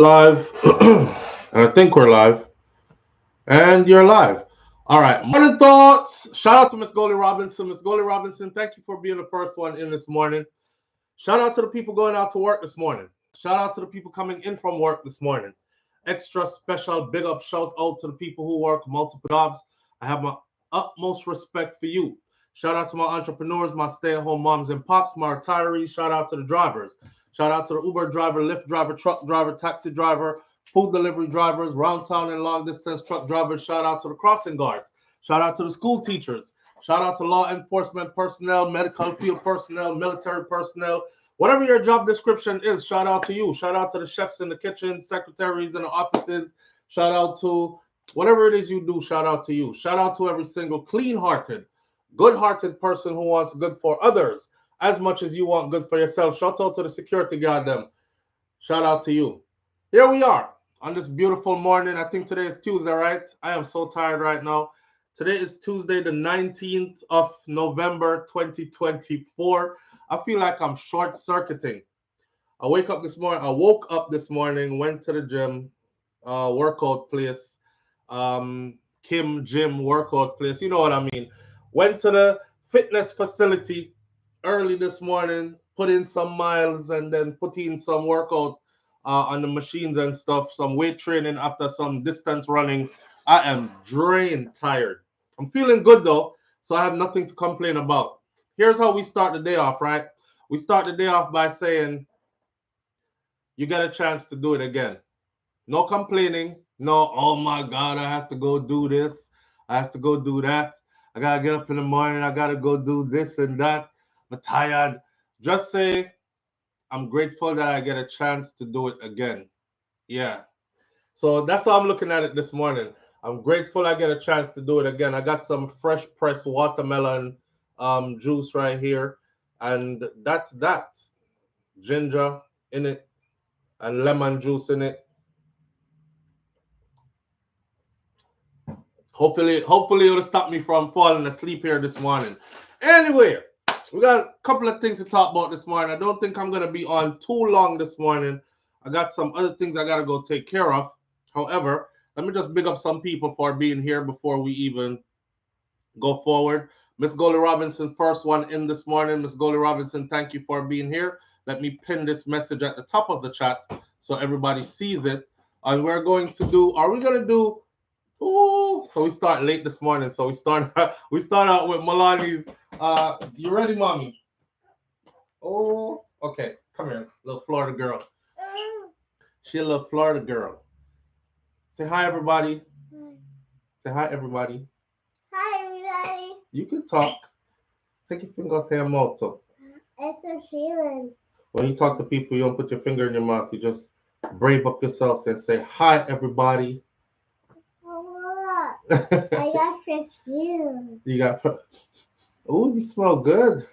Live, and I think we're live, and you're live. All right, morning thoughts. Shout out to Miss Goldie Robinson. Miss Goldie Robinson, thank you for being the first one in this morning. Shout out to the people going out to work this morning. Shout out to the people coming in from work this morning. Extra special big up shout out to the people who work multiple jobs. I have my utmost respect for you. Shout out to my entrepreneurs, my stay at home moms and pops, my retirees. Shout out to the drivers. Shout out to the Uber driver, Lyft driver, truck driver, taxi driver, food delivery drivers, round town and long distance truck drivers. Shout out to the crossing guards. Shout out to the school teachers. Shout out to law enforcement personnel, medical field personnel, military personnel. Whatever your job description is, shout out to you. Shout out to the chefs in the kitchen, secretaries in the offices. Shout out to whatever it is you do, shout out to you. Shout out to every single clean hearted, good hearted person who wants good for others as much as you want good for yourself. Shout out to the security guard, them. Shout out to you. Here we are on this beautiful morning. I think today is Tuesday, right? I am so tired right now. Today is Tuesday, the 19th of November, 2024. I feel like I'm short circuiting. I woke up this morning, went to the gym, workout place, Kim Gym workout place. You know what I mean? Went to the fitness facility early this morning, put in some miles, and then put in some workout on the machines and stuff, some weight training after some distance running. I am drained, tired. I'm feeling good though, so I have nothing to complain about. Here's how we start the day off, right? We start the day off by saying, you get a chance to do it again. No complaining. No, oh my God, I have to go do this. I have to go do that. I got to get up in the morning. I got to go do this and that. I'm tired. Just say, I'm grateful that I get a chance to do it again. Yeah. So that's how I'm looking at it this morning. I'm grateful I get a chance to do it again. I got some fresh pressed watermelon juice right here. And that's that. Ginger in it and lemon juice in it. Hopefully it'll stop me from falling asleep here this morning. Anyway, we got a couple of things to talk about this morning. I don't think I'm gonna be on too long this morning. I got some other things I gotta go take care of. However, let me just big up some people for being here before we even go forward. Miss Goldie Robinson, first one in this morning. Miss Goldie Robinson, thank you for being here. Let me pin this message at the top of the chat so everybody sees it. And we're going to do, are we going to do, oh, so we start late this morning. So we start out with Milani's, you ready, mommy? Oh, okay. Come here, little Florida girl. She a little Florida girl. Say hi, everybody. Say hi, everybody. Hi, everybody. You can talk. Take your finger off your mouth. It's a feeling. When you talk to people, you don't put your finger in your mouth. You just brave up yourself and say, hi, everybody. Oh, look. I got perfume. You got, oh, you smell good.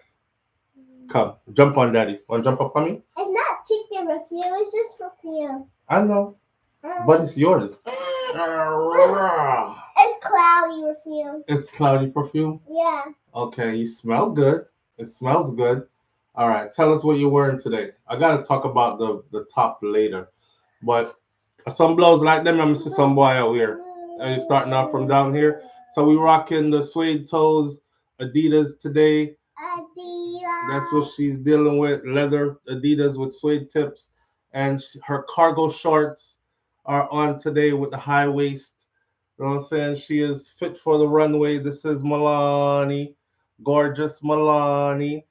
Come, jump on daddy. Want to jump up on me? It's not chicken perfume. It's just perfume. I know, but it's yours. It's cloudy perfume. It's cloudy perfume? Yeah. Okay, you smell good. It smells good. All right, tell us what you're wearing today. I got to talk about the top later. But some blows like them, I'm see some boy out here. Are you starting off from down here? So we rocking the suede toes Adidas today. Adidas. That's what she's dealing with. Leather Adidas with suede tips. And her cargo shorts are on today with the high waist. You know what I'm saying? She is fit for the runway. This is Milani. Gorgeous Milani.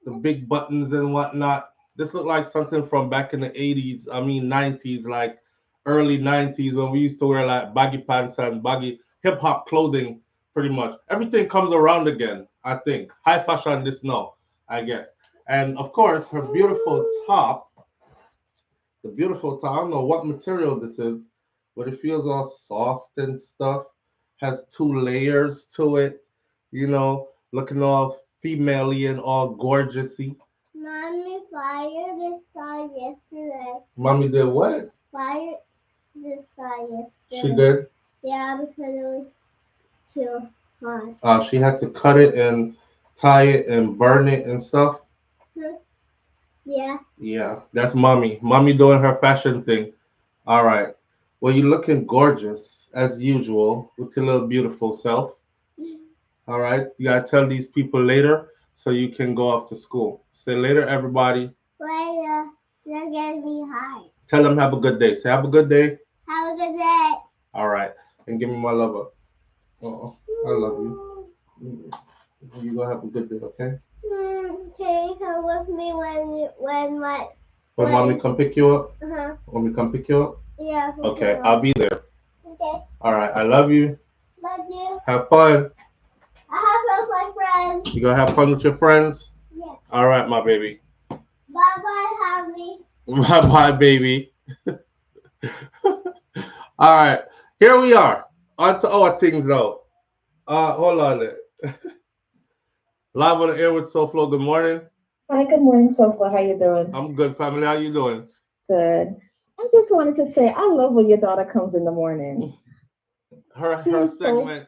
The big buttons and whatnot. This looked like something from back in the 80s. I mean 90s, like early 90s when we used to wear like baggy pants and baggy hip hop clothing pretty much. Everything comes around again, I think. High fashion this now, I guess. And of course, her beautiful top, the beautiful top, I don't know what material this is, but it feels all soft and stuff. Has two layers to it, you know, looking all female-y and all gorgeousy. Mommy fired this side yesterday. Mommy did what? Fired this side yesterday. She did? Yeah, because it was too hot. She had to cut it and tie it and burn it and stuff. Yeah. Yeah, that's mommy. Mommy doing her fashion thing. All right. Well, you're looking gorgeous as usual with your little beautiful self. All right. You gotta tell these people later so you can go off to school. Say later, everybody. Later. You're gonna be high. Tell them have a good day. Say have a good day. Have a good day. All right. And give me my love up. Oh, I love you. You gonna have a good day, okay? Can you come with me when my When mommy come pick you up? uh-huh. When we come pick you up? Yeah. Okay, I'll be there. Okay. All right. I love you. Love you. Have fun. I have with my friends. You gonna have fun with your friends? Yeah. All right, my baby. Bye bye, Harvey. Bye bye, baby. All right, here we are. On to our things now. Hold on there. Live on the air with SouFLo. Good morning. Hi, good morning, Sofa. How you doing? I'm good, family. How you doing? Good. I just wanted to say I love when your daughter comes in the morning. Her She's so segment,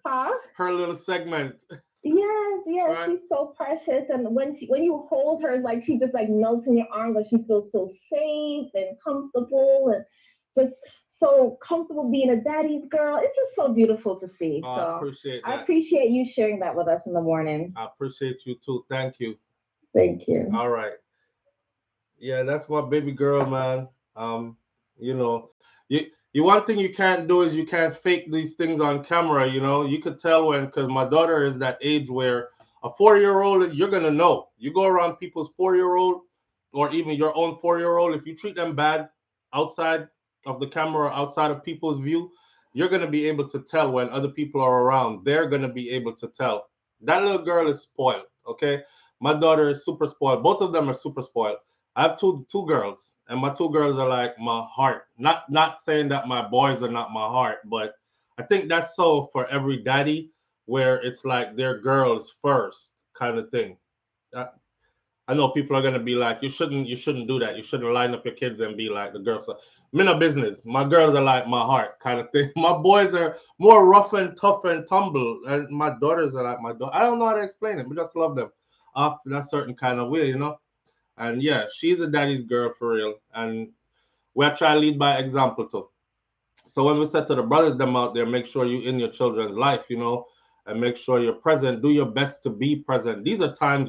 huh? her little segment. Yes, Right. she's so precious. And when you hold her, like she just like melts in your arms, like she feels so safe and comfortable and just so comfortable being a daddy's girl. It's just so beautiful to see. I So appreciate I that. appreciate you sharing that with us in the morning. I appreciate you too. Thank you. Thank you. All right. Yeah, that's my baby girl, man. You know, you one thing you can't do is you can't fake these things on camera. You know, you could tell when because my daughter is that age where a 4 year old you're gonna know. You go around people's 4 year old or even your own 4 year old. If you treat them bad outside of the camera, outside of people's view, you're gonna be able to tell when other people are around. They're gonna be able to tell. That little girl is spoiled. Okay, my daughter is super spoiled. Both of them are super spoiled. I have two girls, and my two girls are like my heart. Not saying that my boys are not my heart, but I think that's so for every daddy, where it's like their girls first kind of thing. I, I know people are gonna be like, you shouldn't do that. You shouldn't line up your kids and be like the girls. So, I'm in a business. My girls are like my heart kind of thing. My boys are more rough and tough and tumble, and my daughters are like my daughter. I don't know how to explain it. We just love them off in a certain kind of way, you know. And yeah, she's a daddy's girl for real. And we're trying to lead by example too. So when we said to the brothers them out there, make sure you in your children's life, you know, and make sure you're present. Do your best to be present. These are times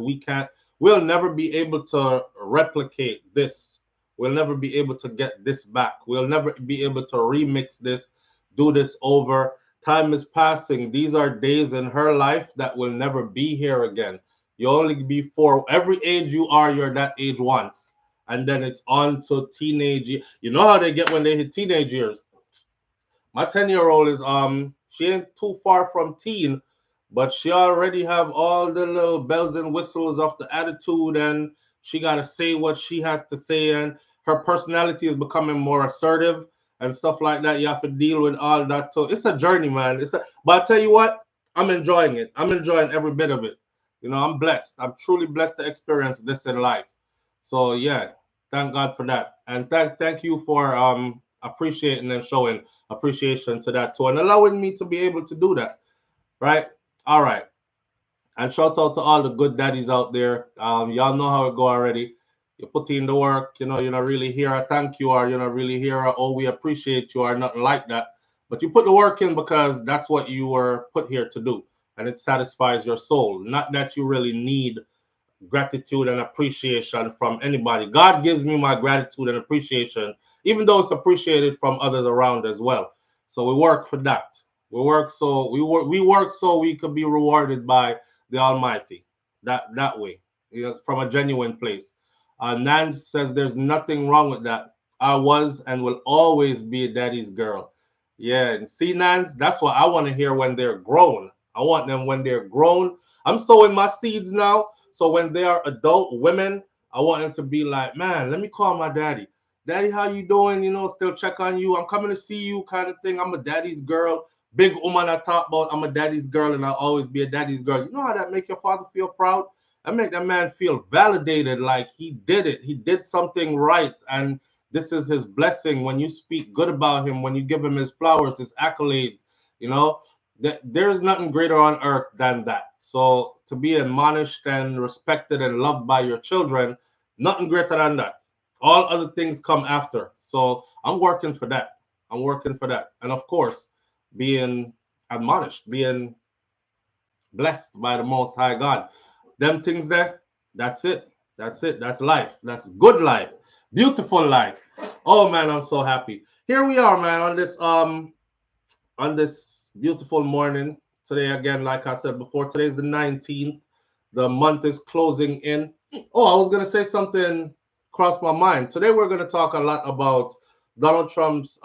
we'll never be able to replicate this. We'll never be able to get this back. We'll never be able to remix this, do this over. Time is passing. These are days in her life that will never be here again. You only be for every age you are, you're that age once. And then it's on to teenage. You know how they get when they hit teenage years. My 10-year-old is she ain't too far from teen, but she already have all the little bells and whistles of the attitude, and she gotta say what she has to say, and her personality is becoming more assertive and stuff like that. You have to deal with all that too. It's a journey, man. But I tell you what, I'm enjoying it. I'm enjoying every bit of it. You know, I'm blessed. I'm truly blessed to experience this in life. So yeah, thank God for that, and thank you for appreciating and showing appreciation to that too, and allowing me to be able to do that. Right? All right. And shout out to all the good daddies out there. Y'all know how it go already. You put in the work, you know, you're not really here a thank you or you're not really here a, oh, we appreciate you or nothing like that. But you put the work in because that's what you were put here to do. And it satisfies your soul. Not that you really need gratitude and appreciation from anybody. God gives me my gratitude and appreciation, even though it's appreciated from others around as well. So we work for that. We work so we could be rewarded by the Almighty. That way, yes, from a genuine place. Nance says there's nothing wrong with that. I was and will always be a daddy's girl. Yeah, and see, Nance, that's what I want to hear when they're grown. I want them when they're grown. I'm sowing my seeds now. So when they are adult women, I want them to be like, man, let me call my daddy. Daddy, how you doing? You know, still check on you. I'm coming to see you kind of thing. I'm a daddy's girl. Big woman I talk about, I'm a daddy's girl and I'll always be a daddy's girl. You know how that make your father feel proud? That make that man feel validated, like he did it. He did something right. And this is his blessing when you speak good about him, when you give him his flowers, his accolades, you know, there's nothing greater on earth than that. So to be admonished and respected and loved by your children, nothing greater than that. All other things come after. So I'm working for that. I'm working for that. And of course, being admonished, being blessed by the Most High God. Them things there, that's it. That's it. That's life. That's good life. Beautiful life. Oh man, I'm so happy. Here we are, man, on this beautiful morning. Today again, like I said before, today's the 19th. The month is closing in. Oh, I was gonna say something crossed my mind. Today we're gonna talk a lot about Donald Trump's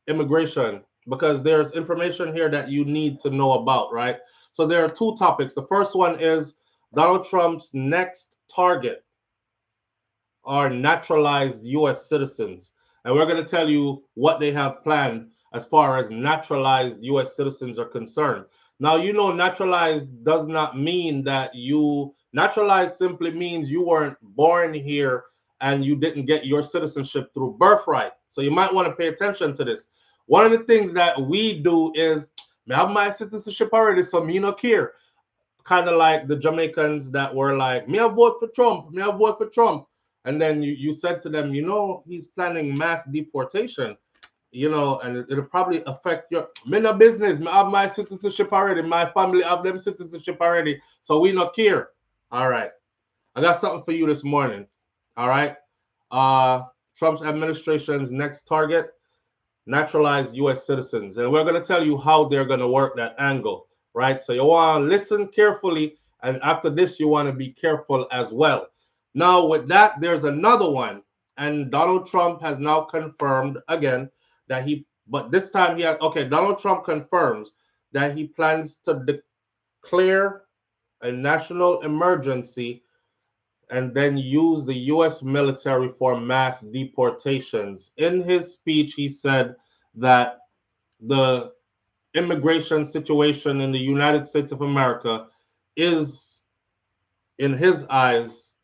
immigration because there's information here that you need to know about, right? So there are two topics. The first one is Donald Trump's next target are naturalized US citizens. And we're going to tell you what they have planned as far as naturalized US citizens are concerned. Now, you know, naturalized does not mean that naturalized simply means you weren't born here and you didn't get your citizenship through birthright. So you might want to pay attention to this. One of the things that we do is, I have my citizenship already, so me no care. Kind of like the Jamaicans that were like, me I vote for Trump, me I vote for Trump. And then you said to them, he's planning mass deportation, and it'll probably affect your me no business. Me have my citizenship already. My family have them citizenship already. So we not care. All right. I got something for you this morning. All right. Uh Trump's administration's next target, naturalized US citizens. And we're going to tell you how they're going to work that angle, right? So you want to listen carefully. And after this, you want to be careful as well. Now, with that, there's another one. And Donald Trump has now confirmed again that but this time Donald Trump confirms that he plans to declare a national emergency and then use the US military for mass deportations. In his speech, he said that the immigration situation in the United States of America is, in his eyes,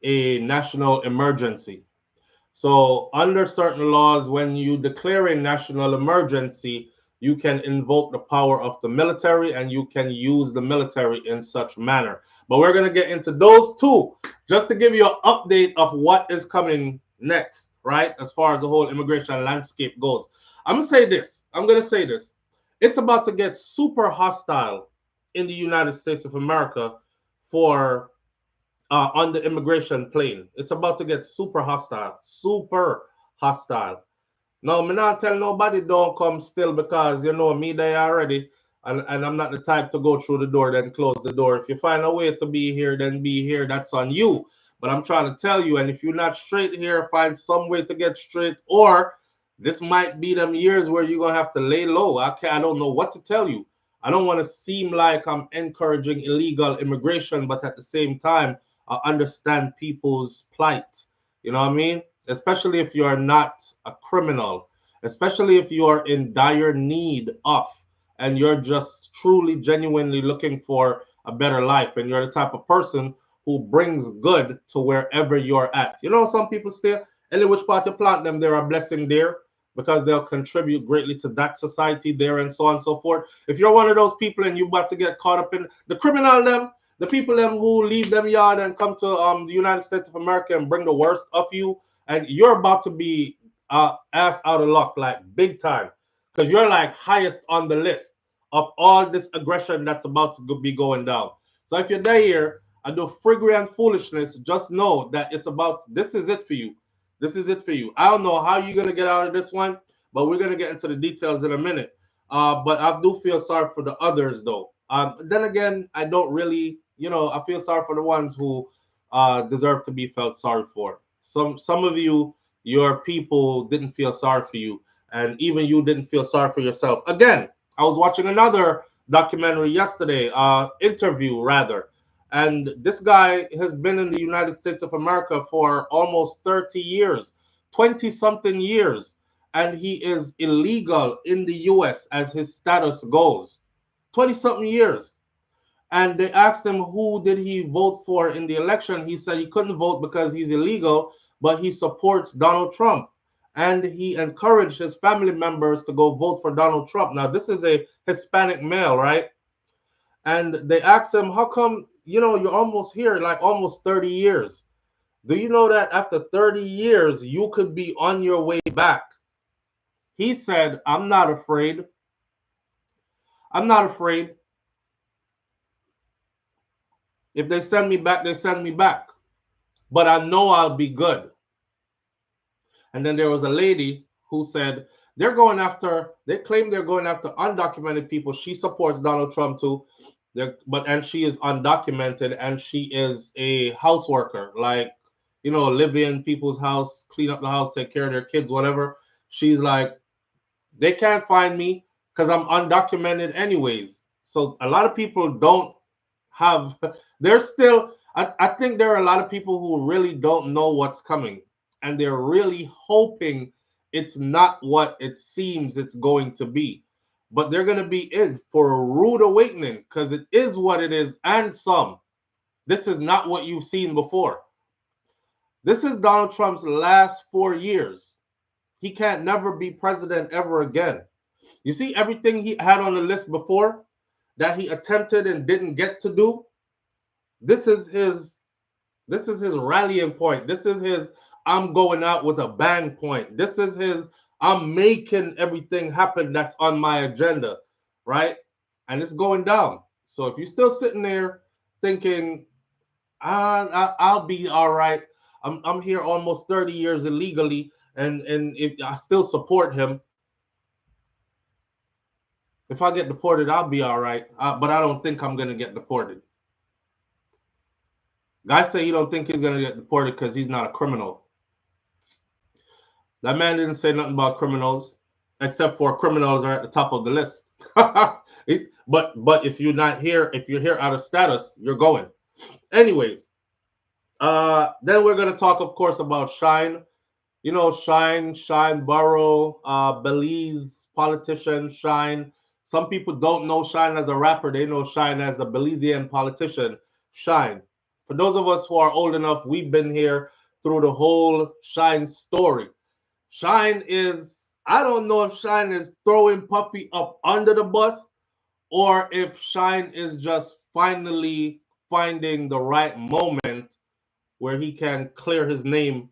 a national emergency. So, under certain laws, when you declare a national emergency, you can invoke the power of the military and you can use the military in such manner. But we're going to get into those two just to give you an update of what is coming next, right? As far as the whole immigration landscape goes. I'm going to say this. It's about to get super hostile in the United States of America for on the immigration plane. It's about to get super hostile. Super hostile. No, me not tell nobody don't come still because you know me there already. And I'm not the type to go through the door, then close the door. If you find a way to be here, then be here. That's on you. But I'm trying to tell you, and if you're not straight here, find some way to get straight. Or this might be them years where you're gonna have to lay low. I don't know what to tell you. I don't want to seem like I'm encouraging illegal immigration, but at the same time, I understand people's plight. You know what I mean? Especially if you're not a criminal, especially if you are in dire need of, and you're just truly, genuinely looking for a better life, and you're the type of person who brings good to wherever you're at. You know, some people say, any which part you plant them, they're a blessing there because they'll contribute greatly to that society there and so on and so forth. If you're one of those people and you're about to get caught up in the criminal them, the people them who leave them yard and come to the United States of America and bring the worst of you, and you're about to be ass out of luck, like big time, because you're like highest on the list of all this aggression that's about to be going down. So if you're there and do friggery and foolishness, just know that this is it for you. This is it for you. I don't know how you're going to get out of this one, but we're going to get into the details in a minute. But I do feel sorry for the others, though. Then again, I don't really, I feel sorry for the ones who deserve to be felt sorry for. Some of you, your people didn't feel sorry for you, and even you didn't feel sorry for yourself. Again, I was watching another documentary yesterday, interview rather, and this guy has been in the United States of America for almost 30 years, 20 something years, and he is illegal in the US as his status goes. 20 something years. And they asked him who did he vote for in the election. He said he couldn't vote because he's illegal, but he supports Donald Trump. And he encouraged his family members to go vote for Donald Trump. Now, this is a Hispanic male, right? And they asked him, how come, you're almost here, like almost 30 years? Do you know that after 30 years, you could be on your way back? He said, I'm not afraid. I'm not afraid. If they send me back, they send me back. But I know I'll be good. And then there was a lady who said, they claim they're going after undocumented people. She supports Donald Trump too. And she is undocumented and she is a house worker, like, live in people's house, clean up the house, take care of their kids, whatever. She's like, they can't find me because I'm undocumented anyways. So a lot of people don't have, there's still, I think there are a lot of people who really don't know what's coming. And they're really hoping it's not what it seems it's going to be. But they're going to be in for a rude awakening because it is what it is and some. This is not what you've seen before. This is Donald Trump's last 4 years. He can't never be president ever again. You see everything he had on the list before that he attempted and didn't get to do? This is his rallying point. This is his I'm going out with a bang point. This is his I'm making everything happen that's on my agenda, right? And it's going down. So if you're still sitting there thinking, I'll be all right. I'm here almost 30 years illegally, and if I still support him, if I get deported, I'll be all right. But I don't think I'm gonna get deported. Guys say he don't think he's gonna get deported because he's not a criminal. That man didn't say nothing about criminals, except for criminals are at the top of the list. But if you're not here, if you're here out of status, you're going. Anyways, then we're gonna talk, of course, about Shyne. Shyne Burrow, Belize politician Shyne. Some people don't know Shyne as a rapper. They know Shyne as the Belizean politician Shyne. For those of us who are old enough, we've been here through the whole Shyne story. Shyne is, I don't know if Shyne is throwing Puffy up under the bus or if Shyne is just finally finding the right moment where he can clear his name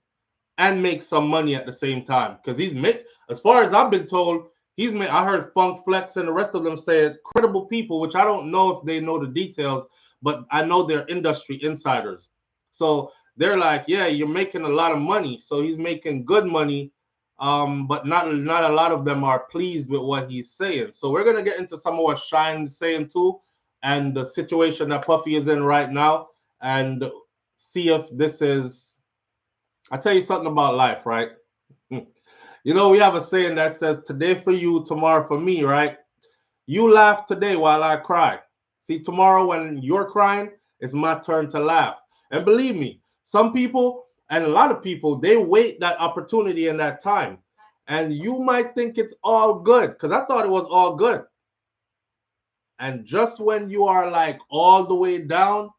and make some money at the same time. Because he's made, as far as I've been told, he's made, I heard Funk Flex and the rest of them say it, credible people, which I don't know if they know the details, but I know they're industry insiders. So they're like, yeah, you're making a lot of money. So he's making good money, but not a lot of them are pleased with what he's saying. So we're gonna get into some of what Shyne's saying too, and the situation that Puffy is in right now, and see if this is. I tell you something about life, right? We have a saying that says, "Today for you, tomorrow for me," right? You laugh today while I cry. See, tomorrow when you're crying, it's my turn to laugh. And believe me, some people and a lot of people, they wait that opportunity and that time. And you might think it's all good, because I thought it was all good. And just when you are like all the way down,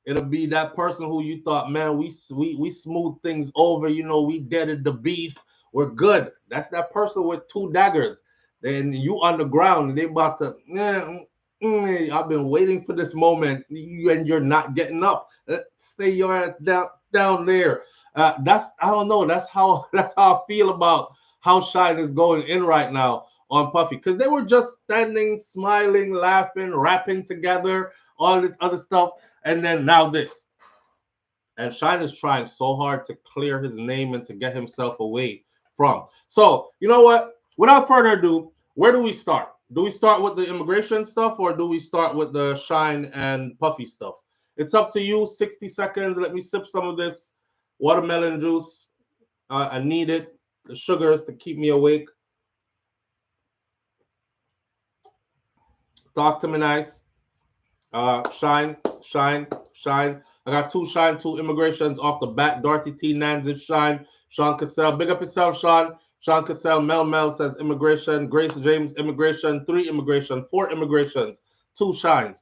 it'll be that person who you thought, man, we smooth things over. We deaded the beef. We're good. That's that person with two daggers. Then you on the ground, and they about to, I've been waiting for this moment, and you're not getting up. Stay your ass down there. I don't know. That's how I feel about how Shyne is going in right now on Puffy, because they were just standing, smiling, laughing, rapping together, all this other stuff, and then now this. And Shyne is trying so hard to clear his name and to get himself away from. So, you know what? Without further ado, where do we start? Do we start with the immigration stuff or do we start with the Shyne and Puffy stuff? It's up to you. 60 seconds. Let me sip some of this watermelon juice. I need it. The sugars to keep me awake. Talk to me nice. Shyne. I got two Shyne, two immigrations off the bat. Dorothy T. Nanzis, Shyne. Sean Cassell. Big up yourself, Sean. Sean Cassell. Mel says immigration. Grace James, immigration. 3 immigration. 4 immigrations. 2 Shynes.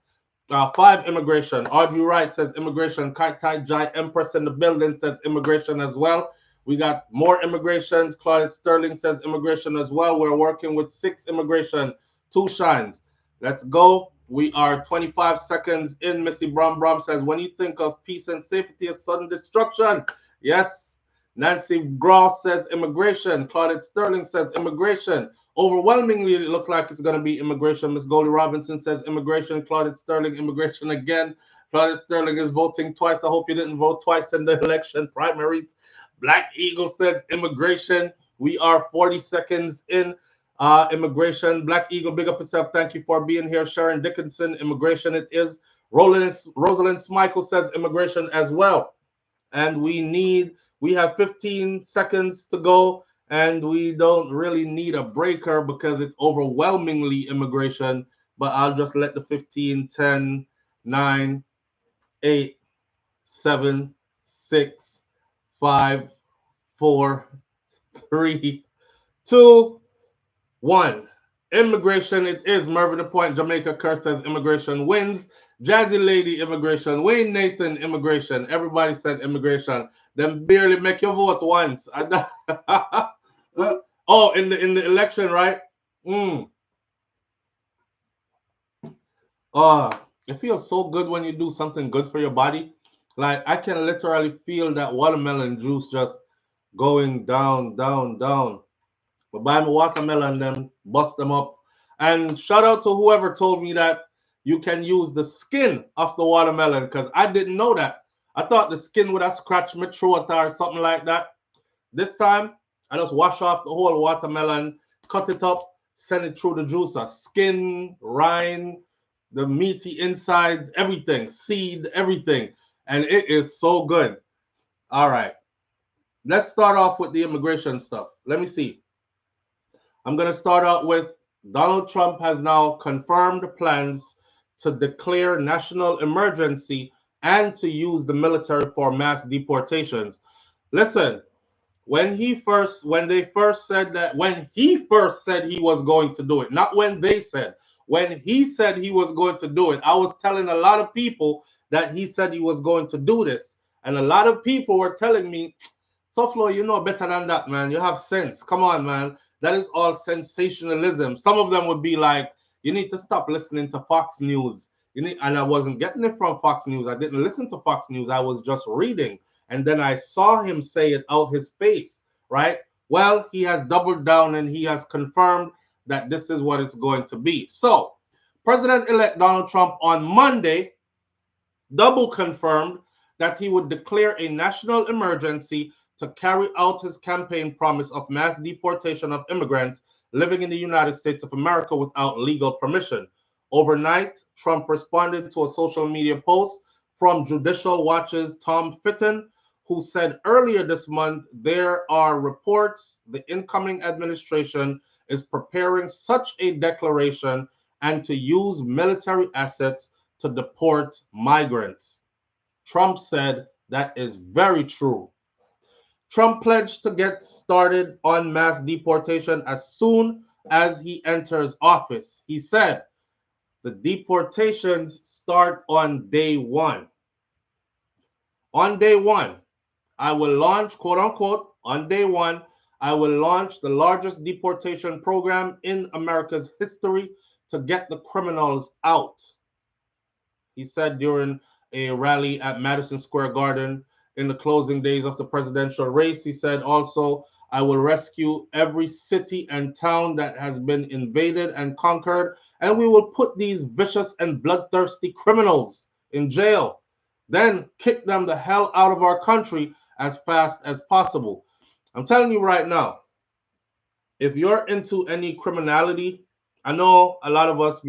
5 immigration. Audrey Wright says immigration. Kite Tai Jai Empress in the building says immigration as well. We got more immigrations. Claudette Sterling says immigration as well. We're working with 6 immigration. 2 Shynes. Let's go. We are 25 seconds in. Missy Brom says, when you think of peace and safety as sudden destruction, Yes. Nancy Gross says immigration. Claudette Sterling says immigration. Overwhelmingly, it looked like it's going to be immigration. Miss Goldie Robinson says immigration. Claudette Sterling, immigration again. Claudette Sterling is voting twice. I hope you didn't vote twice in the election primaries. Black Eagle says immigration. We are 40 seconds in immigration. Black Eagle, big up yourself. Thank you for being here. Sharon Dickinson, immigration it is. Rosalind Smichael says immigration as well. And we have 15 seconds to go, and we don't really need a breaker because it's overwhelmingly immigration. But I'll just let the 15, 10, 9, 8, 7, 6, 5, 4, 3, 2, 1. Immigration, it is. Mervyn the Point, Jamaica Curse says immigration wins. Jazzy Lady, immigration. Wayne Nathan, immigration. Everybody said immigration. Them barely make your vote once. Oh, in the election, right? It feels so good when you do something good for your body. Like I can literally feel that watermelon juice just going down, down, down. But buy me watermelon, them bust them up. And shout out to whoever told me that you can use the skin of the watermelon because I didn't know that. I thought the skin would have scratched my throat or something like that. This time, I just wash off the whole watermelon, cut it up, send it through the juicer. Skin, rind, the meaty insides, everything, seed, everything. And it is so good. All right. Let's start off with the immigration stuff. Let me see. I'm going to start out with Donald Trump has now confirmed plans to declare national emergency and to use the military for mass deportations. Listen, when they first said that, when he first said he was going to do it, not when they said, when he said he was going to do it, I was telling a lot of people that he said he was going to do this. And a lot of people were telling me, SouFlo, you know better than that, man. You have sense. Come on, man. That is all sensationalism. Some of them would be like, you need to stop listening to Fox News. And I wasn't getting it from Fox News. I didn't listen to Fox News. I was just reading. And then I saw him say it out his face, right? Well, he has doubled down and he has confirmed that this is what it's going to be. So, President-elect Donald Trump on Monday double confirmed that he would declare a national emergency to carry out his campaign promise of mass deportation of immigrants living in the United States of America without legal permission. Overnight, Trump responded to a social media post from Judicial Watch's Tom Fitton, who said earlier this month there are reports the incoming administration is preparing such a declaration and to use military assets to deport migrants. Trump said that is very true. Trump pledged to get started on mass deportation as soon as he enters office. He said the deportations start on day one. On day one, I will launch, quote unquote, on day one, I will launch the largest deportation program in America's history to get the criminals out. He said during a rally at Madison Square Garden in the closing days of the presidential race. He said also, I will rescue every city and town that has been invaded and conquered, and we will put these vicious and bloodthirsty criminals in jail. Then kick them the hell out of our country as fast as possible. I'm telling you right now, if you're into any criminality, I know a lot of us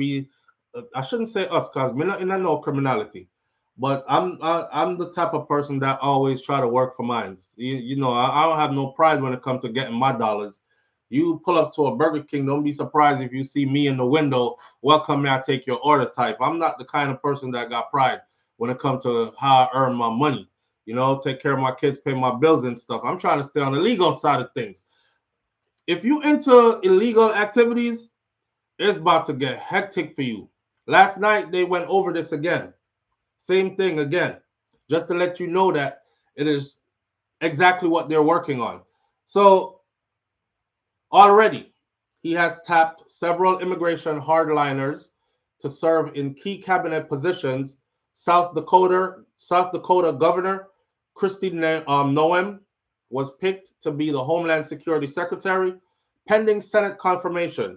I shouldn't say us because we're not in no criminality, but I'm the type of person that always try to work for mine. You know, I don't have no pride when it comes to getting my dollars. You pull up to a Burger King, don't be surprised if you see me in the window, welcome me, I take your order type. I'm not the kind of person that got pride when it comes to how I earn my money. You know, take care of my kids, pay my bills and stuff. I'm trying to stay on the legal side of things. If you into illegal activities, it's about to get hectic for you. Last night they went over this again. Same thing again. Just to let you know that it is exactly what they're working on. So already he has tapped several immigration hardliners to serve in key cabinet positions. South Dakota Governor Christy Noem was picked to be the Homeland Security Secretary, pending Senate confirmation.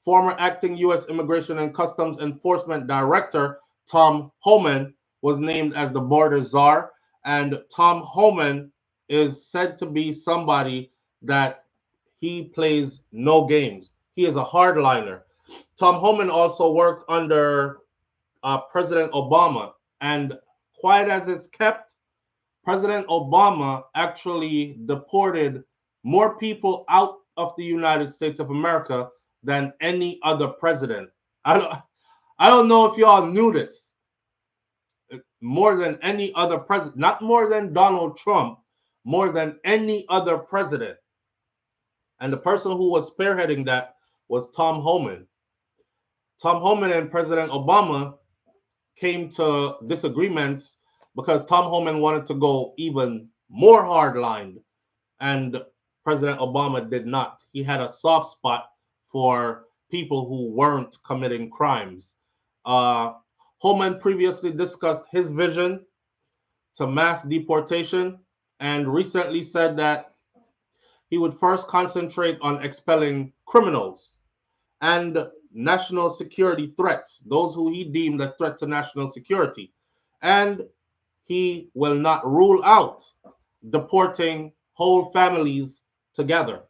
Former acting U.S. Immigration and Customs Enforcement Director Tom Homan was named as the border czar, and Tom Homan is said to be somebody that he plays no games. He is a hardliner. Tom Homan also worked under President Obama, and quiet as it's kept, President Obama actually deported more people out of the United States of America than any other president. I don't know if y'all knew this. More than any other president, not more than Donald Trump, more than any other president. And the person who was spearheading that was Tom Homan. Tom Homan and President Obama came to disagreements because Tom Homan wanted to go even more hardlined, and President Obama did not. He had a soft spot for people who weren't committing crimes. Homan previously discussed his vision to mass deportation and recently said that he would first concentrate on expelling criminals and national security threats, those who he deemed a threat to national security. And he will not rule out deporting whole families together.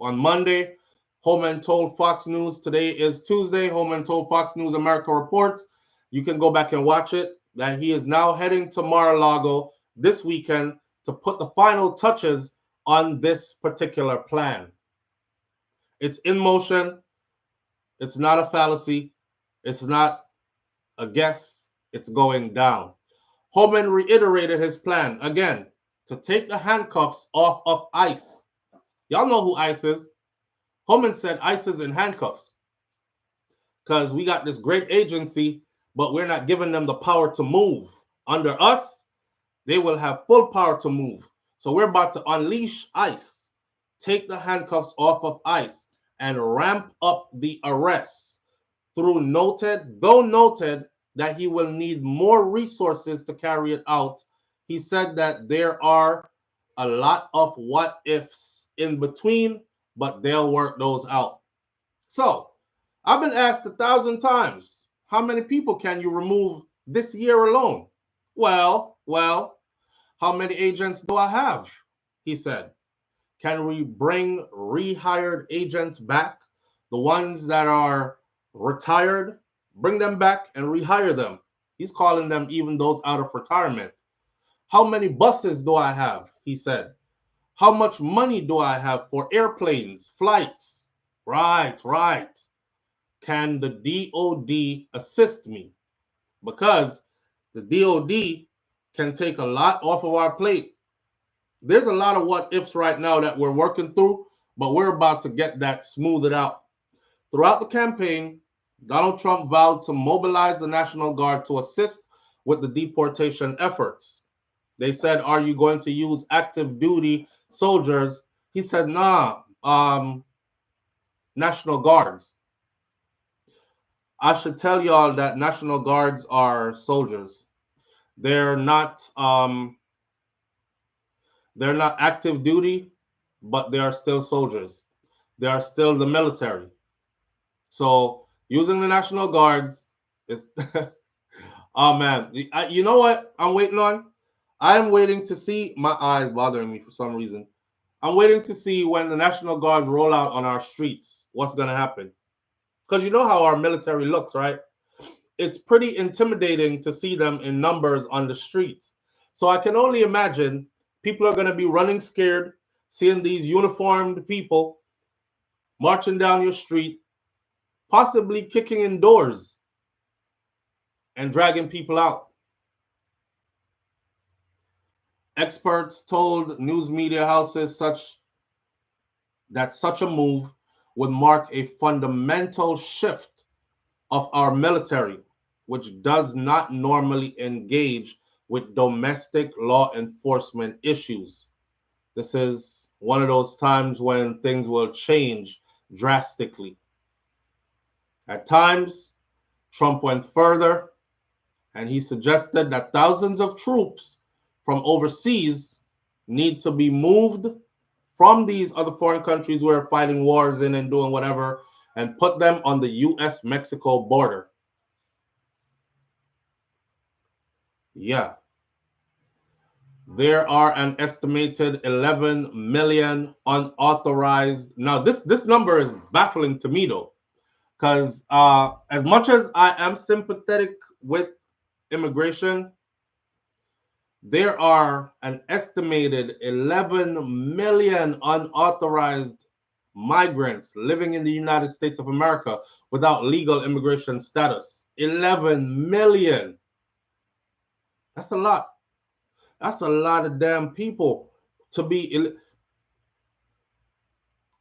On Monday, Homan told Fox News, today is Tuesday, Homan told Fox News America Reports, you can go back and watch it, that he is now heading to Mar-a-Lago this weekend to put the final touches on this particular plan. It's in motion. It's not a fallacy. It's not a guess. It's going down. Homan reiterated his plan again to take the handcuffs off of ICE. Y'all know who ICE is. Homan said ICE is in handcuffs because we got this great agency, but we're not giving them the power to move. Under us, they will have full power to move. So we're about to unleash ICE, take the handcuffs off of ICE, and ramp up the arrests. Though noted that he will need more resources to carry it out, he said that there are a lot of what ifs in between, but they'll work those out. So I've been asked 1,000 times, how many people can you remove this year alone? Well, how many agents do I have? He said. Can we bring rehired agents back? The ones that are retired, bring them back and rehire them. He's calling them even those out of retirement. How many buses do I have? He said. How much money do I have for airplanes, flights? Right. Can the DOD assist me? Because the DOD can take a lot off of our plate. There's a lot of what ifs right now that we're working through, but we're about to get that smoothed out. Throughout the campaign, Donald Trump vowed to mobilize the National Guard to assist with the deportation efforts. They said, are you going to use active duty soldiers? He said, nah, National Guards. I should tell y'all that National Guards are soldiers. They're not active duty, but they are still soldiers. They are still the military. So using the National Guards is, oh man, you know what I'm waiting on? I'm waiting to see, my eyes bothering me for some reason. I'm waiting to see when the National Guards roll out on our streets, what's going to happen. Because you know how our military looks, right? It's pretty intimidating to see them in numbers on the streets. So I can only imagine people are going to be running scared, seeing these uniformed people marching down your street, possibly kicking in doors and dragging people out. Experts told news media houses that such a move would mark a fundamental shift of our military, which does not normally engage with domestic law enforcement issues. This is one of those times when things will change drastically. At times, Trump went further and he suggested that thousands of troops from overseas need to be moved from these other foreign countries we're fighting wars in and doing whatever, and put them on the US-Mexico border. Yeah. There are an estimated 11 million unauthorized. Now, this number is baffling to me, though, because as much as I am sympathetic with immigration, there are an estimated 11 million unauthorized migrants living in the United States of America without legal immigration status. 11 million. That's a lot. That's a lot of damn people to be.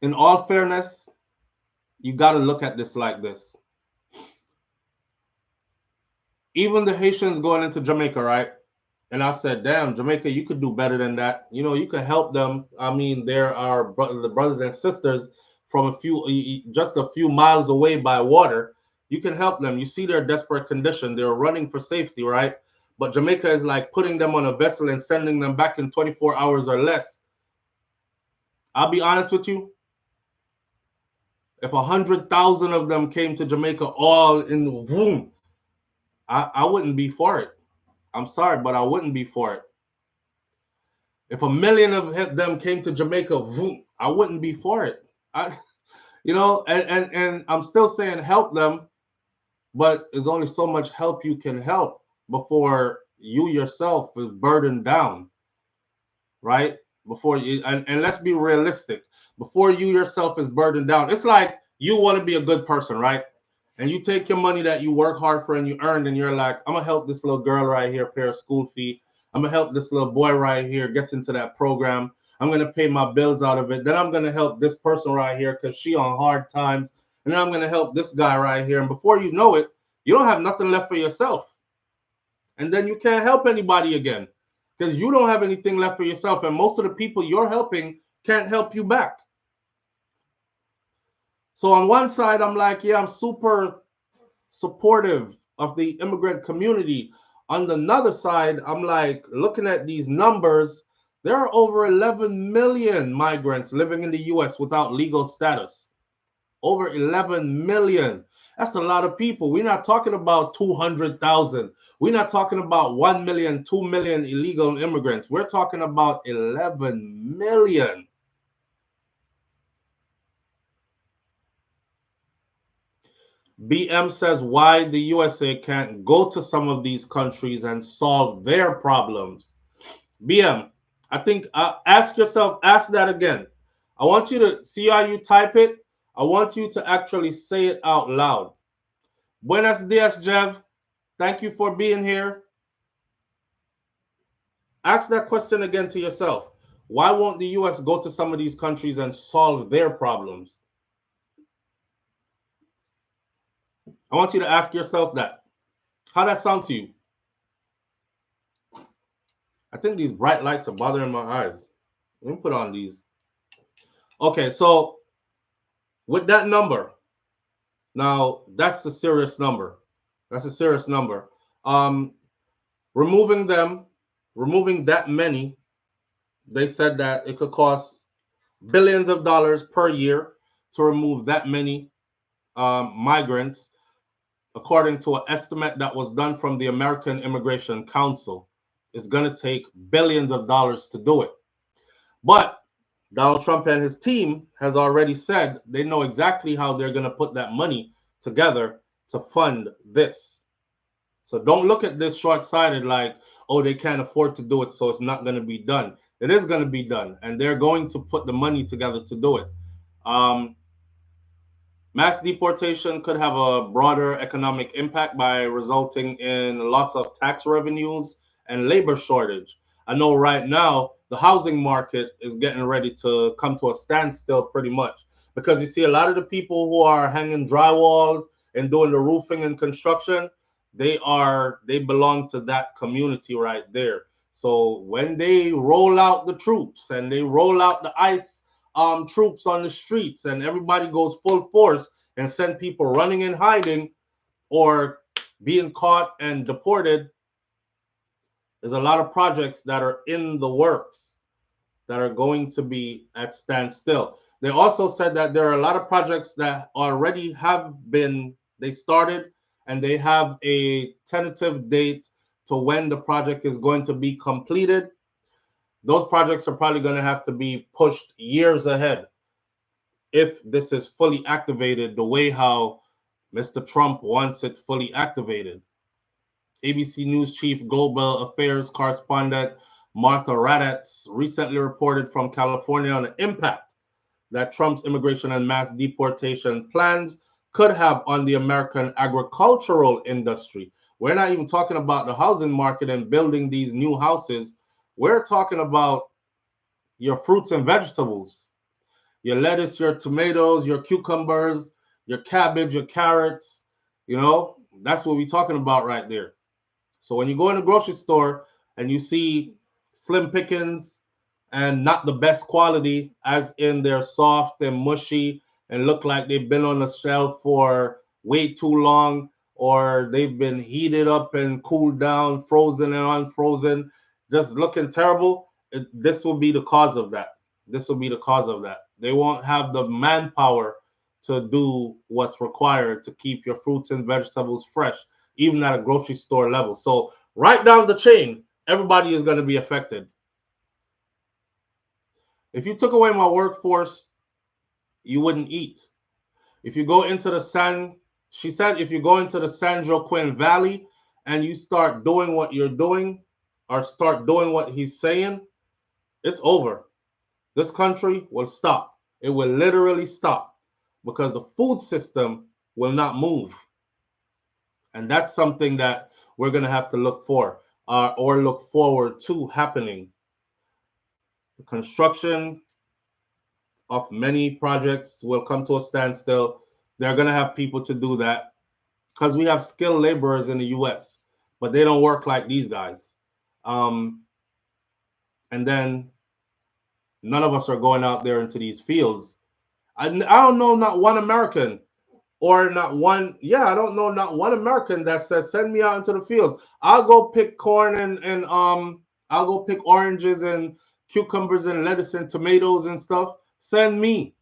In all fairness, you got to look at this like this. Even the Haitians going into Jamaica, right? And I said, damn, Jamaica, you could do better than that. You know, you could help them. I mean, there are the brothers and sisters from just a few miles away by water. You can help them. You see their desperate condition. They're running for safety, right? But Jamaica is like putting them on a vessel and sending them back in 24 hours or less. I'll be honest with you. If 100,000 of them came to Jamaica all in the boom, I wouldn't be for it. I'm sorry, but I wouldn't be for it. If 1 million of them came to Jamaica, boom, I wouldn't be for it. And I'm still saying help them, but there's only so much help you can help before you yourself is burdened down, right? Before you, and let's be realistic. Before you yourself is burdened down, it's like you want to be a good person, right? And you take your money that you work hard for and you earned, and you're like, I'm gonna help this little girl right here pay her school fee. I'm gonna help this little boy right here get into that program. I'm gonna pay my bills out of it. Then I'm gonna help this person right here because she on hard times. And then I'm gonna help this guy right here. And before you know it, you don't have nothing left for yourself. And then you can't help anybody again because you don't have anything left for yourself. And most of the people you're helping can't help you back. So on one side, I'm like, yeah, I'm super supportive of the immigrant community. On another side, I'm like, looking at these numbers, there are over 11 million migrants living in the US without legal status. Over 11 million. That's a lot of people. We're not talking about 200,000. We're not talking about 1 million, 2 million illegal immigrants. We're talking about 11 million. BM says why the USA can't go to some of these countries and solve their problems. BM, I think ask that again. I want you to see how you type it. I want you to actually say it out loud. Buenos dias, Jev. Thank you for being here. Ask that question again to yourself. Why won't the US go to some of these countries and solve their problems? I want you to ask yourself that. How'd that sound to you? I think these bright lights are bothering my eyes. Let me put on these. Okay, so with that number, now that's a serious number. That's a serious number. Removing that many, they said that it could cost billions of dollars per year to remove that many migrants, according to an estimate that was done from the American Immigration Council. It's going to take billions of dollars to do it. But Donald Trump and his team has already said they know exactly how they're going to put that money together to fund this. So don't look at this short-sighted like, oh, they can't afford to do it, so it's not going to be done. It is going to be done, and they're going to put the money together to do it. Mass deportation could have a broader economic impact by resulting in loss of tax revenues and labor shortage. I know right now the housing market is getting ready to come to a standstill pretty much because you see a lot of the people who are hanging drywalls and doing the roofing and construction, they belong to that community right there. So when they roll out the troops and they roll out the ICE troops on the streets and everybody goes full force and send people running and hiding or being caught and deported, There's a lot of projects that are in the works that are going to be at standstill. They also said that there are a lot of projects that already they started, and they have a tentative date to when the project is going to be completed. Those projects are probably going to have to be pushed years ahead if this is fully activated the way how Mr. Trump wants it fully activated. ABC News chief global affairs correspondent Martha Raddatz recently reported from California on the impact that Trump's immigration and mass deportation plans could have on the American agricultural industry. We're not even talking about the housing market and building these new houses. We're talking about your fruits and vegetables, your lettuce, your tomatoes, your cucumbers, your cabbage, your carrots. That's what we're talking about right there. So when you go in the grocery store and you see slim pickings and not the best quality, as in they're soft and mushy and look like they've been on the shelf for way too long, or they've been heated up and cooled down, frozen and unfrozen, just looking terrible, this will be the cause of that. This will be the cause of that. They won't have the manpower to do what's required to keep your fruits and vegetables fresh, even at a grocery store level. So right down the chain, everybody is going to be affected. If you took away my workforce, you wouldn't eat. If you go into she said, if you go into the San Joaquin Valley and you start doing what you're doing, or start doing what he's saying, it's over. This country will stop. It will literally stop because the food system will not move. And that's something that we're going to have to look for, or look forward to happening. The construction of many projects will come to a standstill. They're going to have people to do that because we have skilled laborers in the U.S., but they don't work like these guys. And then none of us are going out there into these fields. I don't know not one American, or not one, I don't know not one American that says, send me out into the fields. I'll go pick corn and I'll go pick oranges and cucumbers and lettuce and tomatoes and stuff. Send me.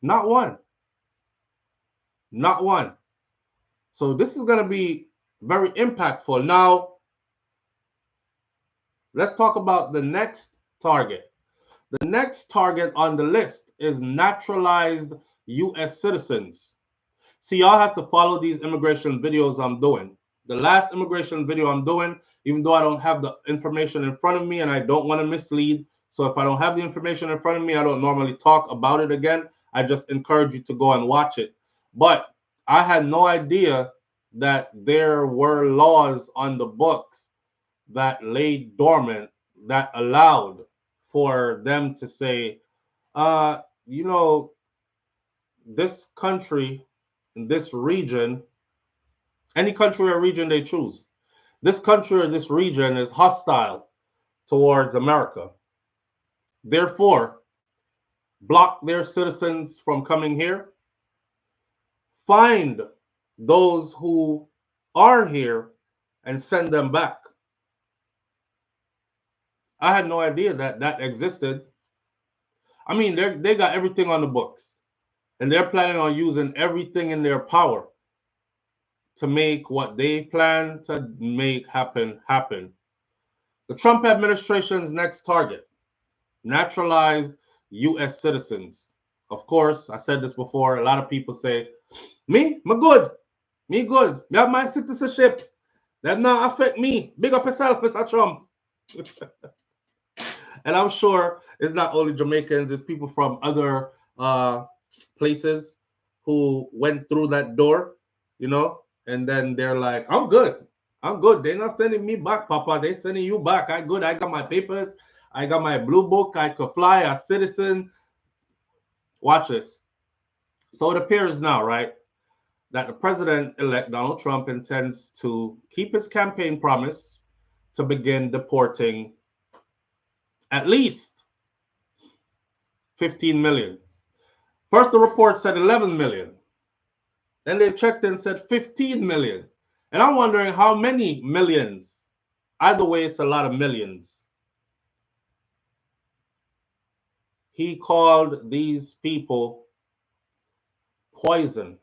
Not one. Not one. So this is going to be very impactful. Now, let's talk about the next target. The next target on the list is naturalized U.S. citizens. See, y'all have to follow these immigration videos I'm doing. The last immigration video I'm doing, even though I don't have the information in front of me and I don't want to mislead, so if I don't have the information in front of me, I don't normally talk about it again. I just encourage you to go and watch it. But I had no idea that there were laws on the books that lay dormant that allowed for them to say, this country, in this region, any country or region they choose, this country or this region is hostile towards America. Therefore, block their citizens from coming here, find those who are here and send them back. I had no idea that that existed. I mean, they got everything on the books, and they're planning on using everything in their power to make what they plan to make happen. The Trump administration's next target, naturalized U.S. citizens. Of course, I said this before. A lot of people say, me good. Me good. Me have my citizenship. That not affect me. Big up yourself, Mr. Trump. And I'm sure it's not only Jamaicans, it's people from other places who went through that door, and then they're like, I'm good. I'm good. They're not sending me back, Papa. They're sending you back. I'm good. I got my papers. I got my blue book. I could fly a citizen. Watch this. So it appears now, right, that the president-elect Donald Trump intends to keep his campaign promise to begin deporting at least 15 million. First, the report said 11 million. Then they checked and said 15 million. And I'm wondering how many millions Either way, it's a lot of millions. He called these people poison.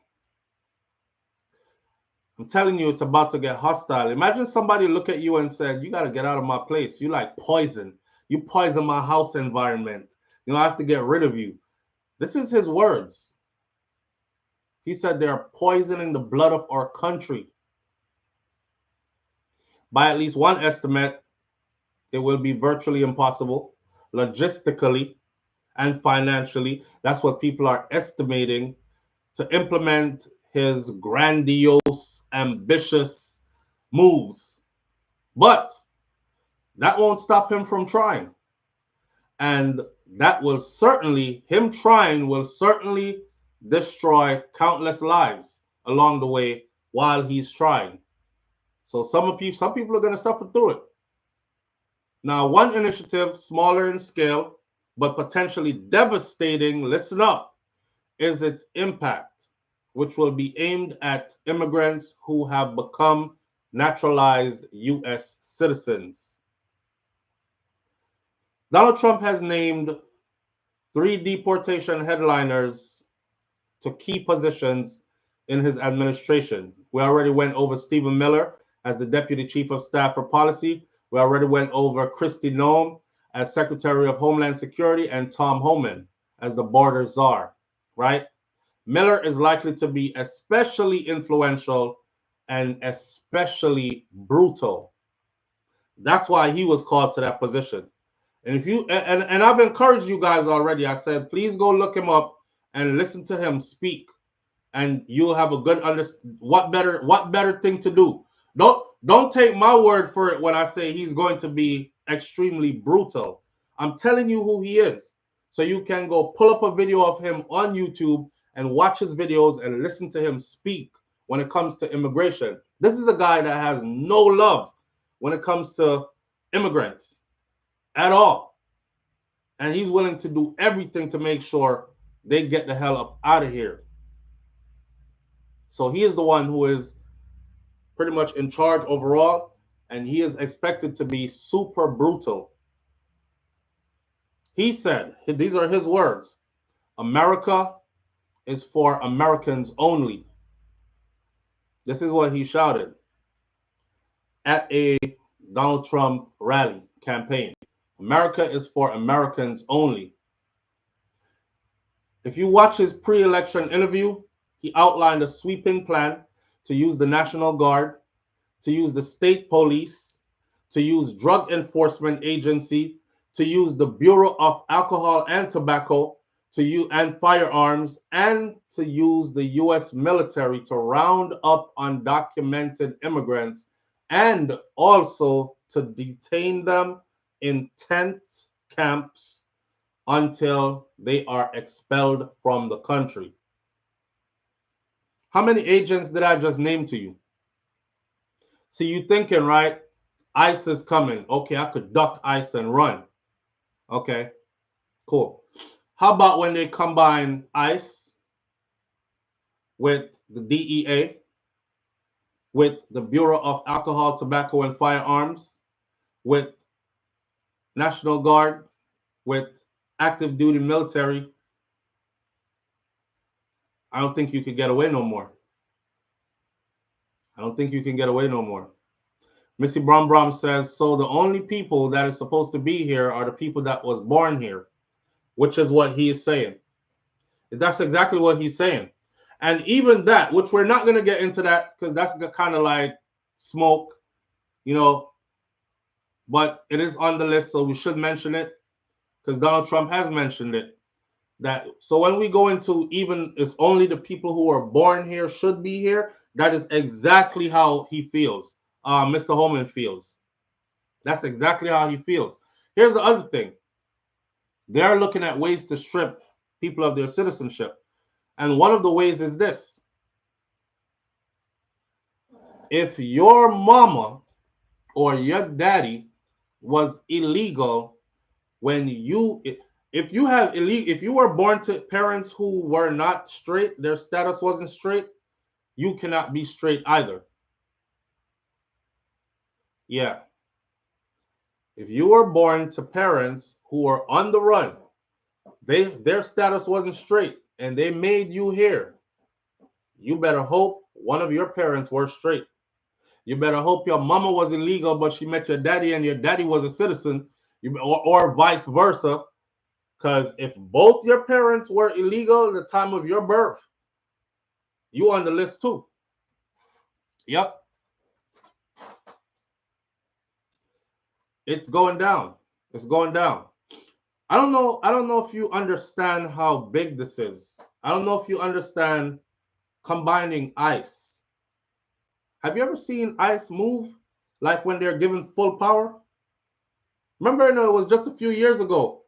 I'm telling you, it's about to get hostile. Imagine somebody look at you and said, you got to get out of my place. You like poison. You poison my house environment. You know, I have to get rid of you. This is his words. He said they are poisoning the blood of our country. By at least one estimate, it will be virtually impossible, logistically and financially. That's what people are estimating to implement his grandiose, ambitious moves. But that won't stop him from trying. And that will certainly, him trying will certainly destroy countless lives along the way while he's trying. So some people are going to suffer through it. Now, one initiative, smaller in scale, but potentially devastating, listen up, is its impact, which will be aimed at immigrants who have become naturalized U.S. citizens. Donald Trump has named 3 deportation headliners to key positions in his administration. We already went over Stephen Miller as the Deputy Chief of Staff for Policy. We already went over Kristi Noem as Secretary of Homeland Security and Tom Homan as the Border Czar, right? Miller is likely to be especially influential and especially brutal. That's why he was called to that position. And if you and I've encouraged you guys already, I said, please go look him up and listen to him speak, and you'll have a good understanding. What better thing to do? Don't take my word for it when I say he's going to be extremely brutal. I'm telling you who he is, so you can go pull up a video of him on YouTube and watch his videos and listen to him speak when it comes to immigration. This is a guy that has no love when it comes to immigrants at all. And he's willing to do everything to make sure they get the hell up out of here. So he is the one who is pretty much in charge overall, and he is expected to be super brutal. He said, these are his words, America is for Americans only. This is what he shouted at a Donald Trump rally campaign. America is for Americans only. If you watch his pre-election interview, he outlined a sweeping plan to use the National Guard, to use the state police, to use Drug Enforcement Agency, to use the Bureau of Alcohol and Tobacco, to use and firearms, and to use the U.S. military to round up undocumented immigrants, and also to detain them in tent camps until they are expelled from the country. How many agents did I just name to you? See, you thinking, right? ICE is coming. Okay, I could duck ICE and run. Okay, cool. How about when they combine ICE with the DEA, with the Bureau of Alcohol, Tobacco, and Firearms, with National Guard, with active duty military? I don't think you could get away no more. I don't think you can get away no more. Missy Brom Brom says, so the only people that are supposed to be here are the people that was born here, which is what he is saying. That's exactly what he's saying. And even that, which we're not going to get into that because that's kind of like smoke, you know, but it is on the list, so we should mention it because Donald Trump has mentioned it. That so when we go into even it's only the people who are born here should be here, that is exactly how he feels. Mr. Holman feels. That's exactly how he feels. Here's the other thing. They're looking at ways to strip people of their citizenship. And one of the ways is this. If your mama or your daddy was illegal when you if you were born to parents who were not straight, their status wasn't straight, you cannot be straight either. Yeah. If you were born to parents who were on the run, their status wasn't straight, and they made you here, you better hope one of your parents were straight. You better hope your mama was illegal, but she met your daddy, and your daddy was a citizen, or vice versa. Because if both your parents were illegal at the time of your birth, you on the list too. Yep, it's going down. It's going down. I don't know. I don't know if you understand how big this is. I don't know if you understand combining ICE. Have you ever seen ICE move like when they're given full power? Remember, no, it was just a few years ago.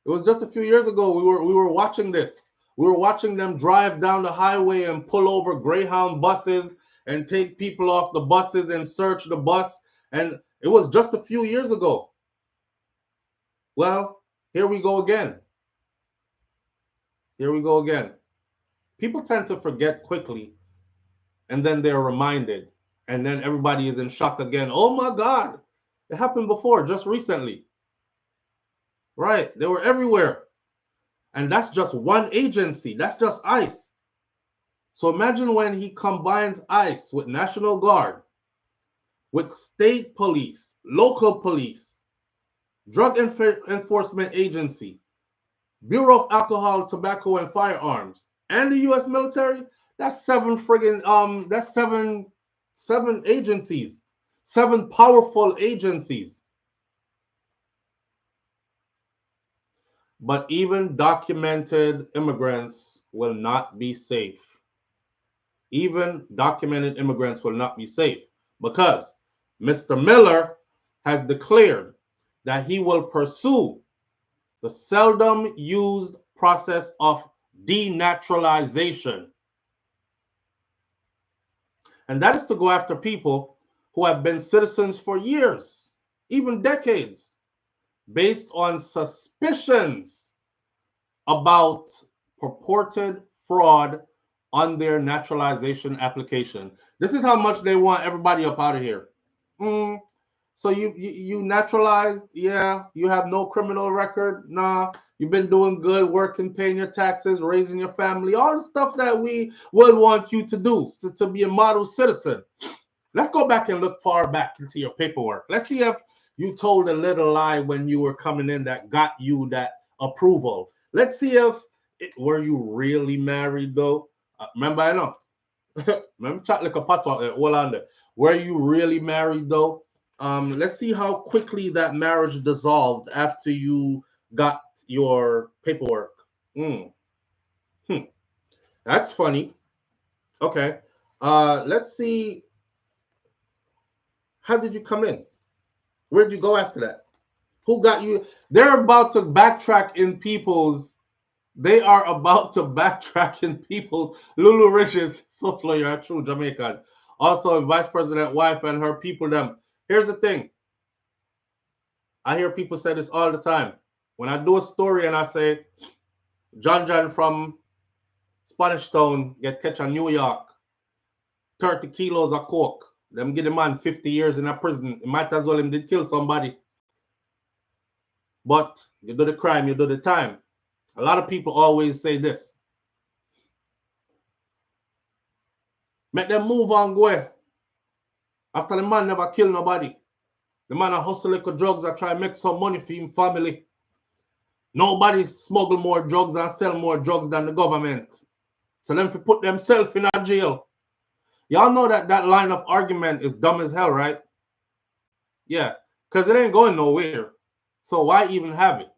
It was just a few years ago. We were watching this. We were watching them drive down the highway and pull over Greyhound buses and take people off the buses and search the bus. And it was just a few years ago. Well, here we go again. Here we go again. People tend to forget quickly, and then they're reminded, and then everybody is in shock again. Oh my God, it happened before, just recently. Right, they were everywhere. And that's just one agency. That's just ICE. So imagine when he combines ICE with National Guard, with state police, local police, Drug Enforcement Agency, Bureau of Alcohol, Tobacco, and Firearms, and the U.S. military. That's that's seven agencies, seven powerful agencies. But even documented immigrants will not be safe. Even documented immigrants will not be safe because Mr. Miller has declared that he will pursue the seldom used process of denaturalization. And that is to go after people who have been citizens for years, even decades, based on suspicions about purported fraud on their naturalization application. This is how much they want everybody up out of here. So you naturalized? Yeah. You have no criminal record? Nah. You've been doing good, working, paying your taxes, raising your family, all the stuff that we would want you to do to be a model citizen. Let's go back and look far back into your paperwork. Let's see if you told a little lie when you were coming in that got you that approval. Let's see if were you really married though? Remember, I know. Remember, chat like a patwa. Hold on there. Were you really married though? Let's see how quickly that marriage dissolved after you got your paperwork. That's funny. Okay. Let's see. How did you come in? Where'd you go after that? Who got you? They're about to backtrack in people's. They are about to backtrack in people's. Lulu Riches, SouFLo, you're a true Jamaican. Also, Vice President wife and her people. Them. Here's the thing. I hear people say this all the time. When I do a story and I say, John from Spanish Town get catch in New York, 30 kilos of coke. Them give the man 50 years in a prison. It might as well him did kill somebody. But you do the crime, you do the time. A lot of people always say this. Make them move on, go. After the man never kill nobody. The man a hustle little drugs and try to make some money for him family. Nobody smuggle more drugs and sell more drugs than the government. So them to put themselves in a jail. Y'all know that that line of argument is dumb as hell, right? Yeah, because it ain't going nowhere. So why even have it?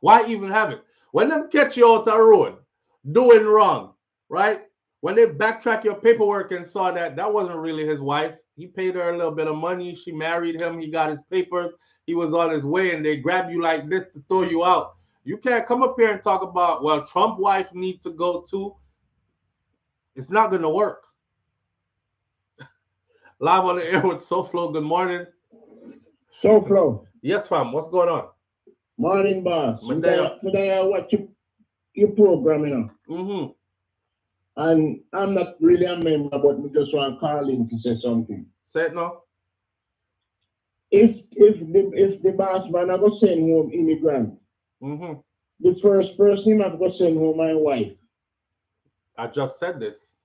Why even have it? When them catch you out the road doing wrong, right? When they backtrack your paperwork and saw that that wasn't really his wife, he paid her a little bit of money, she married him, he got his papers, he was on his way, and they grab you like this to throw you out. You can't come up here and talk about, well, Trump wife need to go too. It's not going to work. Live on the air with SouFLo. Good morning. SouFLo. Yes, fam. What's going on? Morning, boss. Medea. What you program, And I'm not really a member, but we just want to call in to say something. Say it now. if the boss man I go send home immigrant, Mm-hmm. the first person I go send home my wife. I just said this.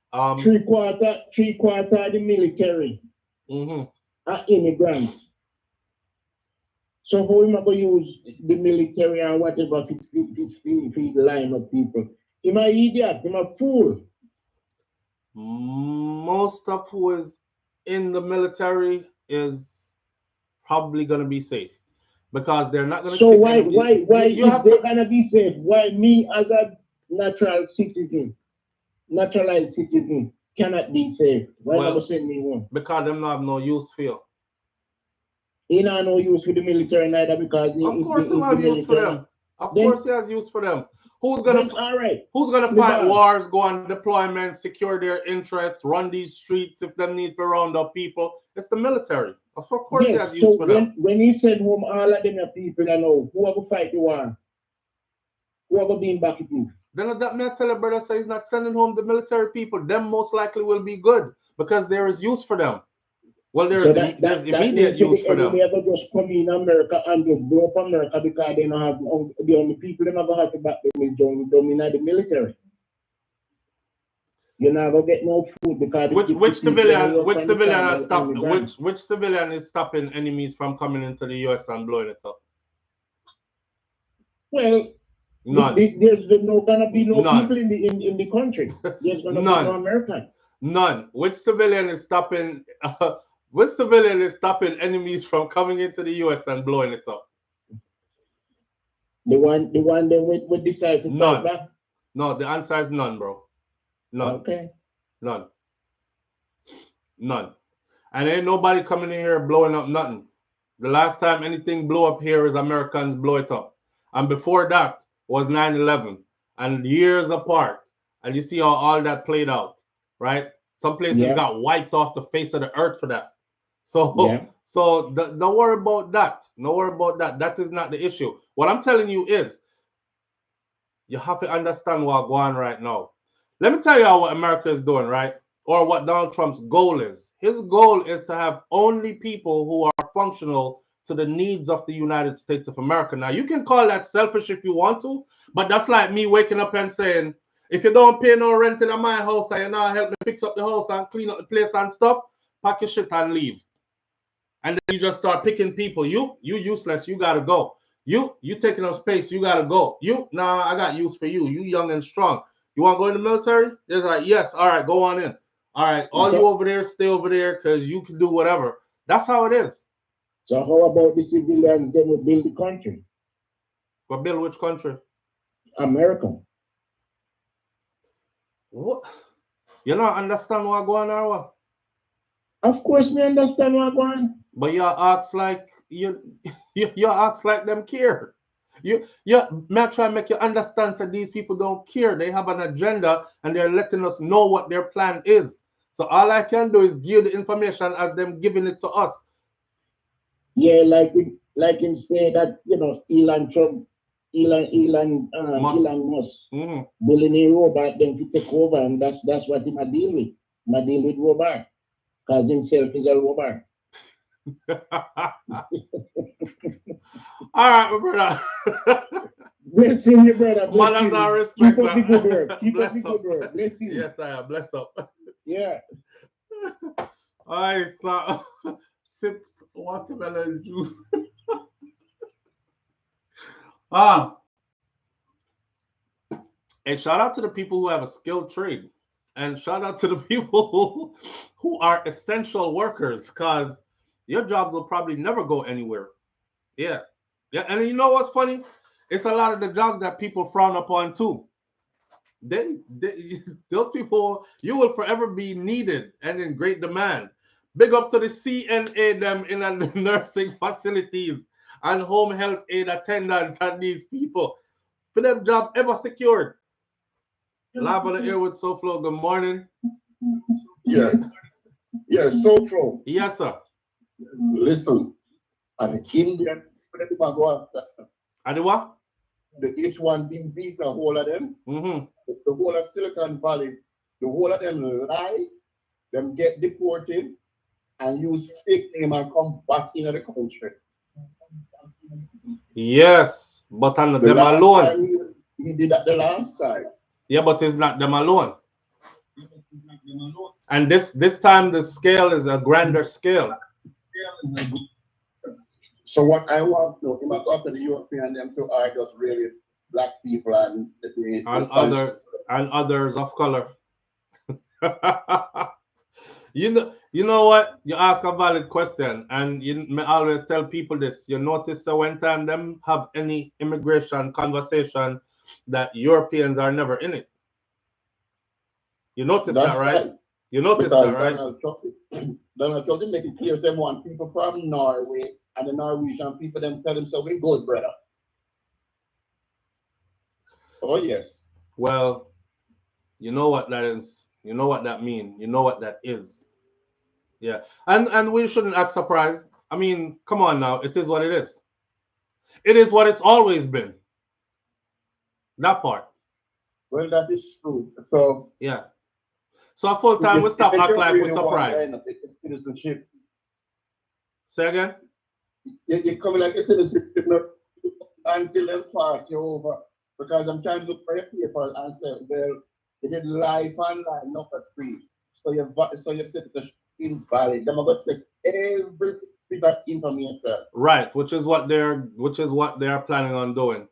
Three quarter of the military Mm-hmm. are immigrants. So how am I going to use the military and whatever if line of people? Am I idiot? Am I fool? Most of who is in the military is probably going to be safe because they're not going to So kick why any. why You, why you if have they're to. gonna be safe? Why me as a natural citizen, naturalized citizen cannot be safe? Why not go Well, send me home? because them not have no use for you. He not no use for the military neither because Of course, he if the have use for military them. Of then course, he has use for them. Who's gonna then all right, Who's gonna me fight boss. wars, go on deployment, secure their interests, run these streets if them need to round up people? It's the military. Of course, he has Yes, so use for them. when he send home all of them people I know who are gonna fight the war, who are gonna be in back with you. Then that may I tell a brother say he's not sending home the military people. Them most likely will be good because there is use for them. Well, So there's that immediate means that use the for them. enemy ever just come in America and just blow up America because they don't have the only people they never have to back them is dominate the military. You're not gonna get no food because the people that work Which on the civilian farm has are stopped immigrants. which civilian is stopping enemies from coming into the US and blowing it up? Well, None. there's no gonna be no None. people in the country. There's gonna be no None. American. None. Which civilian is stopping which civilian is stopping enemies from coming into the US and blowing it up? The one that would decide to fight None. back. No, the answer is none, bro. None. Okay. None. None. And ain't nobody coming in here blowing up nothing. The last time anything blew up here is Americans blow it up. And before that was 9/11 and years apart. And you see how all that played out, right? Some places Yeah. got wiped off the face of the earth for that. So Yeah. don't worry about that. Don't worry about that. That is not the issue. What I'm telling you is you have to understand what's going on right now. Let me tell you what America is doing, right? Or what Donald Trump's goal is. His goal is to have only people who are functional to the needs of the United States of America. Now, you can call that selfish if you want to, but that's like me waking up and saying, if you don't pay no rent in my house and you're not help me fix up the house and clean up the place and stuff, pack your shit and leave. And then you just start picking people. You useless. You gotta go. You taking up space. You gotta go. Nah, I got use for you. You young and strong. You want to go in the military? It's like, yes. All right, go on in. All right, all you So over there, stay over there because you can do whatever. That's how it is. so how about the civilians that will build the country? But build which country? America. What? You don't understand what going on? What? Of course we understand what going. But you acts like you acts like them care. May I try and make you understand that these people don't care. They have an agenda and they're letting us know what their plan is. So all I can do is give the information as them giving it to us. Yeah, like him say that, Elon Trump, Musk. Elon Musk Mhm. building a robot then to take over, and that's what he might deal with. Might deal with robot, because himself is a robot. All right, my brother. Blessing you, brother. Mothers Blessing are you. respect. Keep up the good work. Keep up Bless the good work. up. Blessing you. Yes, I am. Blessed up. Yeah. I saw sips watermelon juice. Ah, and shout out to the people who have a skilled trade, and shout out to the people who are essential workers, because your job will probably never go anywhere. Yeah, yeah, and you know what's funny? It's a lot of the jobs that people frown upon too. They those people, you will forever be needed and in great demand. Big up to the CNA them in the nursing facilities and home health aid attendants and these people. For them job ever secured. Live on the air with SouFLo. Good morning. Yeah, yeah, so true. Yes, sir. Listen, an Indian, And the what? the H-1B visa, whole of them, Mm-hmm. the whole of Silicon Valley, the whole of them lie, them get deported, and use fake name and come back into the country. Yes, but on The them last alone. time he did that the last time. Yeah, but it's not them alone. And this time the scale is a grander scale. So what I want to know, he must go to the European them to are just really black people and the And others of color. You know what? You ask a valid question, and you may always tell people this. You notice that when time them have any immigration conversation, that Europeans are never in it. You notice That's that, right? right. You notice that, Because right? Donald Trump did make it clear they want people from Norway and the Norwegian people them tell themselves we good, brother. Oh yes. Well, you know what that is. You know what that means. You know what that is. Yeah, and we shouldn't act surprised. I mean, come on now. It is what it is. It is what it's always been. That part. Well, that is true. So Yeah. So full time we if stop they act don't like we're really want to surprised. end up with citizenship, Say again. you're coming like a citizenship not until them party over. Because I'm trying to look for your papers and say, well, you did life and life, not for free. So your citizenship invalid. They're going to take every bit of information. Right, which is what they're planning on doing.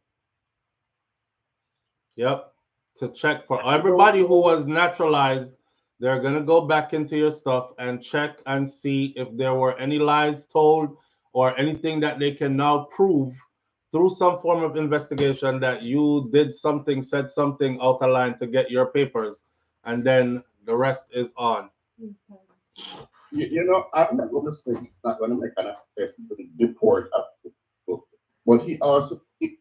Yep. To check for everybody who was naturalized, they're gonna go back into your stuff and check and see if there were any lies told or anything that they can now prove through some form of investigation that you did something, said something out of line to get your papers, and then the rest is on. You know, I'm not going to say he's not going to make an access to the deport of, but he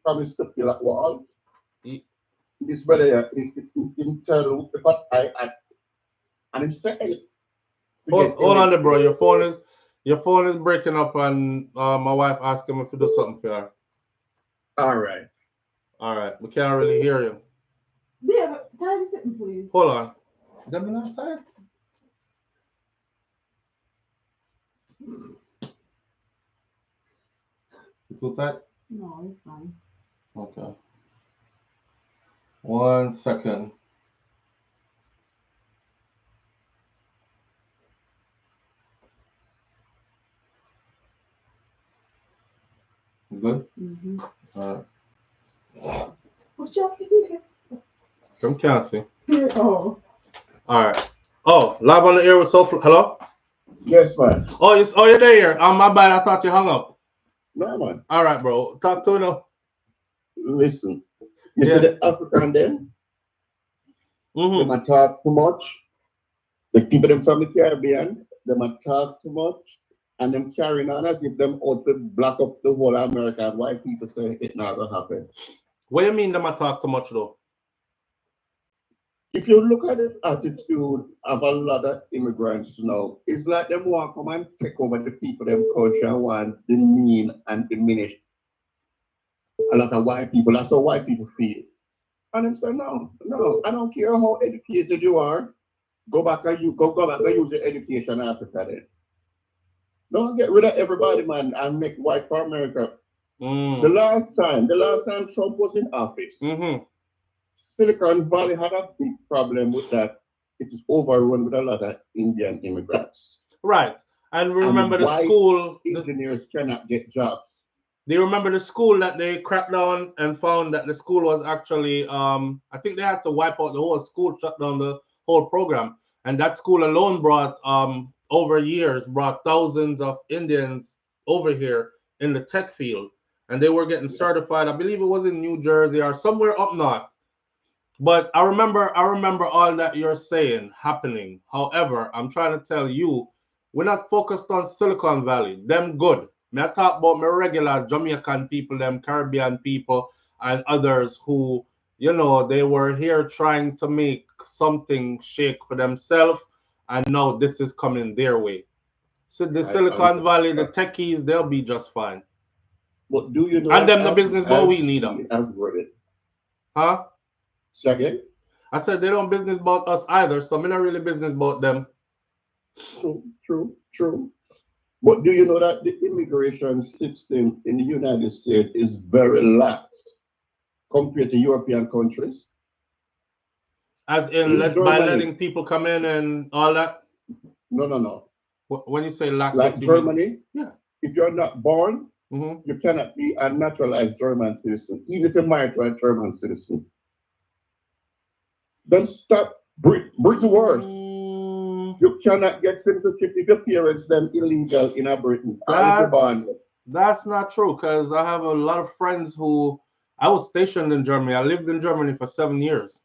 promised to fill a wall. He- This brother, he didn't tell because I and he said to Hold on there, bro. Your phone is breaking up, and my wife asked him if you do something for her. all right. All right, we can't really hear you. Yeah, but can I just sit, please? Hold on. Them enough time? You too tight? No, it's fine. Okay. 1 second. You good? Mm-hmm. All right. What's your opinion? From Cassie. Oh. All right. Oh, live on the air with SouFLoTV. Hello? Yes, man. Oh, you're there. My bad. I thought you hung up. No, man. All right, bro. Talk to you. Listen, you Yeah. see the African them, they might talk too much. The people them from the Caribbean, they might talk too much. And them carrying on as if them out to block up the whole of America and white people say it not gonna happen. What do you mean them I talk too much though? If you look at the attitude of a lot of immigrants now, it's like them want to come and take over the people, them country and want to demean and diminish a lot of white people. That's how white people feel. And them say, no, I don't care how educated you are. Go back and use your education after that. Don't get rid of everybody, man, and make white for America. The last time Trump was in office, Silicon Valley had a big problem with that. It is overrun with a lot of Indian immigrants. Right. And remember the school. Engineers cannot get jobs. Do you remember the school that they cracked down and found that the school was actually, I think they had to wipe out the whole school, shut down the whole program. And that school alone brought, over years, brought thousands of Indians over here in the tech field. And they were getting certified. I believe it was in New Jersey or somewhere up north. But I remember all that you're saying happening. However, I'm trying to tell you, we're not focused on Silicon Valley. Them good. Me I talk about my regular Jamaican people, them Caribbean people, and others who, they were here trying to make something shake for themselves, and now this is coming their way. So the Silicon Valley, the techies, they'll be just fine. But do you know? And them the business, but we need them. I've read it. Huh? Second? I said they don't business about us either, so I'm not really business about them. True. But do you know that the immigration system in the United States is very lax compared to European countries? As in, In by Germany, letting people come in and all that. no. When you say lax, what Like do you mean? Germany, Yeah. if you're not born, Mm-hmm. you cannot be a naturalized German citizen, even if you're married to a German citizen. Don't stop. Britain worse. You cannot get citizenship if your parents them illegal in a Britain. Or if you're born. That's not true, because I have a lot of friends who I was stationed in Germany. I lived in Germany for 7 years,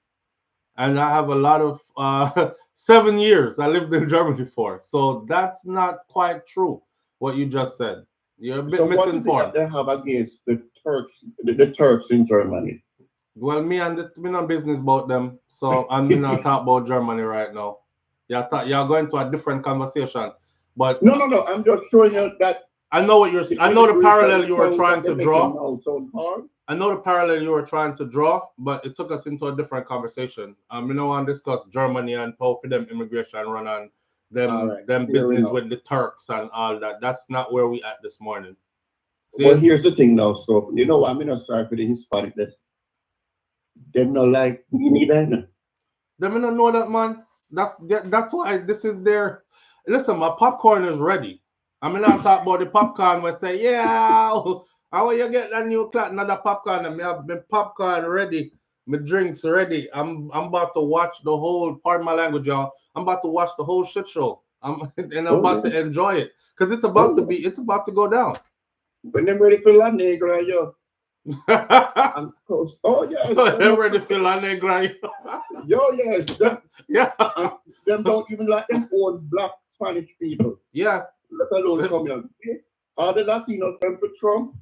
and I have a lot of 7 years I lived in Germany for. So that's not quite true what you just said. You're a bit So what is it misinformed. that they have against the Turks, the Turks in Germany? Well, me no business about them, so I'm not talk about Germany right now. You're going to a different conversation, but No. I'm just showing you that I know what you're. the I know the parallel immigration you were sounds trying that to they're making draw. now sound hard. I know the parallel you were trying to draw, but it took us into a different conversation. We don't want to discuss Germany and how for them immigration run on All them right, them fair business enough. with the Turks and all that. That's not where we at this morning. But See, here's the thing now, so you know I'm not sorry for the Hispanic that them not like me neither. them don't know that, man. That's why this is their. Listen, my popcorn is ready. I'm not talk about the popcorn. We say, yeah, how will you get that new clock? Another popcorn. And me have my popcorn ready. My drinks ready. I'm about to watch the whole. Pardon my language, y'all. I'm about to watch the whole shit show. I'm Oh about yeah, to enjoy it because it's oh about to yeah. be. It's about to go down. When them ready for La Negra, yo, I'm I'm close. Oh yes, them are, ready for La Negra. yo yes, them, Yeah, them don't even like them old black Spanish people, yeah. let alone come here. Eh, all the Latinos them for Trump.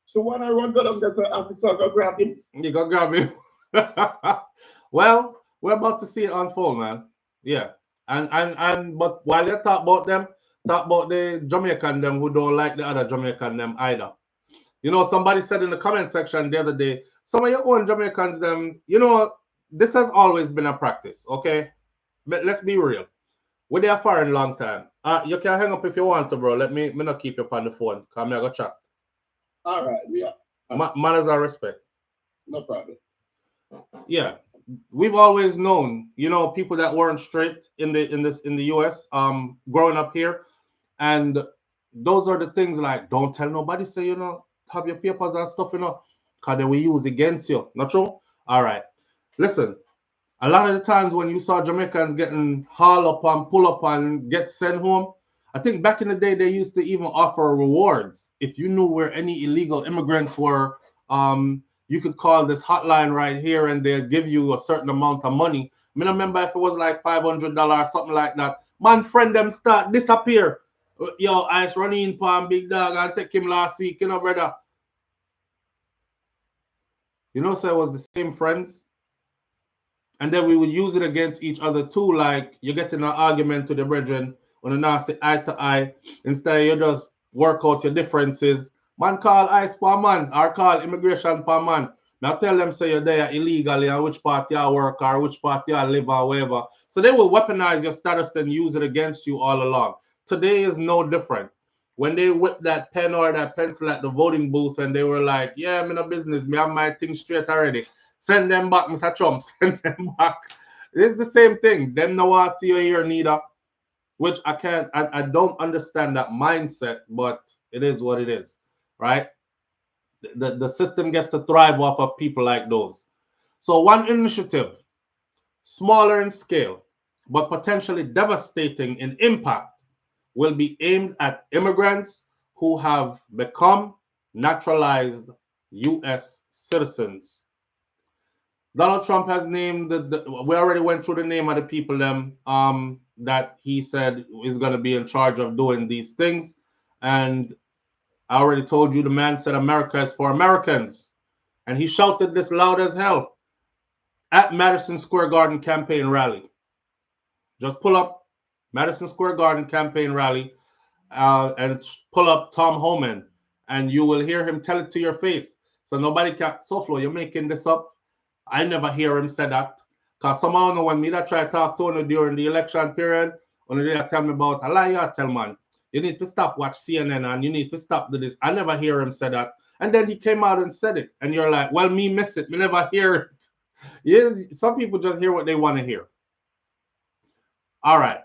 So when I run to them, there's an officer go grab him. You gonna grab me? Well, we're about to see it unfold, man. Yeah, and but while you talk about them, talk about the Jamaican them who don't like the other Jamaican them either. You know, somebody said in the comment section the other day, some of your own Jamaicans them. You know, this has always been a practice. Okay, but let's be real. We're there for a long time. You can hang up if you want to, bro. Me not keep you up on the phone. Come here, go chat. All right, yeah, Manners and respect. no problem. Yeah, we've always known, you know, people that weren't straight in the US growing up here, and those are the things like don't tell nobody, say, you know, have your papers and stuff, you know, because they will use against you. Not true? All right. Listen, a lot of the times when you saw Jamaicans getting haul up and pull up and get sent home, I think back in the day they used to even offer rewards if you knew where any illegal immigrants were. You could call this hotline right here, and they'll give you a certain amount of money. I mean, I remember if it was like $500, something like that. Man, friend them start disappear. Yo, I was running in palm big dog and take him last week, you know, brother. You know, so it was the same friends. And then we would use it against each other too. Like you get in an argument to the brethren when you now say eye to eye, instead you just work out your differences. Man call ICE per man or call immigration per man. Now tell them say you're there illegally and which part you work or which part you live or whatever. So they will weaponize your status and use it against you all along. Today is no different. When they whipped that pen or that pencil at the voting booth and they were like, yeah, I'm in a business, me have my thing straight already. Send them back, Mr. Trump. Send them back. It's the same thing. Them no want see you here neither. Which I don't understand that mindset, but it is what it is, right? The system gets to thrive off of people like those. So one initiative, smaller in scale, but potentially devastating in impact, will be aimed at immigrants who have become naturalized U.S. citizens. Donald Trump has named we already went through the name of the people that he said is going to be in charge of doing these things. And I already told you the man said America is for Americans. And he shouted this loud as hell at Madison Square Garden campaign rally. Just pull up Madison Square Garden campaign rally and pull up Tom Homan, and you will hear him tell it to your face. So nobody can. SouFlo, you're making this up. I never hear him say that. Because somehow when me that try to talk to him during the election period, when they tell me about a lie, you tell man. You need to stop watch CNN and you need to stop do this. I never hear him say that. And then he came out and said it. And you're like, well, me miss it. Me never hear it. Yes, some people just hear what they want to hear. All right.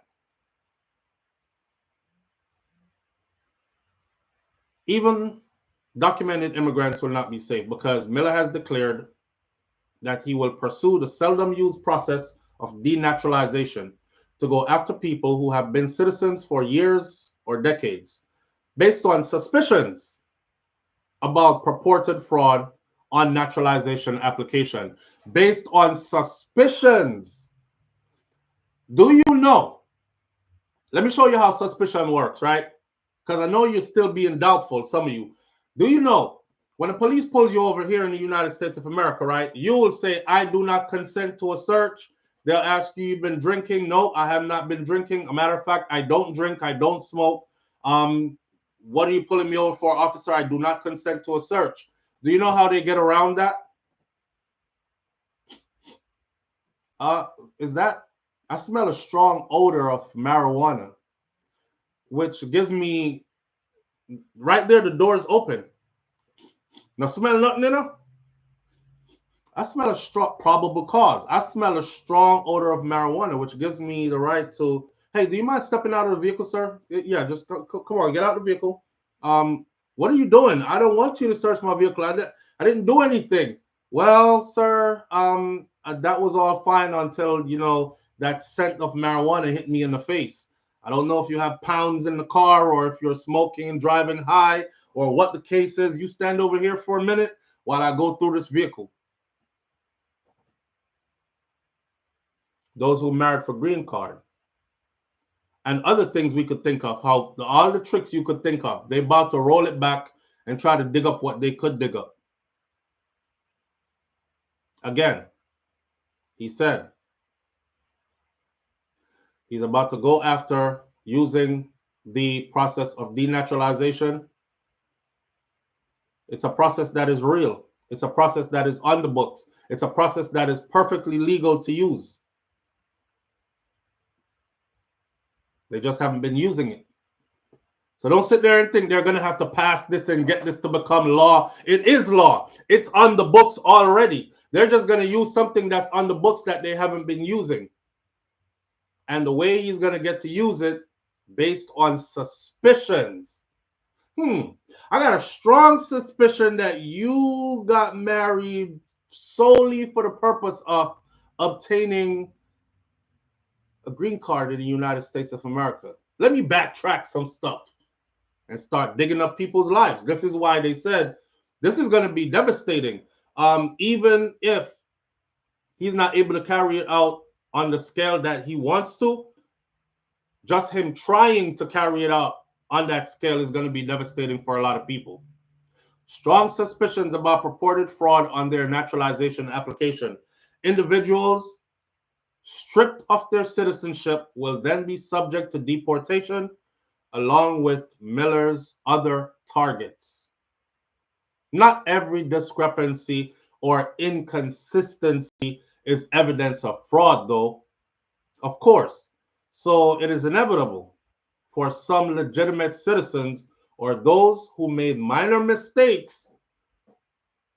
Even documented immigrants will not be safe because Miller has declared that he will pursue the seldom used process of denaturalization to go after people who have been citizens for years or decades based on suspicions about purported fraud on naturalization application. Based on suspicions. Do you know? Let me show you how suspicion works, right? Because I know you're still being doubtful, some of you. Do you know when the police pulls you over here in the United States of America, right? You will say, I do not consent to a search. They'll ask you, you've been drinking? No, I have not been drinking. A matter of fact, I don't drink. I don't smoke. What are you pulling me over for, officer? I do not consent to a search. Do you know how they get around that? I smell a strong odor of marijuana, which gives me, right there, the door is open. Now smell nothing, you know? I smell a strong probable cause. I smell a strong odor of marijuana, which gives me the right to, hey, do you mind stepping out of the vehicle, sir? Yeah, just come on, get out of the vehicle. What are you doing? I don't want you to search my vehicle. I didn't do anything. Well, sir, that was all fine until, you know, that scent of marijuana hit me in the face. I don't know if you have pounds in the car or if you're smoking and driving high or what the case is. You stand over here for a minute while I go through this vehicle. Those who married for green card. And other things we could think of, how all the tricks you could think of, they're about to roll it back and try to dig up what they could dig up. Again, he said he's about to go after using the process of denaturalization. It's a process that is real. It's a process that is on the books. It's a process that is perfectly legal to use. They just haven't been using it. So don't sit there and think they're going to have to pass this and get this to become law. It is law. It's on the books already. They're just going to use something that's on the books that they haven't been using. And the way he's going to get to use it based on suspicions. I got a strong suspicion that you got married solely for the purpose of obtaining a green card in the United States of America. Let me backtrack some stuff and start digging up people's lives. This is why they said this is going to be devastating. Even if he's not able to carry it out on the scale that he wants to, just him trying to carry it out on that scale is going to be devastating for a lot of people. Strong suspicions about purported fraud on their naturalization application. Individuals stripped of their citizenship will then be subject to deportation along with Miller's other targets. Not every discrepancy or inconsistency is evidence of fraud, though, of course. So it is inevitable for some legitimate citizens or those who made minor mistakes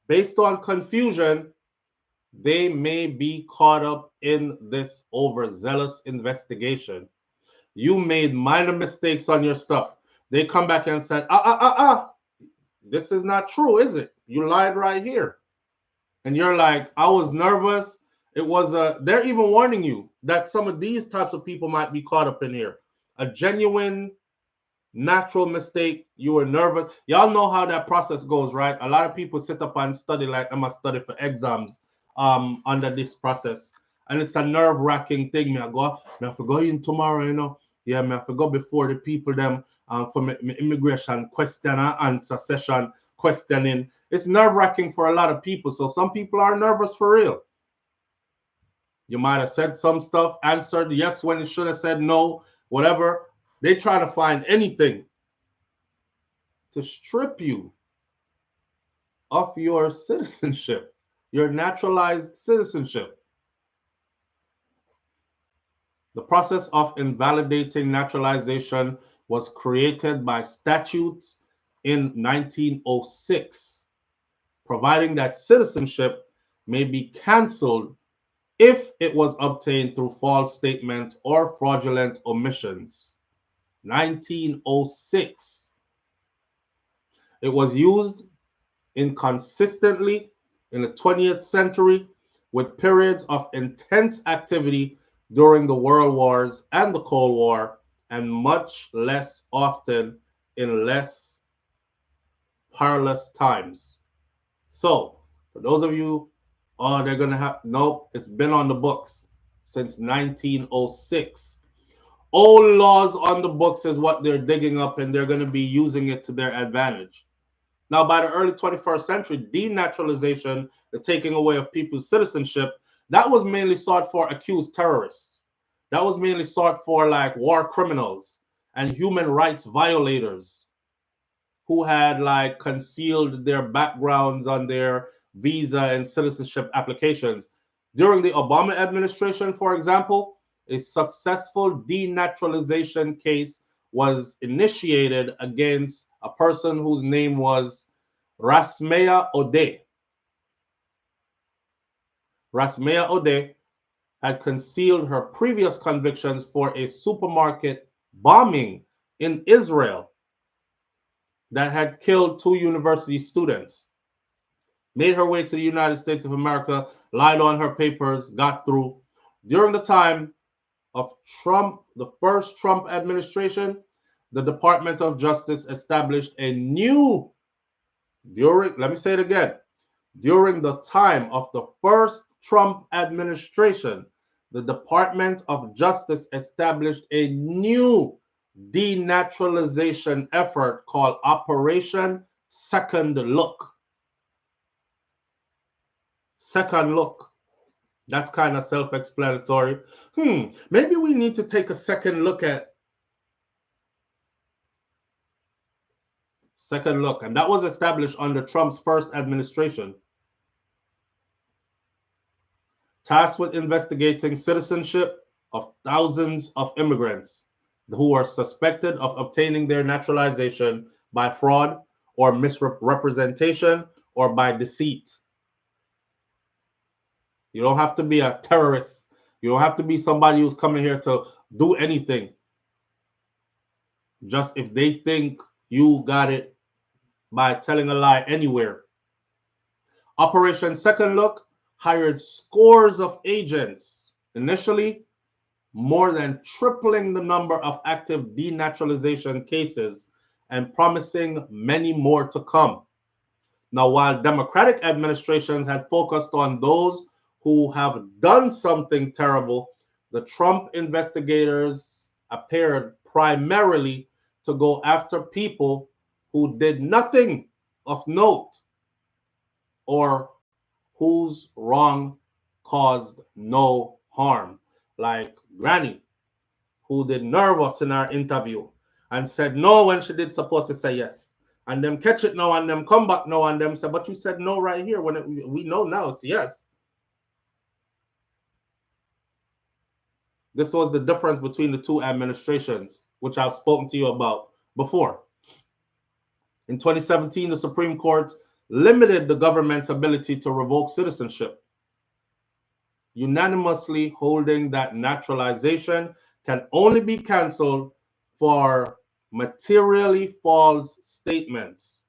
based on confusion, they may be caught up in this overzealous investigation. You made minor mistakes on your stuff. They come back and said, this is not true, is it? You lied right here. And you're like, I was nervous. They're even warning you that some of these types of people might be caught up in here. A genuine, natural mistake. You were nervous. Y'all know how that process goes, right? A lot of people sit up and study like I'm gonna study for exams under this process. And it's a nerve-wracking thing. I have to go in tomorrow, you know. Yeah, I have to go before the people them for my immigration question and answer session questioning. It's nerve-wracking for a lot of people. So some people are nervous for real. You might have said some stuff, answered yes when you should have said no, whatever. They try to find anything to strip you of your citizenship, your naturalized citizenship. The process of invalidating naturalization was created by statutes in 1906, providing that citizenship may be cancelled if it was obtained through false statement or fraudulent omissions. 1906. It was used inconsistently in the 20th century with periods of intense activity during the World Wars and the Cold War, and much less often in less perilous times. So, for those of you, oh, they're going to have, nope, it's been on the books since 1906. Old laws on the books is what they're digging up, and they're going to be using it to their advantage. Now, by the early 21st century, denaturalization, the taking away of people's citizenship, that was mainly sought for accused terrorists. That was mainly sought for like war criminals and human rights violators who had like concealed their backgrounds on their visa and citizenship applications. During the Obama administration, for example, a successful denaturalization case was initiated against a person whose name was Rasmea Odeh. Rasmea Odeh had concealed her previous convictions for a supermarket bombing in Israel that had killed 2 university students. Made her way to the United States of America, lied on her papers, got through. During the time of Trump, the first Trump administration, the Department of Justice established a new, let me say it again, during the time of the first Trump administration, the Department of Justice established a new denaturalization effort called Operation Second Look. Second Look. That's kind of self-explanatory. Maybe we need to take a second look at Second Look. And that was established under Trump's first administration. Tasked with investigating citizenship of thousands of immigrants who are suspected of obtaining their naturalization by fraud or misrepresentation or by deceit. You don't have to be a terrorist. You don't have to be somebody who's coming here to do anything. Just if they think you got it by telling a lie anywhere. Operation Second Look hired scores of agents, initially more than tripling the number of active denaturalization cases and promising many more to come. Now, while Democratic administrations had focused on those who have done something terrible, the Trump investigators appeared primarily to go after people who did nothing of note or whose wrong caused no harm. Like Granny, who did nerve us in our interview and said no when she did supposed to say yes. And them catch it now and them come back now and them say, but you said no right here when we know now it's yes. This was the difference between the two administrations, which I've spoken to you about before. In 2017, the Supreme Court limited the government's ability to revoke citizenship, unanimously holding that naturalization can only be canceled for materially false statements,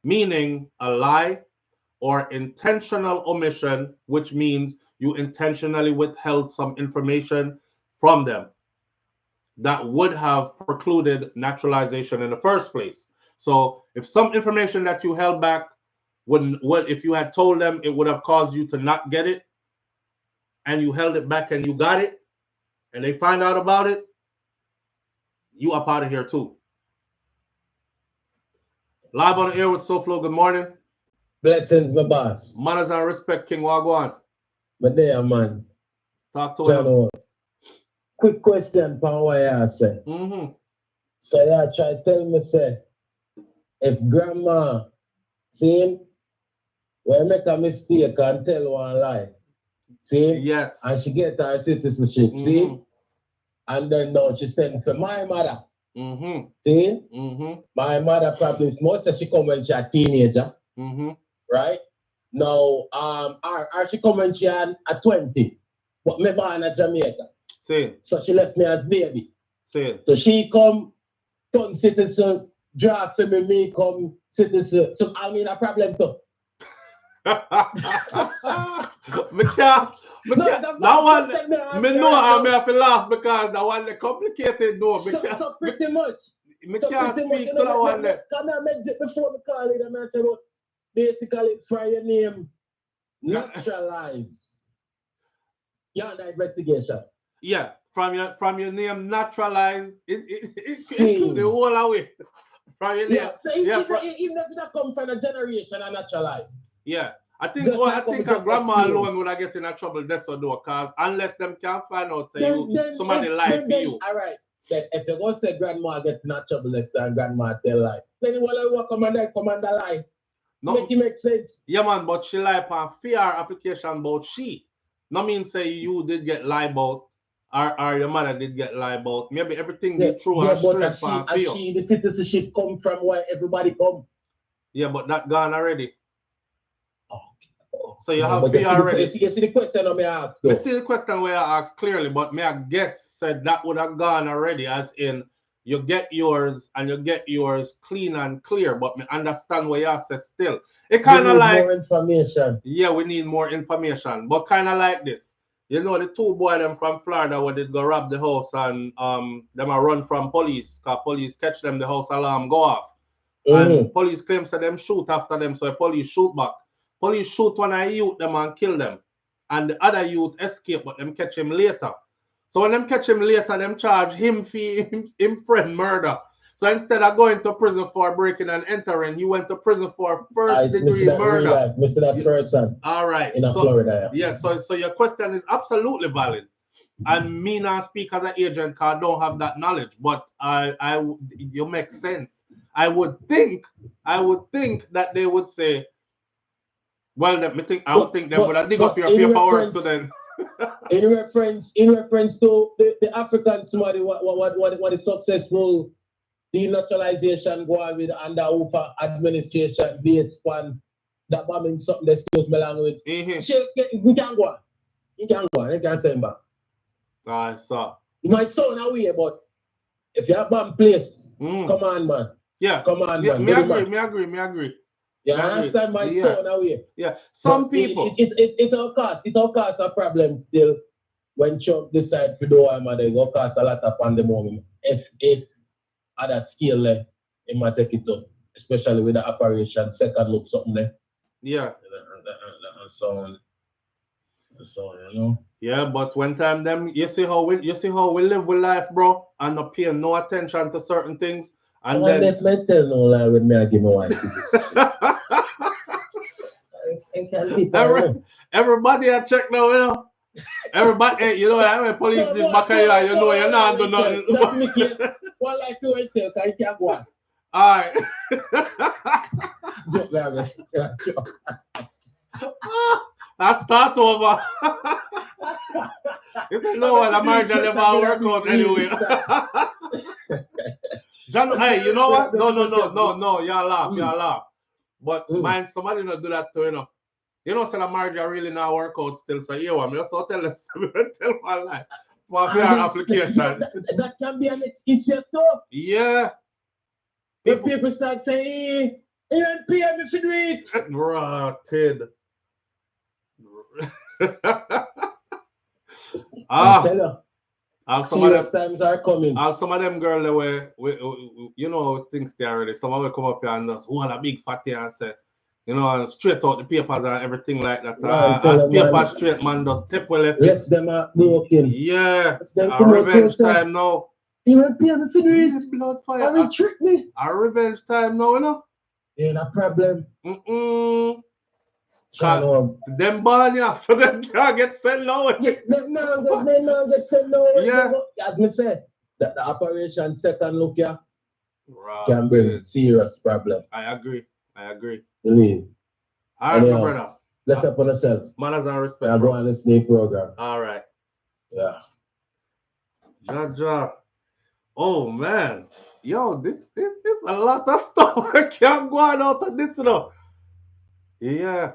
meaning a lie or intentional omission, which means you intentionally withheld some information from them that would have precluded naturalization in the first place. So if some information that you held back if you had told them it would have caused you to not get it, and you held it back and you got it, and they find out about it, you up out of here too. Live on the air with SouFLo, good morning. Blessings, my boss. Manners and respect, King Wagwan. But there, man. Talk to him. Quick question for what I say. So yeah, try to tell me, say, if grandma, see him, when make a mistake and tell one lie, see? Yes. And she get her citizenship, see? And then now she send for my mother. See? My mother probably most that she come when she a teenager. Right? Now, she come when she at 20. But me born in Jamaica. See. So she left me as baby. See. So she come turn citizen, draft for me come citizen. So I mean a problem too. That one, me know I may have to laugh because that one is complicated though. So pretty much. Me can't speak to that one there. Can I make it before me call it? I say, well, basically, try your name, Naturalized. You're under investigation. Yeah, from your name, Naturalized, it the whole away. From your name. Yeah, even if that come from a generation of Naturalized. Yeah. I think a grandma alone would have get in trouble this or do, because unless them can find out somebody lie for you. All right. Then if you go say grandma get in trouble next time, grandma tell lie. Then you want to commander lie. No. Make it make sense. Yeah, man, but she lie on fear application about she. No mean say you did get lie about or your mother did get lie about. Maybe everything be true and straight for fear. The citizenship come from where everybody come. Yeah, but that gone already. So you No, have fear already. You see the question I may ask. I see the question where I asked clearly, but may I guess said that would have gone already, as in you get yours and you get yours clean and clear, but me understand what you say still. It kind of like more information. Yeah, we need more information, but kind of like this. You know, the two boys them from Florida where they go rob the house and them a run from police, because police catch them, the house alarm go off. And police claims that them shoot after them, so the police shoot back. Police shoot one of the youth them and kill them. And the other youth escape, but them catch him later. So when them catch him later, them charge him for him friend murder. So instead of going to prison for breaking and entering, he went to prison for first-degree murder. Mr. That person. All right. In Florida. Yeah. So your question is absolutely valid. And me not speak as an agent because I don't have that knowledge. But you make sense. I would think that they would say, well, I would think they would have dig up your paperwork to them. in reference to the African somebody what is successful denaturalization go on with under UFA administration based on that bombing something that excuse me language. We can go on. You can go on, you can send back. So you might sound away, but if you have bomb place, come on, man. Yeah. Come on, man. Me agree. Yeah, I understand my sound away. Yeah. Some people it all cause a problem still when Trump decide to do it go cause a lot of pandemonium. If at that scale it might take it up, especially with the operation second look something there. Yeah. And so on. You know. Yeah, but when time them you see how we live with life, bro, and not paying no attention to certain things. And then let me tell no lie with me I give my wife. Everybody I check now, you know. Everybody, hey, you know, I mean, police this back here, you know, you're not doing nothing. One like to tell, I can't go on. All right. I start over. You say no one, the marriage never work out anyway. John, hey, you know what? No, y'all laugh. But mind somebody not do that too, you know. You know, so the marriage really not work out still. So you want me just tell them, tell my life for fair application. That can be an excuse too. Yeah. If people start saying, you don't pay me for do it. Rotted. Serious times are coming. Some of them girls, you know, things they already. Some of them come up here and just hold a big fatty and say, you know, and straight out the papers and everything like that. As paper straight man does tip well left. Left them are broken. Yeah. Revenge time now. You don't pay me for do it. Blood fire. You trick me. Revenge time now, you know. Ain't a problem. Them born yeah, so them can't get sent now. They now get sent now. Yeah. As me said, the operation second look here can bring serious problem. I agree. Believe. All right, my brother. Let's up on yourself. Manners and respect. I'll go on the snake program. All right. Yeah. Jaja. Oh man, yo, this a lot of stuff. I can't go on out of this, you know. Yeah,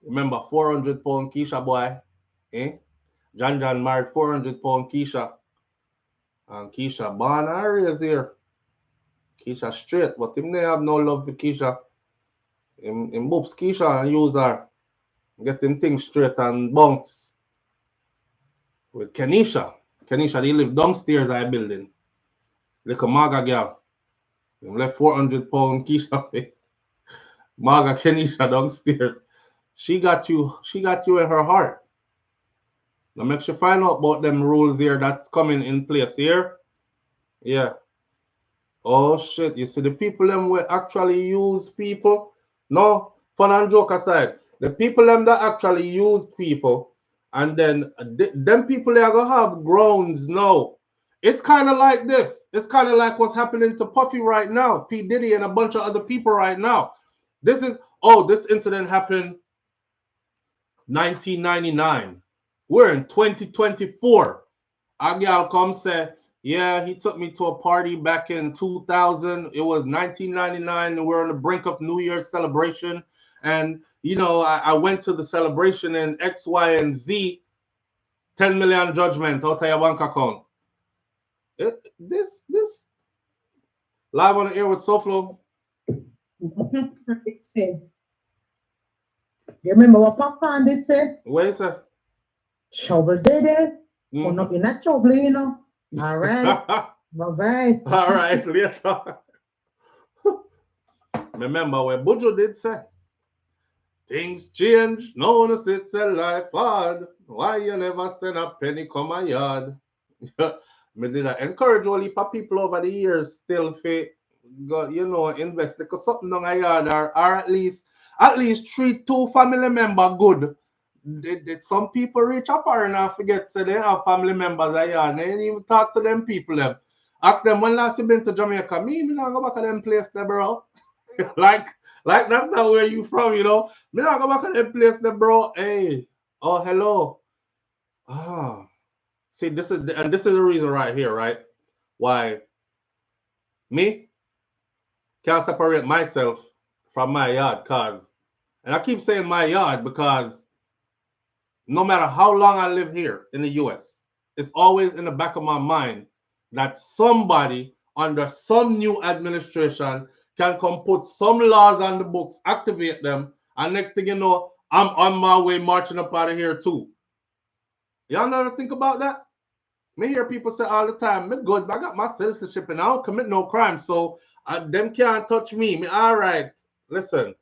remember 400 pound Keisha boy, eh? John married 400 pound Keisha, and Keisha born and raised here. Keisha straight, but him they have no love for Keisha. Him boops Keisha and use her, get him things straight and bounce with Kenisha. Kenisha, they live downstairs I building. Little Maga girl. Him left 400 pound Keisha. Maga Kenisha downstairs. She got you in her heart. Now make sure find out about them rules here that's coming in place here. Yeah. Oh shit. You see the people them will actually use people. No, fun and joke aside. The people them that actually use people and then them people they are gonna have grounds now. It's kind of like this. It's kind of like what's happening to Puffy right now, P. Diddy and a bunch of other people right now. This incident happened 1999. We're in 2024. A gal come say, yeah, he took me to a party back in 2000. It was 1999, and we're on the brink of New Year's celebration. And, I went to the celebration in X, Y, and Z, 10 million judgment out of your bank account. This live on the air with SouFLo. You remember what Papa did say? What is it? Trouble Diddy. Well, not in that trouble, you know. All right. Bye-bye. All right, later. Remember what Bujo did say? Things change, no one sits a life hard. Why you never send a penny come a yard? Me did I encourage all heap of people over the years still go, invest because something on a yard or at least treat two family member good. Did some people reach up far enough forget say they have family members a yard. They didn't even talk to them people them. Ask them when last you been to Jamaica. Me not go back to them place there, bro. like that's not where you from, Me not go back to them place there, bro. Hey, oh hello. Ah, see, this is the reason right here, right? Why me can't separate myself from my yard, and I keep saying my yard because no matter how long I live here in the US, it's always in the back of my mind that somebody under some new administration can come put some laws on the books, activate them, and next thing you know, I'm on my way marching up out of here too. Y'all never think about that? Me hear people say all the time, me good, I got my citizenship and I don't commit no crime, so them can't touch me. All right, listen,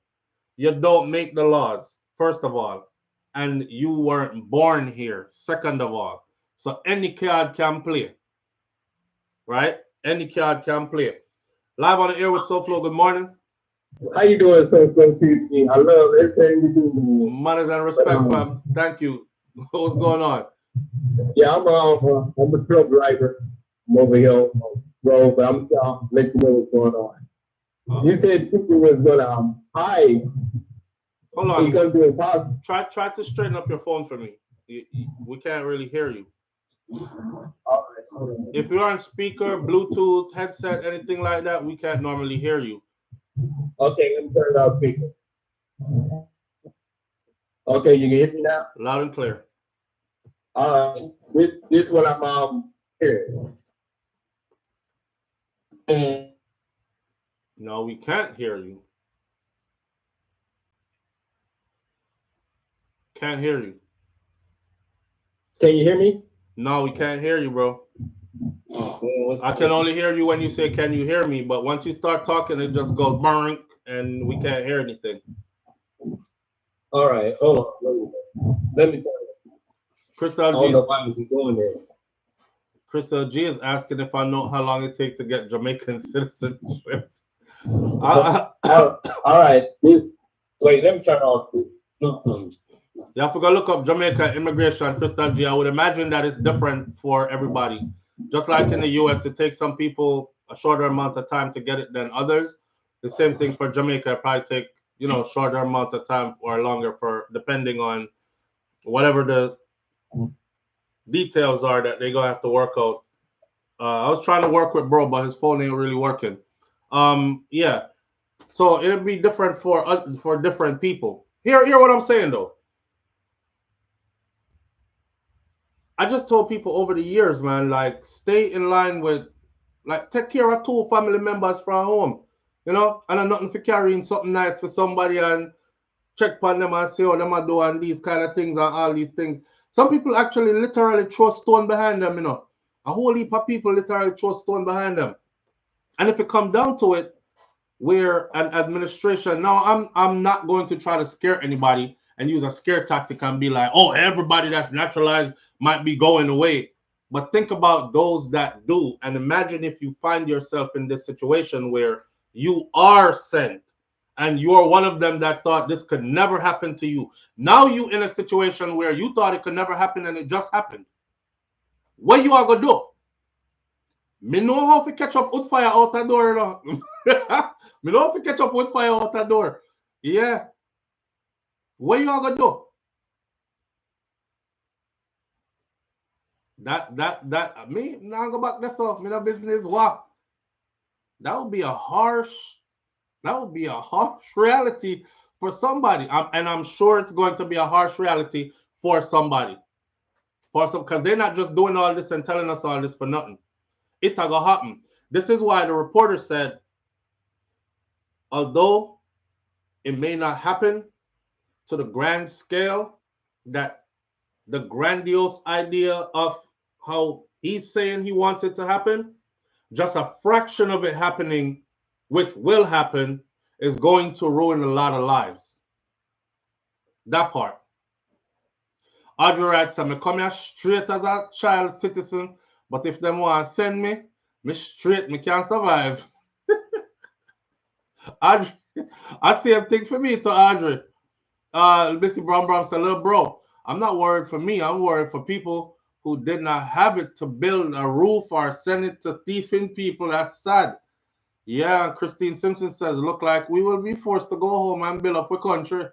you don't make the laws, first of all, and you weren't born here, second of all. So any card can play, right? Any card can play. Live on the air with SouFLo, good morning. How you doing, SouFLoTV? I love everything you do. Manners and respect, fam. Thank you. What's going on? Yeah, I'm a truck driver. I'm over here, bro, but I'm let you know what's going on. You said people was gonna hide. Hold on. You gonna do it Try to straighten up your phone for me. We can't really hear you. If you're on speaker, Bluetooth, headset, anything like that, we can't normally hear you. Okay, let me turn it off speaker. Okay, you can hear me now? Loud and clear. This is what I'm hearing. No, we can't hear you. Can't hear you. Can you hear me? No, we can't hear you, bro. I can only hear you when you say, can you hear me? But once you start talking, it just goes brrrk, and we can't hear anything. All right, hold on. Let me tell you. Crystal I don't G. know why was going there. Crystal G is asking if I know how long it takes to get Jamaican citizenship. All right. Wait, let me turn off this. You have to go look up Jamaica immigration, Crystal G. I would imagine that it's different for everybody. Just like in the US, it takes some people a shorter amount of time to get it than others. The same thing for Jamaica, it probably take, shorter amount of time or longer for depending on whatever the details are that they're gonna have to work out I was trying to work with bro, but his phone ain't really working. Yeah. So it'll be different for different people. Hear what I'm saying though. I just told people over the years, man, like stay in line with, like take care of two family members from home, you know, and I'm nothing for carrying something nice for somebody and check upon them and see how them are doing these kind of things and all these things. Some people actually literally throw stone behind them, you know. A whole heap of people literally throw stone behind them. And if it come down to it, where an administration, now I'm not going to try to scare anybody and use a scare tactic and be like, oh, everybody that's naturalized might be going away. But think about those that do, and imagine if you find yourself in this situation where you are sent and you're one of them that thought this could never happen to you. Now you in a situation where you thought it could never happen and it just happened. What you are gonna do? Me know how to catch up with fire out the door. You know? Me know how to catch up with fire out the door. Yeah. What you all gonna do? Me now go back this off. Me no business what? That would be a harsh reality for somebody. And I'm sure it's going to be a harsh reality for somebody. Because they're not just doing all this and telling us all this for nothing. It's gonna happen. This is why the reporter said, although it may not happen to the grand scale, that the grandiose idea of how he's saying he wants it to happen, just a fraction of it happening, which will happen, is going to ruin a lot of lives. That part. Audrey writes, I come here straight as a child citizen, but if them want to send me, me can't survive. Audrey, I see a thing for me to Audrey. Missy Brown said, little bro, I'm not worried for me. I'm worried for people who did not have it to build a roof or send it to thieving people. That's sad. Yeah, Christine Simpson says, look like we will be forced to go home and build up a country.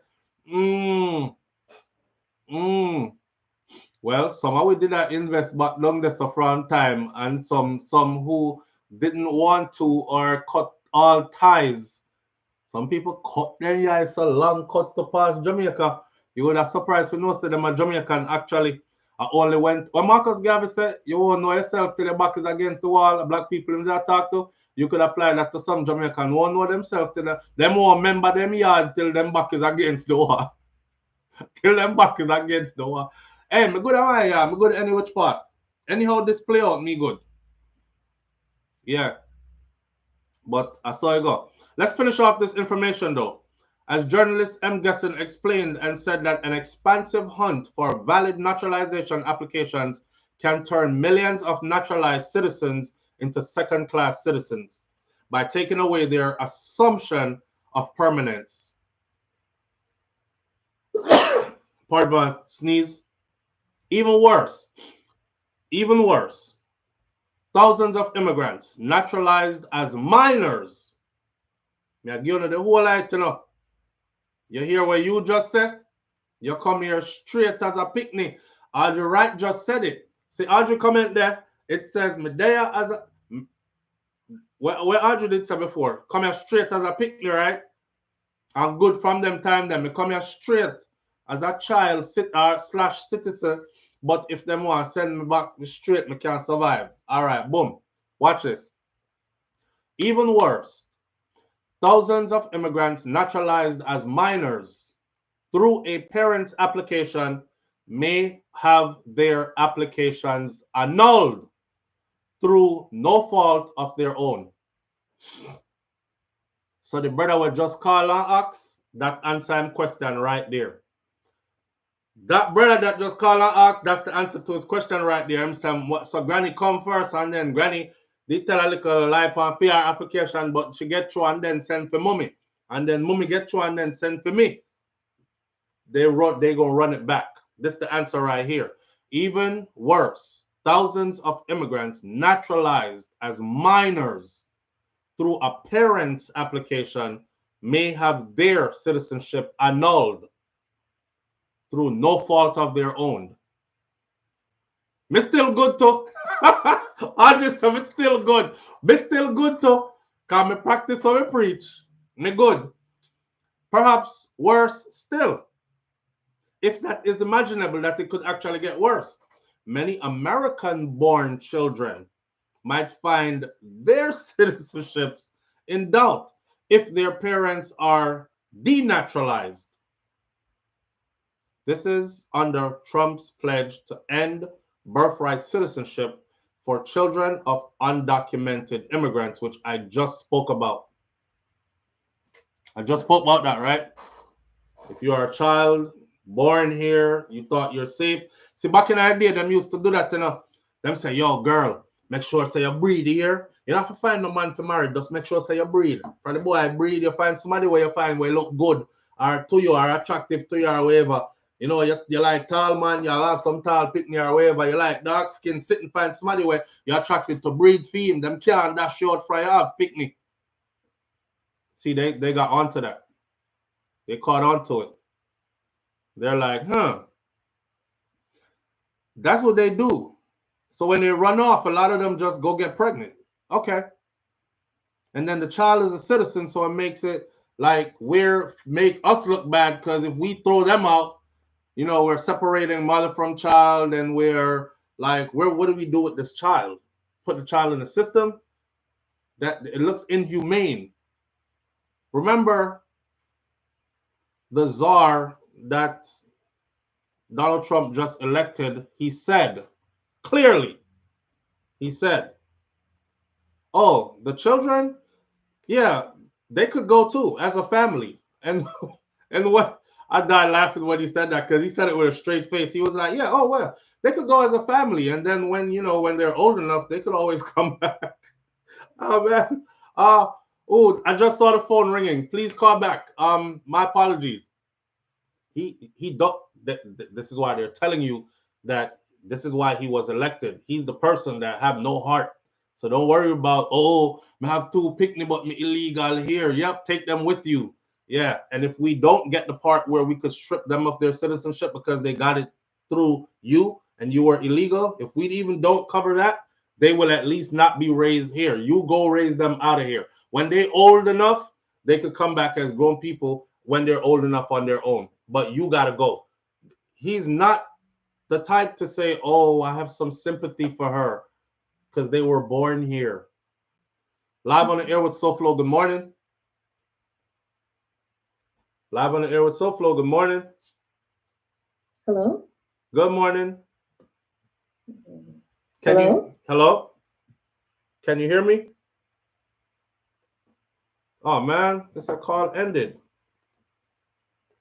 Well, some of we did not invest back down there so from time, and some who didn't want to or cut all ties. Some people cut their yeah, it's a long cut to pass Jamaica. You would have surprised to know say them a Jamaican actually. I only went when Marcus Garvey said you won't know yourself till the back is against the wall. Black people in that talk to, you could apply that to some Jamaican won't know themselves till them won't remember them yard till them back is against the wall. Till them back is against the wall. Hey, me good am I yeah, me good any which part. Anyhow, this play out me good. Yeah. But I saw it go. Let's finish off this information though. As journalist M. Gesson explained and said that an expansive hunt for valid naturalization applications can turn millions of naturalized citizens into second-class citizens by taking away their assumption of permanence. Pardon my sneeze. Even worse, thousands of immigrants naturalized as minors. Me give you the whole light, you know. You hear what you just said? You come here straight as a picnic. Audrey Wright just said it. See, Audrey comment there. It says, Medea as a... Where Audrey did say before, come here straight as a picnic, right? I'm good from them time then. Me come here straight as a child slash citizen. But if them want to send me back straight, me can't survive. All right, boom. Watch this. Even worse, thousands of immigrants naturalized as minors through a parent's application may have their applications annulled through no fault of their own. So the brother will just call and ask, that answer him question right there. That brother that just called and asked, that's the answer to his question right there. So Granny come first, and then Granny did tell a little lie on PR application, but she get through and then send for Mummy. And then Mummy get through and then send for me. They gonna run it back. This is the answer right here. Even worse, thousands of immigrants naturalized as minors through a parent's application may have their citizenship annulled through no fault of their own. Me still good to. Audrey said me still good. Me still good to. Cause me practice what me preach. Me good. Perhaps worse still. If that is imaginable, that it could actually get worse. Many American-born children might find their citizenships in doubt if their parents are denaturalized. This is under Trump's pledge to end birthright citizenship for children of undocumented immigrants, which I just spoke about. I just spoke about that, right? If you are a child born here, you thought you're safe. See, back in our day, them used to do that, you know. Them say, yo, girl, make sure say you breed here. You don't have to find no man for married. Just make sure say you breed. For the boy breed, you find somebody where you find where you look good or to you or attractive to you or whatever. You know, you like tall man, you have some tall picnic or whatever. You like dark skin, sit and find somebody where you're attracted to breed for him. Them can't dash you out for you have picnic. See, they got onto that. They caught onto it. They're like, huh. That's what they do. So when they run off, a lot of them just go get pregnant. Okay. And then the child is a citizen, so it makes it like make us look bad because if we throw them out, you know, we're separating mother from child, and we're like, what do we do with this child? Put the child in the system? That it looks inhumane. Remember the czar that Donald Trump just elected, he said clearly, he said, oh, the children, yeah, they could go too as a family. And what I died laughing when he said that because he said it with a straight face. He was like, yeah, oh well, they could go as a family, and then when they're old enough, they could always come back. Oh man. Oh, I just saw the phone ringing. Please call back. My apologies. He don't. This is why they're telling you that this is why he was elected. He's the person that have no heart. So don't worry about, oh, I have two picnic but me illegal here. Yep, take them with you. Yeah, and if we don't get the part where we could strip them of their citizenship because they got it through you and you were illegal, if we even don't cover that, they will at least not be raised here. You go raise them out of here. When they're old enough, they could come back as grown people when they're old enough on their own. But you got to go. He's not the type to say, oh, I have some sympathy for her because they were born here. Live on the air with SouFLo, good morning. Live on the air with SouFLo, good morning. Hello? Good morning. Hello? Can you hear me? Oh man, this call ended.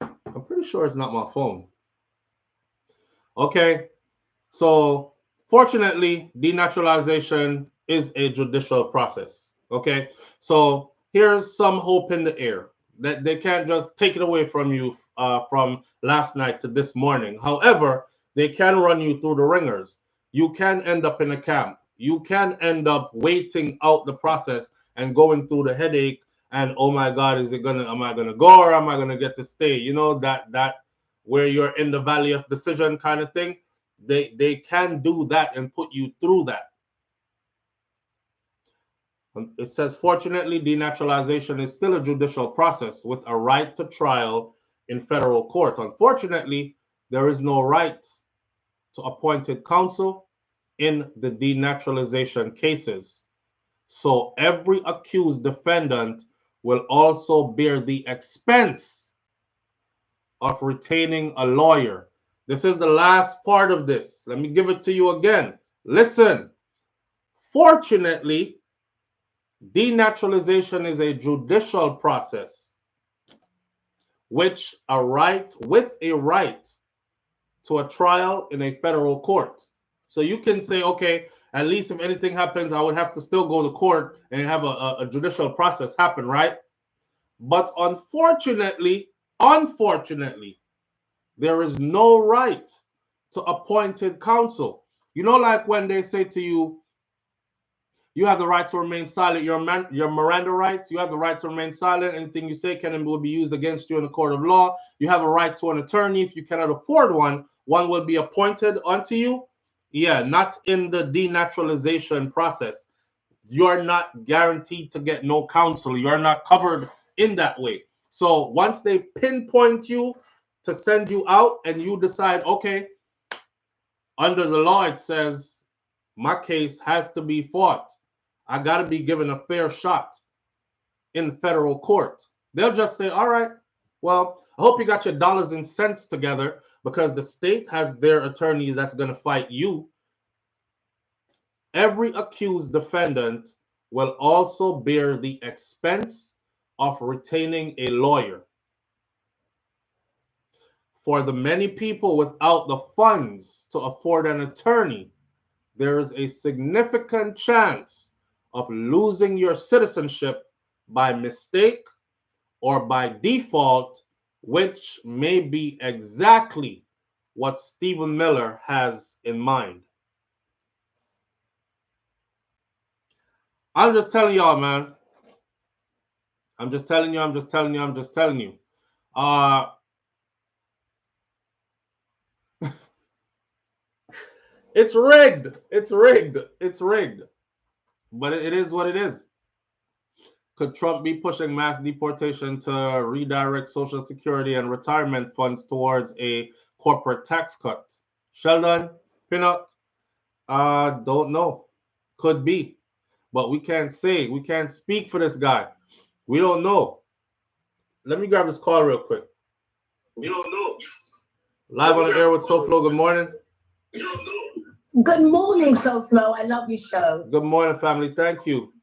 I'm pretty sure it's not my phone. Okay, so fortunately, denaturalization is a judicial process. Okay, so here's some hope in the air that they can't just take it away from you from last night to this morning. However, they can run you through the ringers. You can end up in a camp. You can end up waiting out the process and going through the headache. And oh my God, am I gonna go or am I gonna get to stay? You know, that where you're in the valley of decision kind of thing. They can do that and put you through that. It says, fortunately, denaturalization is still a judicial process with a right to trial in federal court. Unfortunately, there is no right to appointed counsel in the denaturalization cases. So every accused defendant will also bear the expense of retaining a lawyer. This is the last part of this. Let me give it to you again. Listen. Fortunately, denaturalization is a judicial process with a right to a trial in a federal court. So you can say, okay, at least if anything happens, I would have to still go to court and have a judicial process happen, right? But unfortunately, there is no right to appointed counsel. You know, like when they say to you, you have the right to remain silent. Your Miranda rights. You have the right to remain silent. Anything you say can and will be used against you in a court of law. You have a right to an attorney. If you cannot afford one, one will be appointed unto you. Yeah, not in the denaturalization process. You're not guaranteed to get no counsel. You're not covered in that way. So once they pinpoint you to send you out and you decide, okay, under the law it says my case has to be fought. I got to be given a fair shot in federal court. They'll just say, all right, well, I hope you got your dollars and cents together because the state has their attorneys that's going to fight you. Every accused defendant will also bear the expense of retaining a lawyer. For the many people without the funds to afford an attorney, there is a significant chance of losing your citizenship by mistake or by default, which may be exactly what Stephen Miller has in mind. I'm just telling y'all, man. I'm just telling you. It's rigged. It's rigged. But it is what it is. Could Trump be pushing mass deportation to redirect Social Security and retirement funds towards a corporate tax cut? Sheldon, Pinnock, don't know. Could be. But we can't say. We can't speak for this guy. We don't know. Let me grab this call real quick. We don't know. Live on the air with SouFLo. Good morning. Good morning, SouFLo. I love your show. Good morning, family. Thank you.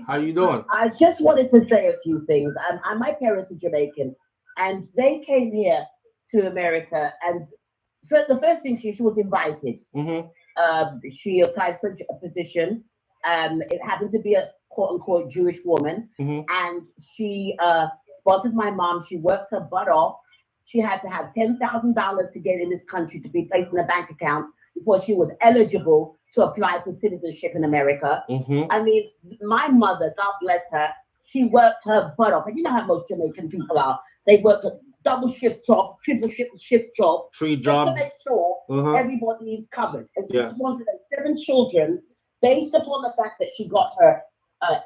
How you doing? I just wanted to say a few things. My parents are Jamaican, and they came here to America. And the first thing, she was invited. She applied for a position. It happened to be a quote-unquote Jewish woman. And she sponsored my mom. She worked her butt off. She had to have $10,000 to get in this country to be placed in a bank account before she was eligible to apply for citizenship in America. I mean, my mother, God bless her, she worked her butt off. And you know how most Jamaican people are. They work a double shift job, triple shift job. 3 jobs. To make sure everybody is covered. And she wanted 7 children based upon the fact that she got her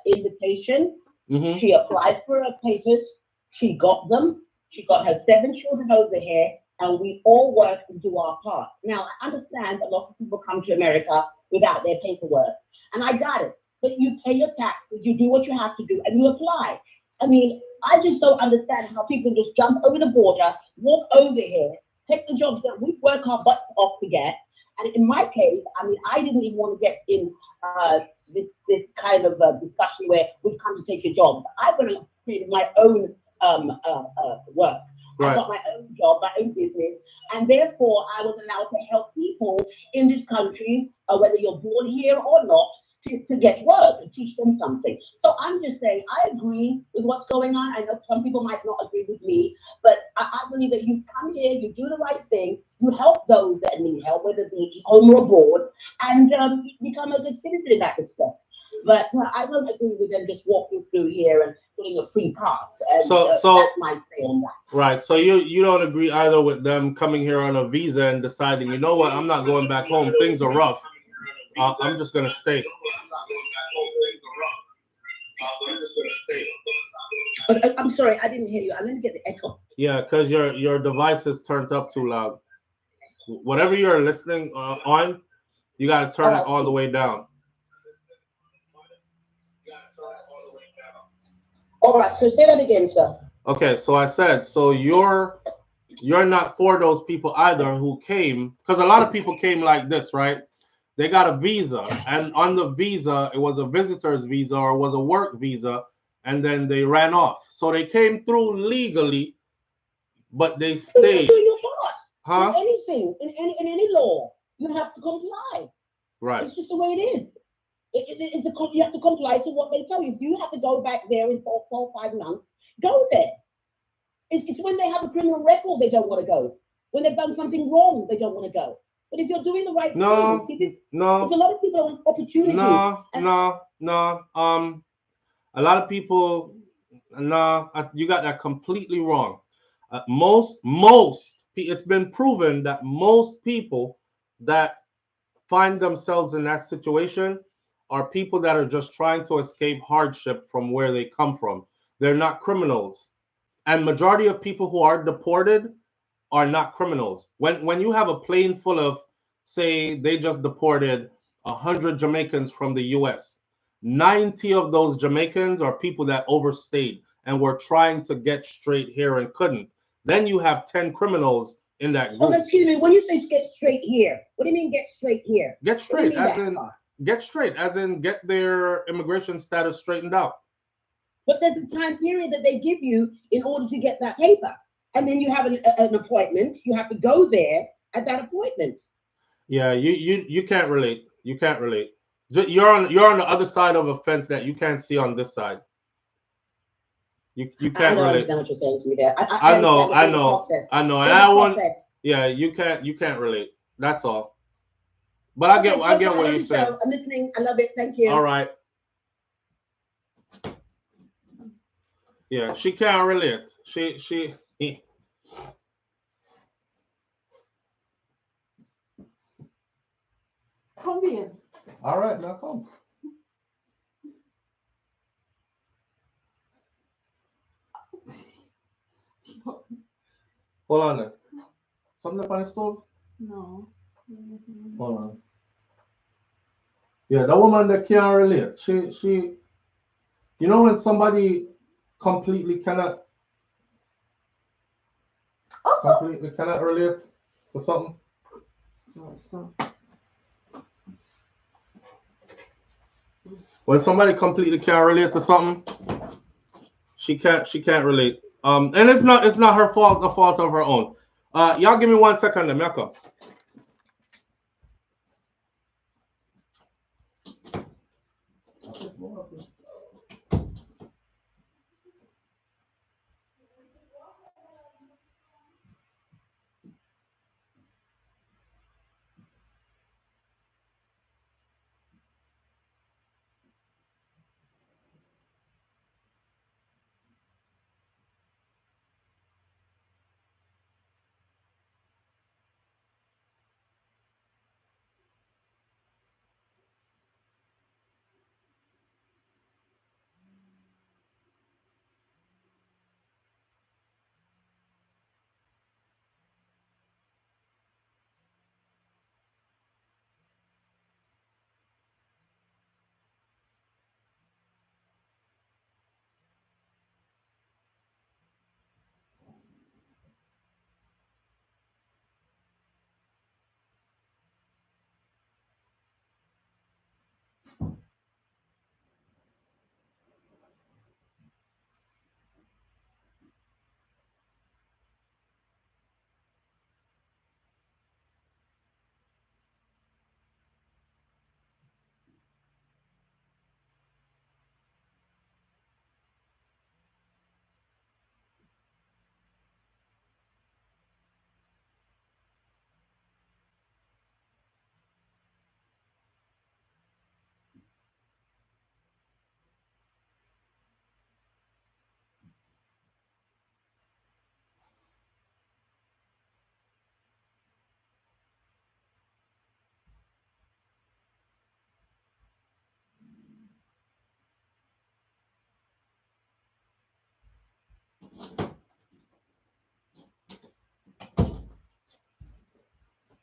invitation. She applied for her papers. She got them. She got her 7 children over here. And we all work and do our part. Now, I understand a lot of people come to America without their paperwork. And I got it. But you pay your taxes, you do what you have to do, and you apply. I mean, I just don't understand how people just jump over the border, walk over here, take the jobs that we work our butts off to get. And in my case, I mean, I didn't even want to get in this kind of discussion where we've come to take your jobs. I went and created my own work. I got my own job, my own business, and therefore I was allowed to help people in this country, whether you're born here or not, to get work and teach them something. So I'm just saying, I agree with what's going on. I know some people might not agree with me, but I believe that you come here, you do the right thing, you help those that need help, whether it be home or abroad, and you become a good citizen in that respect. But I don't agree with them just walking through here and putting a free pass. So that's my say on that. Right. So you don't agree either with them coming here on a visa and deciding, you know what, I'm not going back home. Things are rough. I'm just gonna stay. I'm sorry, I didn't hear you. I'm gonna get the echo. Yeah, because your device is turned up too loud. Whatever you're listening on, you gotta turn it all the way down. All right, so say that again, sir. Okay, so I said, so you're not for those people either who came, because a lot of people came like this, right? They got a visa, and on the visa, it was a visitor's visa or it was a work visa, and then they ran off. So they came through legally, but they stayed. You're doing your part. In anything, in any law, you have to comply. Right. It's just the way it is. You have to comply to what they tell you. If you have to go back there in 4 or 5 months, go there. It's when they have a criminal record they don't want to go. When they've done something wrong, they don't want to go. But if you're doing the right thing, there's a lot of people want opportunity. No. A lot of people, you got that completely wrong. Most, it's been proven that most people that find themselves in that situation are people that are just trying to escape hardship from where they come from. They're not criminals. And majority of people who are deported are not criminals. When you have a plane full of, say, they just deported 100 Jamaicans from the US, 90 of those Jamaicans are people that overstayed and were trying to get straight here and couldn't. Then you have 10 criminals in that group. Oh, excuse me, when you say get straight here, what do you mean get straight here? Get straight as in get their immigration status straightened out. But there's a time period that they give you in order to get that paper. And then you have an appointment. You have to go there at that appointment. Yeah, you can't relate. You can't relate. You're on the other side of a fence that you can't see on this side. You can't relate. I understand what you're saying to me there. I know. And I want. Yeah, you can't relate. That's all. But I get what you're saying. I'm listening. I love it. Thank you. All right. Yeah, she can't relate. She. Come in. All right, now come. Hold on there. Something up on the stove? No. Hold on. Yeah, that woman that can't relate. She you know when somebody completely cannot relate to something? When somebody completely can't relate to something, she can't relate. And it's not her fault, the fault of her own. Y'all give me 1 second, let me come.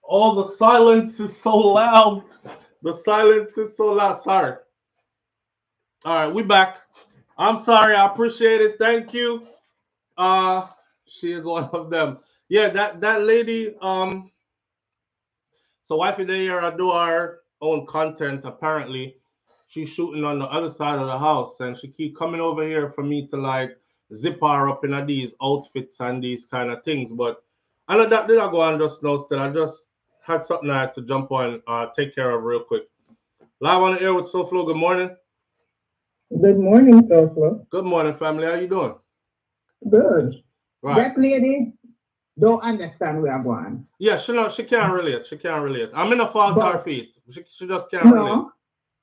Oh, the silence is so loud. The silence is so loud. Sorry. All right, we back. I'm sorry. I appreciate it. Thank you. She is one of them. Yeah, that lady. So wifey day here, I do our own content. Apparently, she's shooting on the other side of the house, and she keep coming over here for me to like zip her up in these outfits and these kind of things. But I know that did I go on just now. Still, I just had something I had to jump on, take care of real quick. Live on the air with SouFLo. Good morning. Good morning, SouFLo. Good morning, family. How you doing? Good. Right. That lady don't understand where I'm going. Yeah, she can't relate. She can't relate. I'm in a fault her feet. She just can't relate.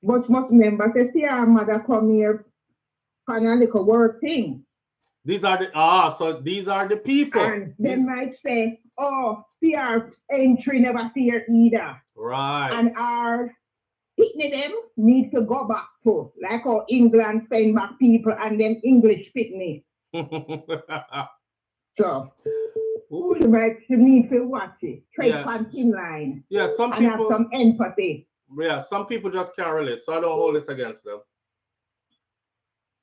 But must remember to see her mother come here on a little work thing. These are the so these are the people. And they might say, oh, see our entry never see her either. Right. And our pitney them need to go back to, like how England send back people and then English pitney. So she need to watch it. Tread on thin line. Yeah, some and people have some empathy. Yeah, some people just can't relate, so I don't hold it against them.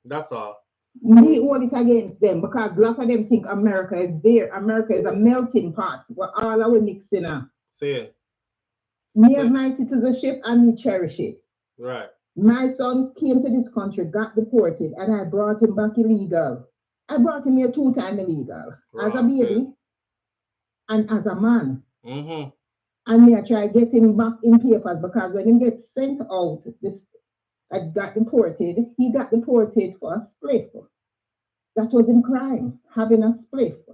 That's all. We hold it against them because a lot of them think America is there. America is a melting pot where all our mixing up. See. Me have my citizenship and me cherish it. Right. My son came to this country, got deported, and I brought him back illegal. I brought him here 2 times illegal. As a baby and as a man. And me I try to get him back in papers because when he gets sent out, I got deported. He got deported for a split. That was in crime, having a split.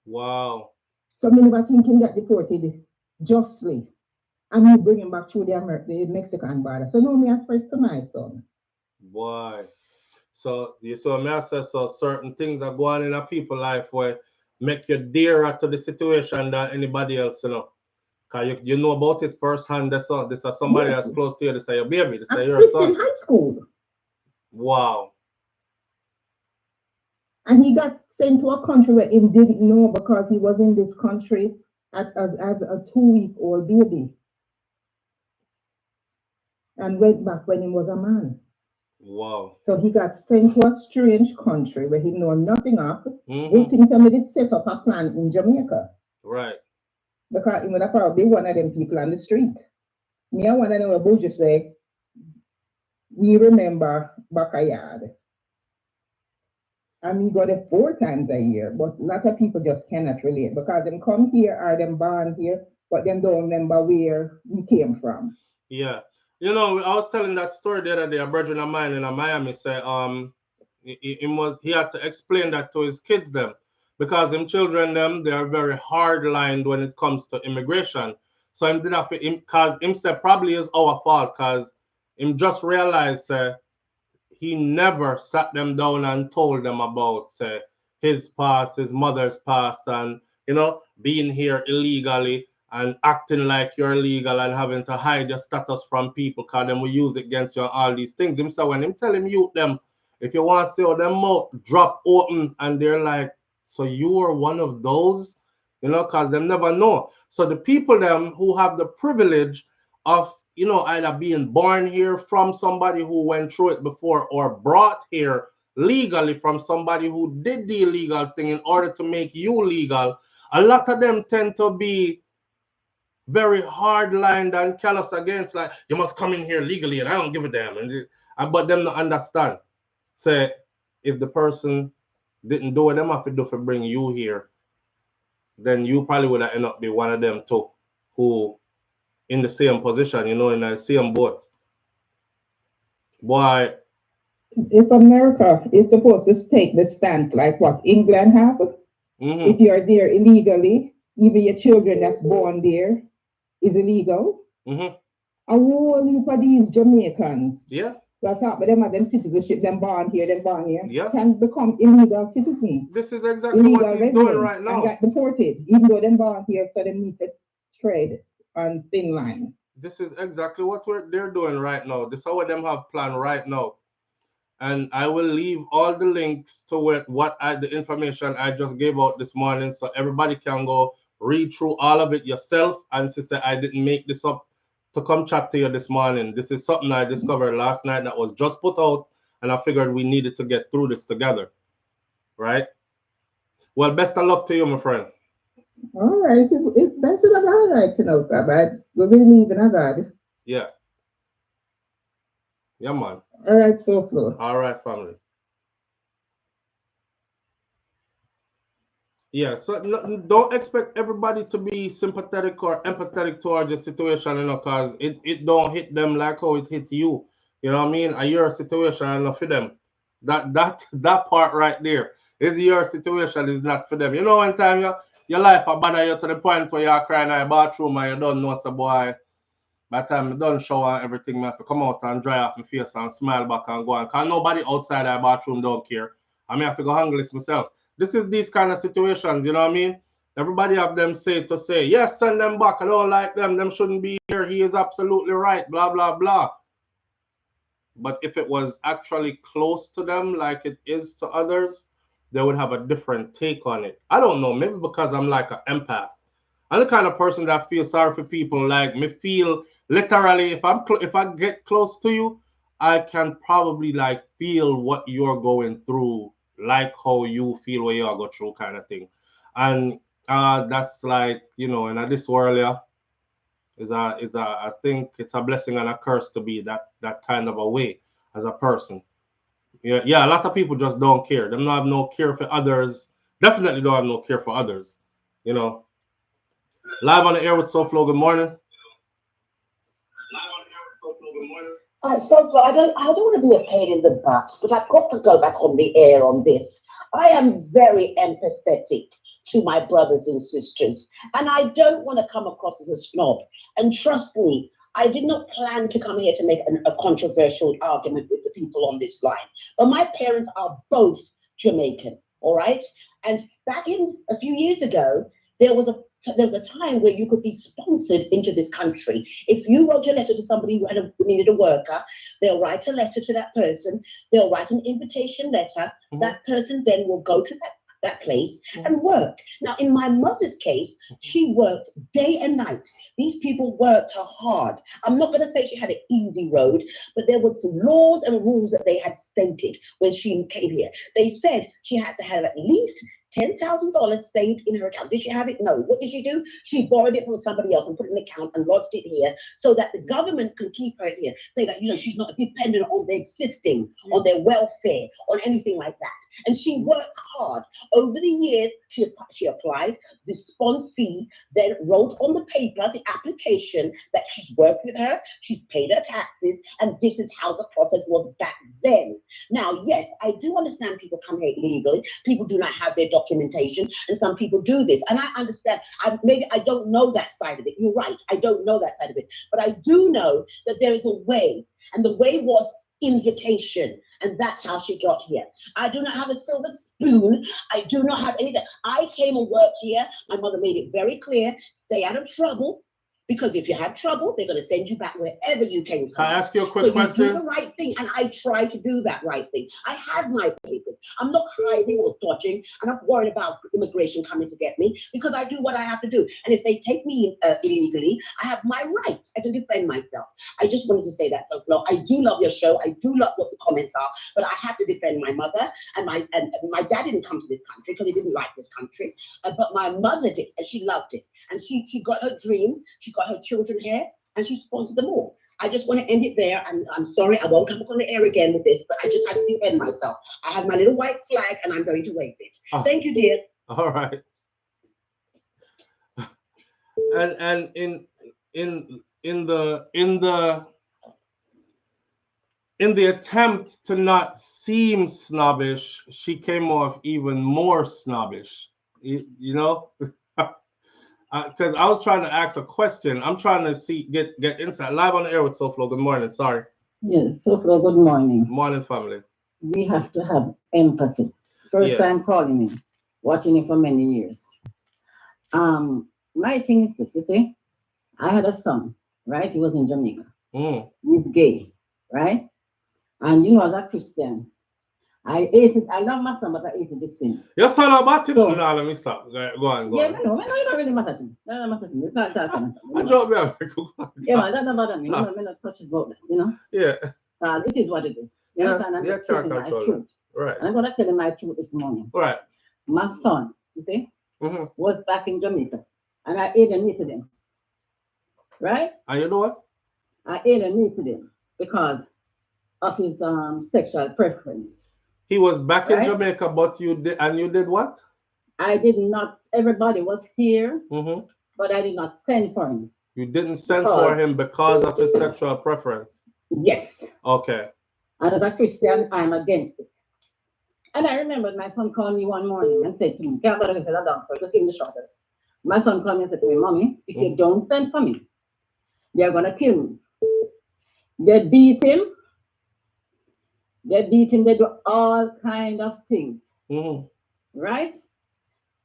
Wow. So me never think him got deported justly. And me bring him back through the Mexican border. So now me afraid to my son. Boy. So you saw me say so certain things are going in a people's life where make you dearer to the situation than anybody else, you know. Because you know about it firsthand. This is somebody that's close to you. This is your baby. This is your son. In high school. Wow. And he got sent to a country where he didn't know because he was in this country as a 2-week-old baby. And went back when he was a man. Wow. So he got sent to a strange country where he knew nothing of. Good thing somebody did set up a plan in Jamaica. Right. Because he would have probably one of them people on the street. Me and one of them were both just like, we remember backyard. And we go there 4 times a year, but a lot of people just cannot relate because them come here or them born here, but them don't remember where we came from. Yeah. You know, I was telling that story the other day, a brother of mine in Miami said he had to explain that to his kids them because them children them they are very hard lined when it comes to immigration. So him did have to because him said probably is our fault because him just realized he never sat them down and told them about his past, his mother's past, and you know, being here illegally and acting like you're illegal and having to hide your status from people because then we use it against you and all these things. Him say when him tell him youth them, if you want to see how them mouth drop open and they're like, so you are one of those, you know, because them never know. So the people them who have the privilege of, you know, either being born here from somebody who went through it before or brought here legally from somebody who did the illegal thing in order to make you legal, a lot of them tend to be very hard-lined and callous against, like, you must come in here legally and I don't give a damn. But them not understand. Say, if the person didn't do what them have to do for bring you here, then you probably would have ended up be one of them too, who in the same position, you know, in the same boat. Boy. If America is supposed to take the stand like what England have, if you're there illegally, even your children that's born there is illegal. A whole heap of these Jamaicans. That talk about them and them citizenship, them born here, can become illegal citizens. This is exactly what he's doing right now. And get deported, even though them born here, so they need to tread on thin line. This is exactly what they're doing right now. This is what them have planned right now. And I will leave all the links to the information I just gave out this morning, so everybody can go read through all of it yourself and say I didn't make this up to come chat to you this morning. This is something I discovered last night that was just put out, and I figured we needed to get through this together. Right? Well, best of luck to you, my friend. All right. It's best of luck, all right, to know, but we believe in God. Yeah. Yeah, man. All right, SouFLo. All right, family. Yeah, so don't expect everybody to be sympathetic or empathetic towards the situation, you know, because it don't hit them like how it hit you. You know what I mean? Your situation is not for them. That part right there is your situation is not for them. You know, one time your life will bother you to the point where you're crying in the bathroom and you don't know, so boy, by the time I done shower and everything, I have to come out and dry off my face and smile back and go on. Because nobody outside the bathroom don't care. I may have to go handle this myself. This is these kind of situations, you know what I mean? Everybody have them say to say, yes, send them back. I don't like them. Them shouldn't be here. He is absolutely right. Blah, blah, blah. But if it was actually close to them like it is to others, they would have a different take on it. I don't know. Maybe because I'm like an empath. I'm the kind of person that feels sorry for people. Like me feel literally, if I get close to you, I can probably like feel what you're going through, like how you feel what you are go through, kind of thing. And that's like, you know, in this world, yeah, I think it's a blessing and a curse to be that kind of a way as a person. Yeah, yeah, a lot of people just don't care. Them don't have no care for others. Definitely don't have no care for others. You know. Live on the air with SouFLo. Good morning. SouFLo, I don't want to be a pain in the butt, but I've got to go back on the air on this. I am very empathetic to my brothers and sisters, and I don't want to come across as a snob. And trust me, I did not plan to come here to make a controversial argument with the people on this line. But my parents are both Jamaican, all right? And back in a few years ago, there was a time where you could be sponsored into this country. If you wrote a letter to somebody who needed a worker, they'll write a letter to that person. They'll write an invitation letter. Mm-hmm. That person then will go to that place and work. Now, in my mother's case, she worked day and night. These people worked her hard. I'm not going to say she had an easy road, but there was laws and rules that they had stated when she came here. They said she had to have at least $10,000 saved in her account. Did she have it? No. What did she do? She borrowed it from somebody else and put it in an account and lodged it here so that the government can keep her here. Say that, you know, she's not dependent on their existing, on their welfare, on anything like that. And she worked hard. Over the years, she applied the response fee, then wrote on the paper, the application that she's worked with her, she's paid her taxes, and this is how the process was back then. Now, yes, I do understand people come here illegally. People do not have their documentation, and some people do this. And I understand. Maybe I don't know that side of it. You're right. I don't know that side of it. But I do know that there is a way, and the way was invitation, and that's how she got here. I do not have a silver spoon. I do not have anything. I came and worked here. My mother made it very clear, stay out of trouble, because if you have trouble, they're going to send you back wherever you came from. Can I ask you a quick question? You do the right thing, and I try to do that right thing. I have my papers. I'm not hiding or dodging. I'm not worried about immigration coming to get me, because I do what I have to do. And if they take me illegally, I have my rights. I can defend myself. I just wanted to say that, SouFLo. I do love your show. I do love what the comments are, but I have to defend my mother. And my dad didn't come to this country because he didn't like this country, but my mother did, and she loved it. And she got her dream. She got her children here, and she sponsored them all. I just want to end it there. And I'm sorry, I won't come back on the air again with this, but I just had to defend myself. I have my little white flag, and I'm going to wave it. Thank you, dear. All right. And in the attempt to not seem snobbish, she came off even more snobbish. You know. Because I was trying to ask a question. I'm trying to get insight. Live on the air with SouFLo. Good morning. Sorry. Yes, SouFLo, good morning. Morning, family. We have to have empathy. First time calling in, watching you for many years. My thing is this, you see, I had a son, right? He was in Jamaica. He's gay, right? And you know, as a Christian, I ate it. I love my son, but I ate it the sin. Your son about it? No, let me stop. Go on. Yeah, I know. It don't really matter to me. That don't matter to me. You can't talk to me. I drop me out. Yeah, man, that don't bother me. I'm not touching about that, you know? Yeah. It is what it is. You understand? I'm just telling my truth. Right. And I'm going to tell you my truth this morning. Right. My son, you see, was back in Jamaica, and I alienated him. Right? And you know what? I alienated him because of his sexual preference. He was back in Jamaica, but you did what? I did not. Everybody was here, but I did not send for him. You didn't send for him because of his sexual preference? Yes. Okay. And as a Christian, I'm against it. And I remember my son called me one morning and said to me, "Can't bother with that dog, so just give me the shot." My son called me and said to me, "Mommy, if you don't send for me, they're going to kill me." They beat him. They do all kind of things. Right?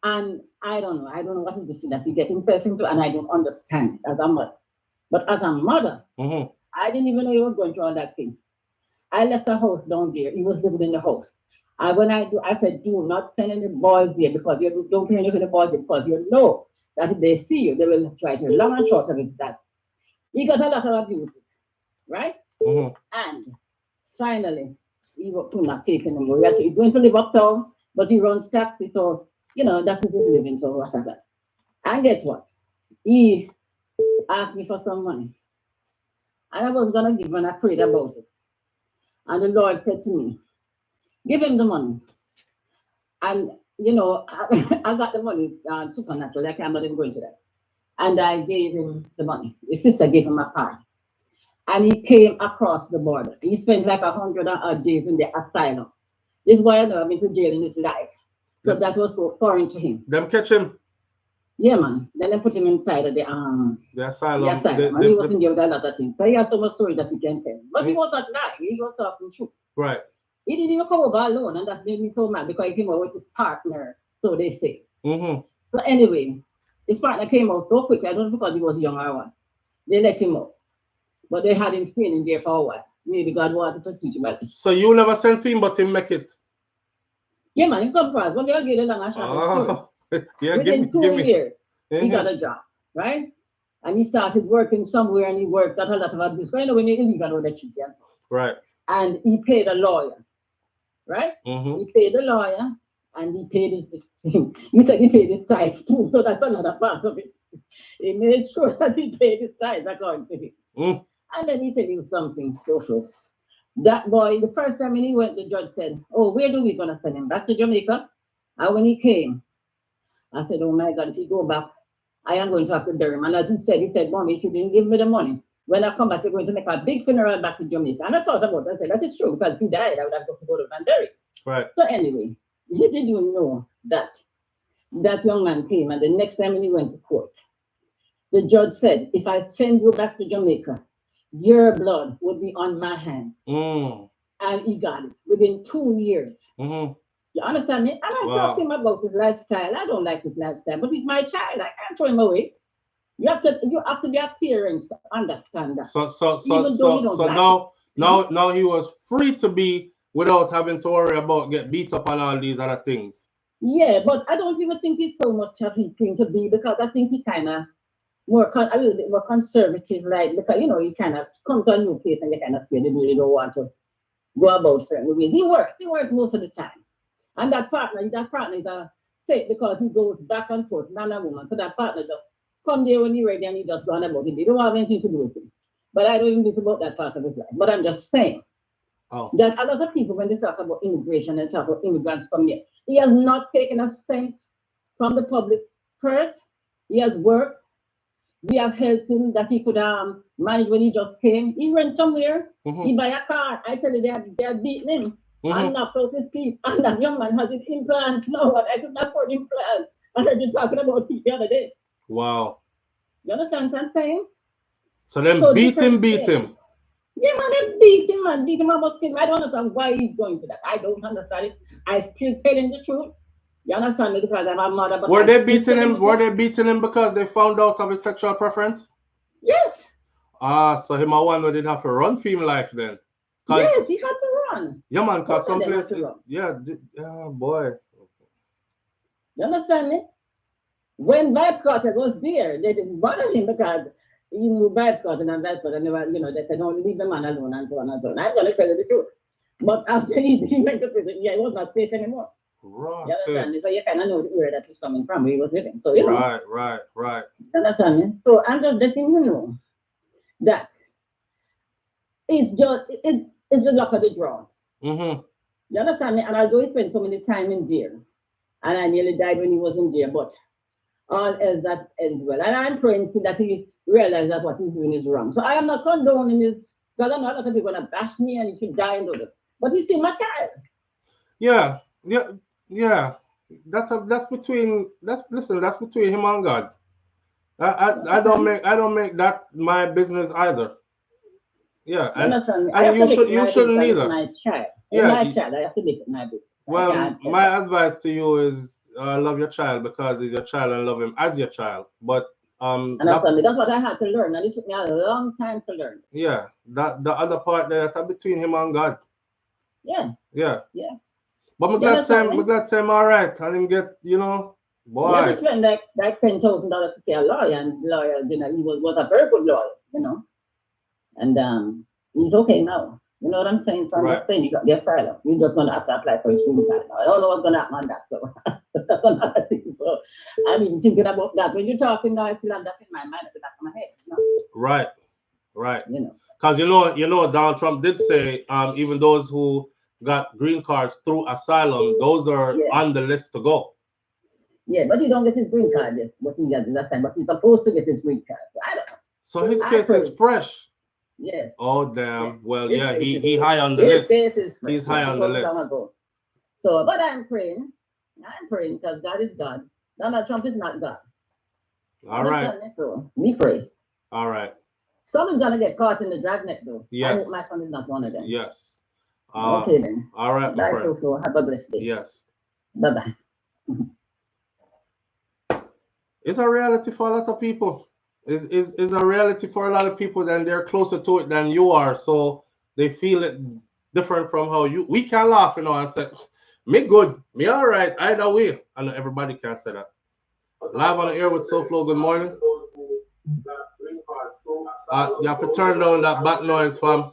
And I don't know. I don't know what is this thing that he get himself into, and I don't understand it as a mother. But as a mother, I didn't even know he was going through all that thing. I left the house down there. He was living in the house. I said, do not send any boys there because you don't bring any boys there because you know that if they see you, they will try to long and short of it that. He got a lot of abuses, right? And finally, he was not taking him. He's going to live uptown, but he runs taxi, so you know that's his living, so whatever. And guess what? He asked me for some money. And I was gonna give him and I prayed about it. And the Lord said to me, give him the money. And you know, I got the money supernaturally. I'm not even going to that. And I gave him the money. His sister gave him a card. And he came across the border. He spent like 100 odd days in the asylum. This is why I never been to jail in his life. So that was so foreign to him. Them catch him? Yeah, man. Then they put him inside of the asylum. The asylum. And he was in there with a lot of things. But he had so much story that he can tell. But he was not lying. He was talking truth. Right. He didn't even come over alone, and that made me so mad because he came over with his partner, so they say. So anyway, his partner came out so quickly. I don't know because he was young or what. They let him out. But they had him staying in there for a while. Maybe God wanted to teach him about it. So you never sent him, but him make it? Yeah, man, he come first. When they get along and shot yeah, within 2 years, he got a job, right? And he started working somewhere, and he worked, got a lot of abuse. Because you know when you're illegal, they treat you. Right. And he paid a lawyer, right? He paid a lawyer, and he paid his he said he paid his tithes too, so that's another part of it. He made sure that he paid his tithes according to him. And let me tell you something social. That boy, the first time when he went, the judge said, oh, where do we going to send him? Back to Jamaica? And when he came, I said, oh my God, if he go back, I am going to have to bury him. And as he said, Mommy, if you didn't give me the money, when I come back, you're going to make a big funeral back to Jamaica. And I thought about it. I said, that is true, because if he died, I would have to go to and bury him. Right. So anyway, he didn't know that that young man came, and the next time when he went to court, the judge said, if I send you back to Jamaica, your blood would be on my hand. And he got it within 2 years. You understand me? And I talked to him about his lifestyle. I don't like his lifestyle, but he's my child. I can't throw him away. You have to be a parent to understand that. So now he was free to be without having to worry about get beat up and all these other things. Yeah, but I don't even think it's so much of his thing to be, because I think he kind of a little bit more conservative, like, because you know you kind of come to a new place and you kind of scared you really don't want to go about certain ways. He works most of the time, and that partner is a fake because he goes back and forth, man and woman. So that partner just come there when he's ready and he just go on about it. They don't have anything to do with him. But I don't even think about that part of his life. But I'm just saying that a lot of people, when they talk about immigration and talk about immigrants from here, he has not taken a cent from the public purse. He has worked. We have helped him that he could manage when he just came. He went somewhere. He buy a car. I tell you, they are beating him and knocked out his teeth. And that young man has his implants now. And I could not afford implants. I heard you talking about teeth the other day. Wow. You understand what I'm saying? So then beat him. Yeah, man, they beat him about skin. I don't understand why he's going to that. I don't understand it. I still tell him the truth. You understand me? Because I'm a mother. But were they beating him because they found out of his sexual preference? Yes. So him a one who did have to run for him life then. Yes, he had to run. Yeah, man, because some places. Yeah, boy. You understand me? When Vibes Carter was there, they didn't bother him because he knew Vibes Carter and Vibes Carter never, they said, no, leave the man alone and so on and so on. I'm going to tell you the truth. But after he went to prison, he was not safe anymore. Right. You understand me? So you kind of know where that was coming from, where he was living. So, you know. Right. You understand me? So I'm just letting you know that it's the luck of the draw. You understand me? And although he spent so many time in jail, and I nearly died when he was in jail, but all else that ends well. And I'm praying that he realizes that what he's doing is wrong. So I am not condoning his, because I know a lot of people are going to bash me and he should die and do it. But he's still my child. Yeah. That's between him and God. I don't make that my business either. Yeah, and you shouldn't either. My child. Yeah, my child. I have to make it my business. Well, my advice to you is love your child because he's your child and love him as your child. But and that's what I had to learn, and it took me a long time to learn. Yeah, that the other part there that's between him and God. Yeah. Yeah. Yeah. But I'm glad say him all right, and him get, you know, boy. Yeah, he spent like $10,000 to pay a lawyer, and lawyer, you know, he was a very good lawyer, you know, and he's okay now. You know what I'm saying? So I'm just saying, you got the asylum. You're just gonna have to apply for his green card now. I don't know what's gonna happen on that, so that's another thing. So I'm even thinking about that. When you're talking now, I feel like that's in my mind, at the back of my head. You know? Right. You know. Because you know, Donald Trump did say, even those who got green cards through asylum, those are on the list to go. Yeah, but he don't get his green card yet. What he got last time, but he's supposed to get his green card. So I don't know. So his case is fresh. Yes. Oh damn. Yeah. Well, yeah, he high on the list. He's high on the list. So, but I'm praying because God is God. Donald Trump is not God. All right. So me pray. All right. Someone's gonna get caught in the dragnet though. Yes. I hope my son is not one of them. Yes. Okay then. All right. Bye, SouFlo. Have a blessed day. Yes. Bye bye. It's a reality for a lot of people. It's a reality for a lot of people, and they're closer to it than you are, so they feel it different from how you. We can laugh, you know, and say, "Me good, me all right." Either way, I know everybody can say that. Live on the air with SouFlo. Good morning. You have to turn down that back noise, fam.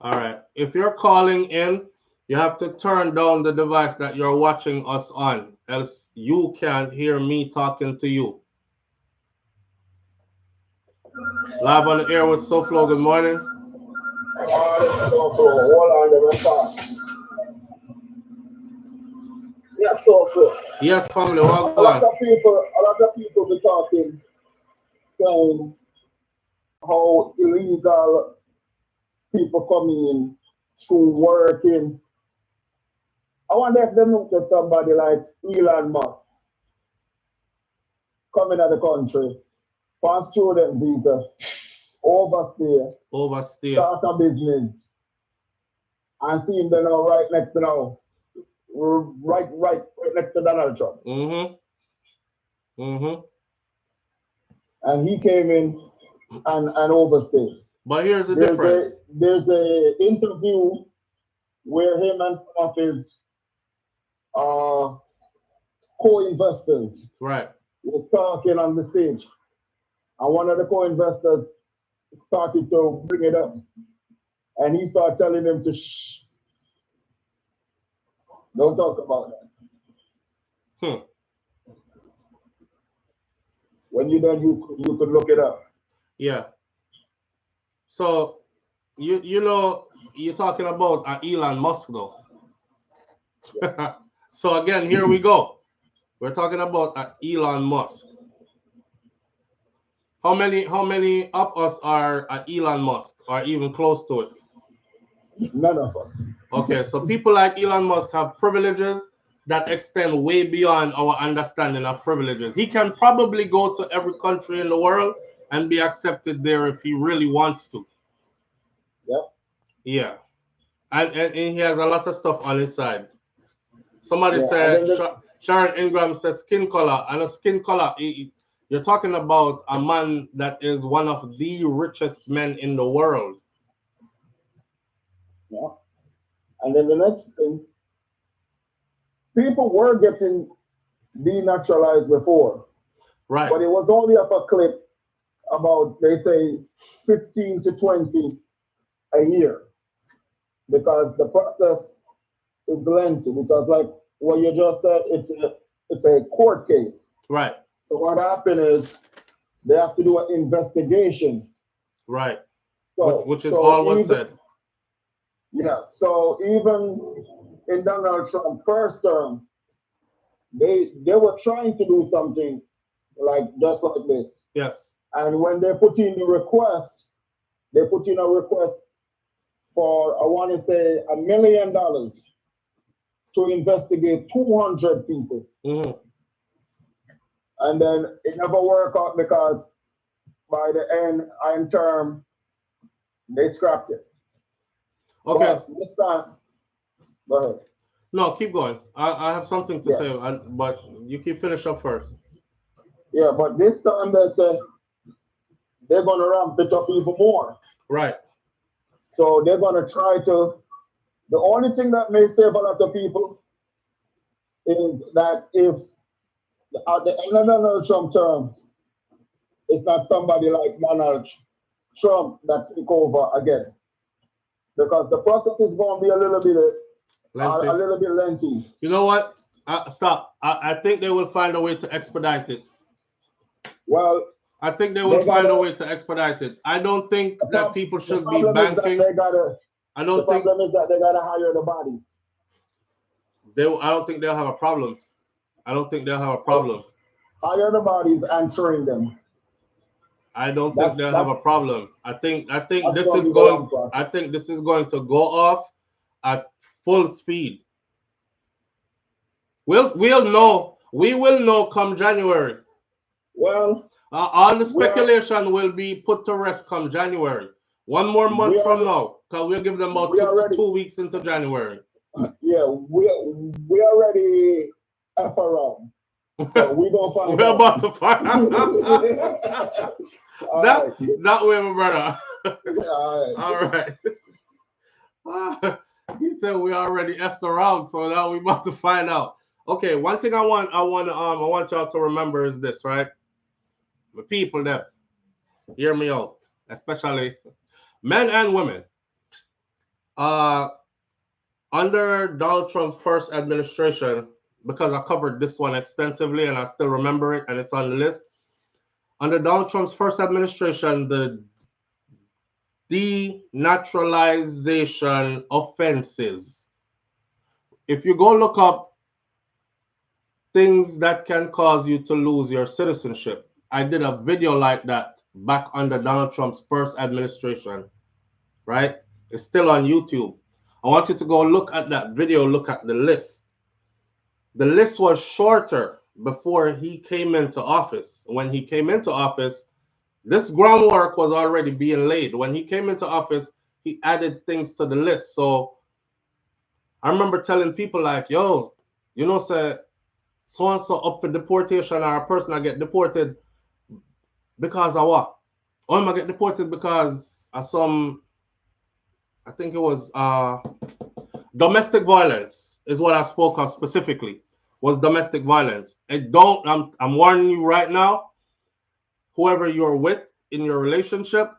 All right. If you're calling in, you have to turn down the device that you're watching us on, else you can't hear me talking to you. Live on the air with SouFlo. Good morning. Yeah, SouFlo. Yes, family. What a lot of people be talking, saying how illegal people come in through working. I wonder if they look at somebody like Elon Musk coming to the country for a student visa, overstay, start a business, and see him there now right next to now, right next to Donald Trump. And he came in and overstayed. But here's the difference. There's a interview where him and some of his co-investors was talking on the stage. And one of the co-investors started to bring it up. And he started telling them to shh. Don't talk about that. When you're done, you could look it up. Yeah. So you know, you're talking about Elon Musk though. So again, here we go. We're talking about Elon Musk. How many of us are Elon Musk or even close to it? None of us. Okay, so people like Elon Musk have privileges that extend way beyond our understanding of privileges. He can probably go to every country in the world and be accepted there if he really wants to. Yep. Yeah. And he has a lot of stuff on his side. Somebody said, Sharon Ingram says skin color. I know skin color, you're talking about a man that is one of the richest men in the world. Yeah. And then the next thing, people were getting denaturalized before. Right. But it was only of a clip about, they say, 15 to 20 a year. Because the process is lengthy. Because like what you just said, it's a court case. Right. So what happened is they have to do an investigation. Right. So, which is all was said. Yeah. So even in Donald Trump's first term, they were trying to do something like just like this. Yes. And when they put in the request, they put in a request for, I want to say, $1 million to investigate 200 people. And then it never worked out because by the end term, they scrapped it. Okay. But this time, Go ahead. No, keep going. I have something to say, but you keep finish up first. Yeah, but this time they say they're gonna ramp it up even more. Right. So they're gonna try to. The only thing that may save a lot of people is that if at the end of Donald Trump term, it's not somebody like Donald Trump that take over again, because the process is going to be a little bit lengthy. You know what? Stop. I think they will find a way to expedite it. Well, I think they will find a way to expedite it. I don't think that people should be banking. I don't think. The problem is that they gotta hire the bodies. I don't think they'll have a problem. I don't think they'll have a problem. Hire the bodies and train them. I don't think they'll have a problem. I think this is going. I think this is going to go off at full speed. We'll know. We will know come January. Well, all the speculation will be put to rest come January. One more month from now, because we'll give them about 2 weeks into January. Yeah, we already F around. So we gonna find We're out. about to find out. that way, my brother. All right. He said we already effed around, so now we about to find out. Okay, one thing I want y'all to remember is this, right? The people that hear me out, especially men and women. Under Donald Trump's first administration, because I covered this one extensively and I still remember it and it's on the list. Under Donald Trump's first administration, the denaturalization offenses. If you go look up things that can cause you to lose your citizenship, I did a video like that back under Donald Trump's first administration, right? It's still on YouTube. I want you to go look at that video, look at the list. The list was shorter before he came into office. When he came into office, this groundwork was already being laid. When he came into office, he added things to the list. So I remember telling people like, yo, you know, say, so-and-so up for deportation or a person that get deported because of what? Oh, am I get deported because of some, I think it was domestic violence is what I spoke of specifically, was domestic violence. I'm warning you right now, whoever you're with in your relationship,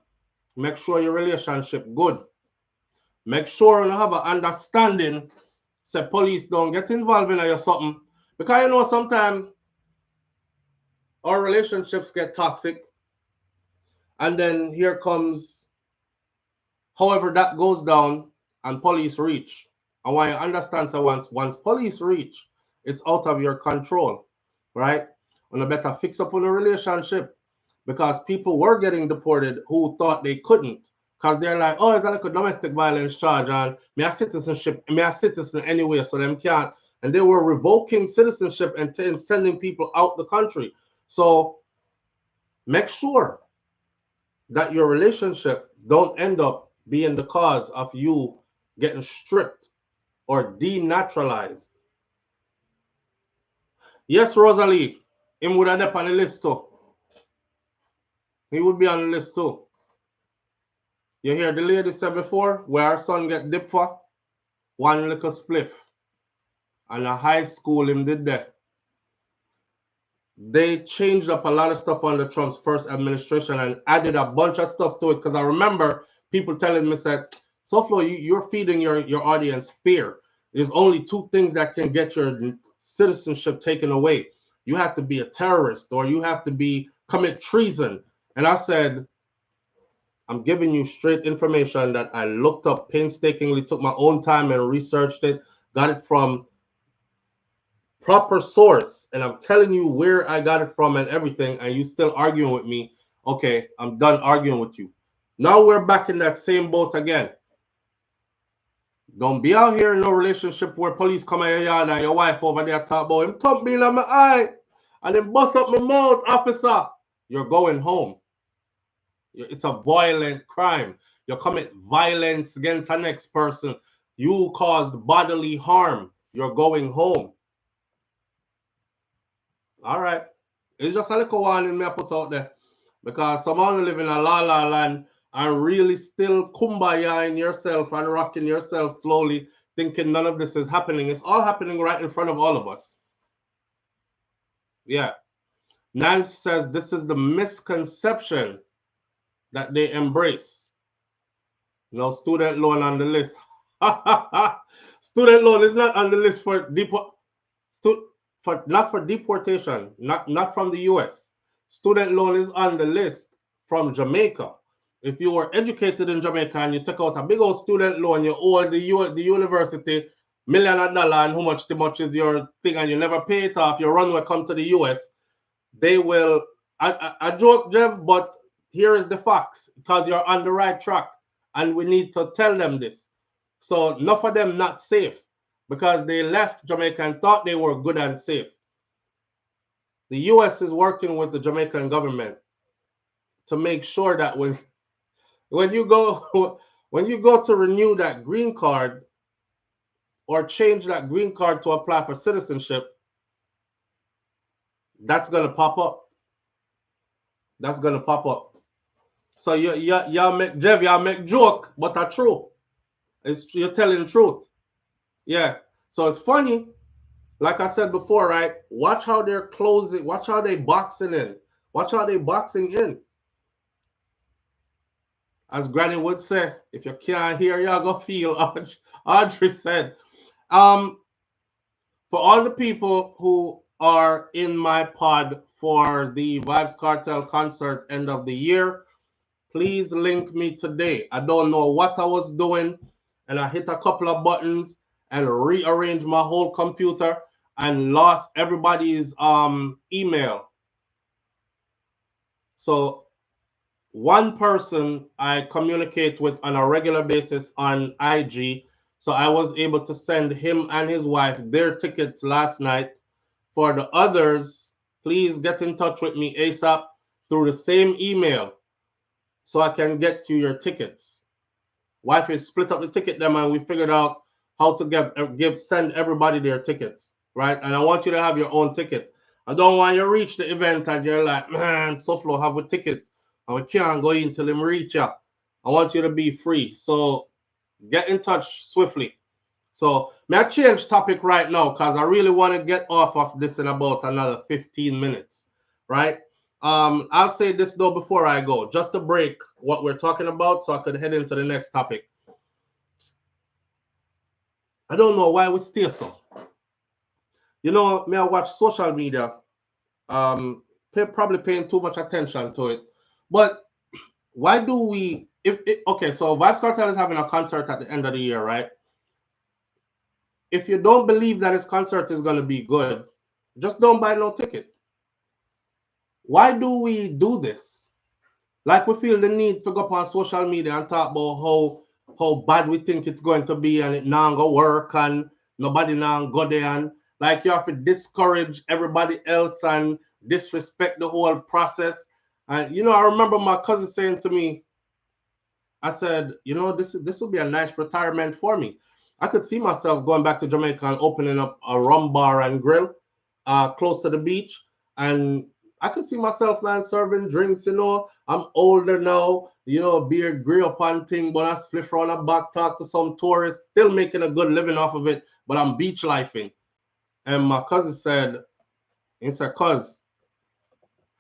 make sure your relationship good. Make sure you have an understanding, say police don't get involved in your something. Because you know sometimes our relationships get toxic. And then here comes, however that goes down and police reach. I want you to understand, so once police reach, it's out of your control, right? And you better fix up on a relationship, because people were getting deported who thought they couldn't, because they're like, oh, it's like a domestic violence charge and me a citizen anyway, so them can't. And they were revoking citizenship and sending people out the country. So make sure that your relationship don't end up being the cause of you getting stripped or denaturalized. Yes, Rosalie, him would have been on the list too. He would be on the list too. You hear the lady said before, where her son get dipped for? One little spliff. And a high school him did that. They changed up a lot of stuff under Trump's first administration and added a bunch of stuff to it. Because I remember people telling me, said, SouFlo, you're feeding your audience fear. There's only two things that can get your citizenship taken away. You have to be a terrorist, or you have to commit treason. And I said, I'm giving you straight information that I looked up painstakingly, took my own time and researched it, got it from proper source, and I'm telling you where I got it from and everything, and you still arguing with me. Okay, I'm done arguing with you. Now we're back in that same boat again. Don't be out here in no relationship where police come at your yard and your wife over there talk about him thump me in my eye and then bust up my mouth, officer. You're going home. It's a violent crime. You commit violence against the next person. You caused bodily harm. You're going home. All right. It's just a little warning me I put out there. Because someone live in a la la land and really still kumbayaing yourself and rocking yourself slowly, thinking none of this is happening. It's all happening right in front of all of us. Yeah. Nance says this is the misconception that they embrace. No student loan on the list. Student loan is not on the list for not for deportation, not from the US. Student loan is on the list from Jamaica. If you were educated in Jamaica and you took out a big old student loan, you owe the university $1,000,000 and how much too much is your thing and you never pay it off, your runway come to the US, they will, I joke, Jeff, but here is the facts because you're on the right track and we need to tell them this. So enough of them not safe because they left Jamaica and thought they were good and safe. The US is working with the Jamaican government to make sure that when you go to renew that green card or change that green card to apply for citizenship, that's gonna pop up. That's gonna pop up. So y'all make Jeff, y'all make joke, but are true. You're telling the truth. Yeah. So it's funny. Like I said before, right? Watch how they're closing. Watch how they boxing in. Watch how they boxing in. As Granny would say, if you can't hear, y'all go feel. Audrey said. For all the people who are in my pod for the Vibes Cartel concert end of the year, please link me today. I don't know what I was doing, and I hit a couple of buttons and rearranged my whole computer and lost everybody's email. So one person I communicate with on a regular basis on IG. So I was able to send him and his wife their tickets last night. For the others, please get in touch with me ASAP through the same email so I can get you your tickets. Wife is split up the ticket them and we figured out how to send everybody their tickets, right? And I want you to have your own ticket. I don't want you to reach the event and you're like, man, SouFLo have a ticket and we can't go in till him reach ya. I want you to be free. So get in touch swiftly. So may I change topic right now because I really want to get off of this in about another 15 minutes, right? I'll say this though before I go, just to break what we're talking about so I could head into the next topic. I don't know why we stay so. You know, me I watch social media, probably paying too much attention to it. But why do we, okay, so Vibes Cartel is having a concert at the end of the year, right? If you don't believe that his concert is going to be good, just don't buy no ticket. Why do we do this? Like we feel the need to go up on social media and talk about how bad we think it's going to be and it not going to work and nobody now go there and like you have to discourage everybody else and disrespect the whole process. And you know, I remember my cousin saying to me, I said, you know, this will be a nice retirement for me. I could see myself going back to Jamaica and opening up a rum bar and grill close to the beach. And I could see myself, man, serving drinks, you know. I'm older now, you know, beer grill upon thing, but I split around a back, talk to some tourists, still making a good living off of it, but I'm beach lifing. And my cousin said, he said, cuz,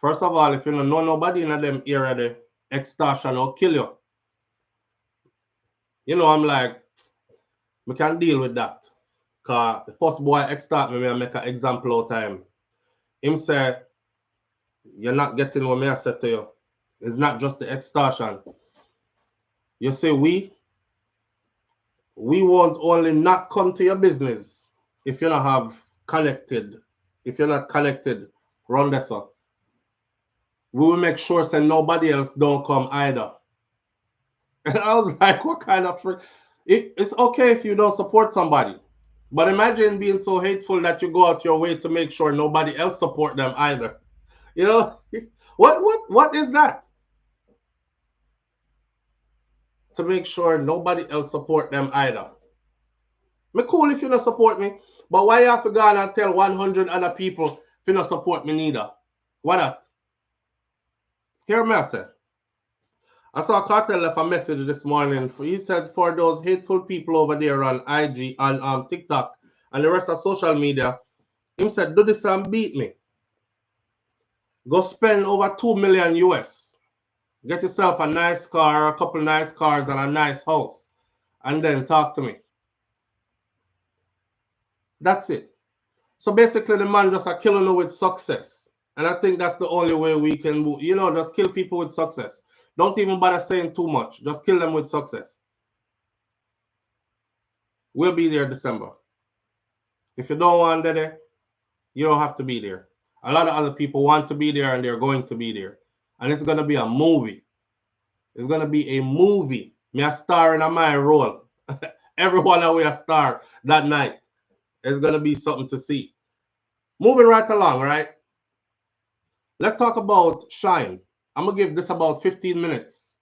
first of all, if you don't know nobody in them area, the extortion will kill you. You know, I'm like, we can deal with that. Because the first boy extort me, I make an example of time. Him say, you're not getting what I said to you. It's not just the extortion. You see, we won't only not come to your business if you don't have connected. If you're not connected, run this up. We will make sure that nobody else don't come either. And I was like, what kind of it's okay if you don't support somebody. But imagine being so hateful that you go out your way to make sure nobody else support them either. You know, what is that? To make sure nobody else support them either. Me cool if you not support me, but why you have to go and tell 100 other people if you not support me neither? Why that? Hear me, I said. I saw Cartel left a message this morning. He said for those hateful people over there on IG, on TikTok, and the rest of social media, him said, do this and beat me. Go spend over 2 million US. Get yourself a nice car, a couple nice cars, and a nice house. And then talk to me. That's it. So basically, the man just a killing you with success. And I think that's the only way we can move. You know, just kill people with success. Don't even bother saying too much. Just kill them with success. We'll be there December. If you don't want Diddy, you don't have to be there. A lot of other people want to be there and they're going to be there. And it's going to be a movie. It's going to be a movie. Me a star in my role. Everyone away a star that night. It's going to be something to see. Moving right along, right? Let's talk about Shyne. I'm going to give this about 15 minutes.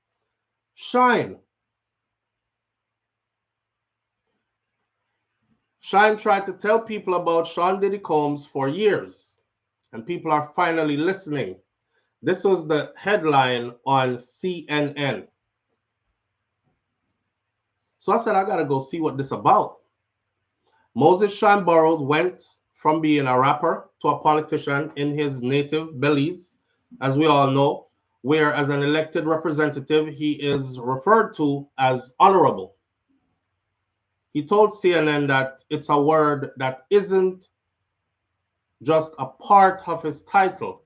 Shyne. Shyne tried to tell people about Sean Diddy Combs for years, and people are finally listening. This was the headline on CNN. So I said, I got to go see what this is about. Moses Shyne Burrows went from being a rapper to a politician in his native Belize, as we all know, where as an elected representative, he is referred to as honorable. He told CNN that it's a word that isn't just a part of his title.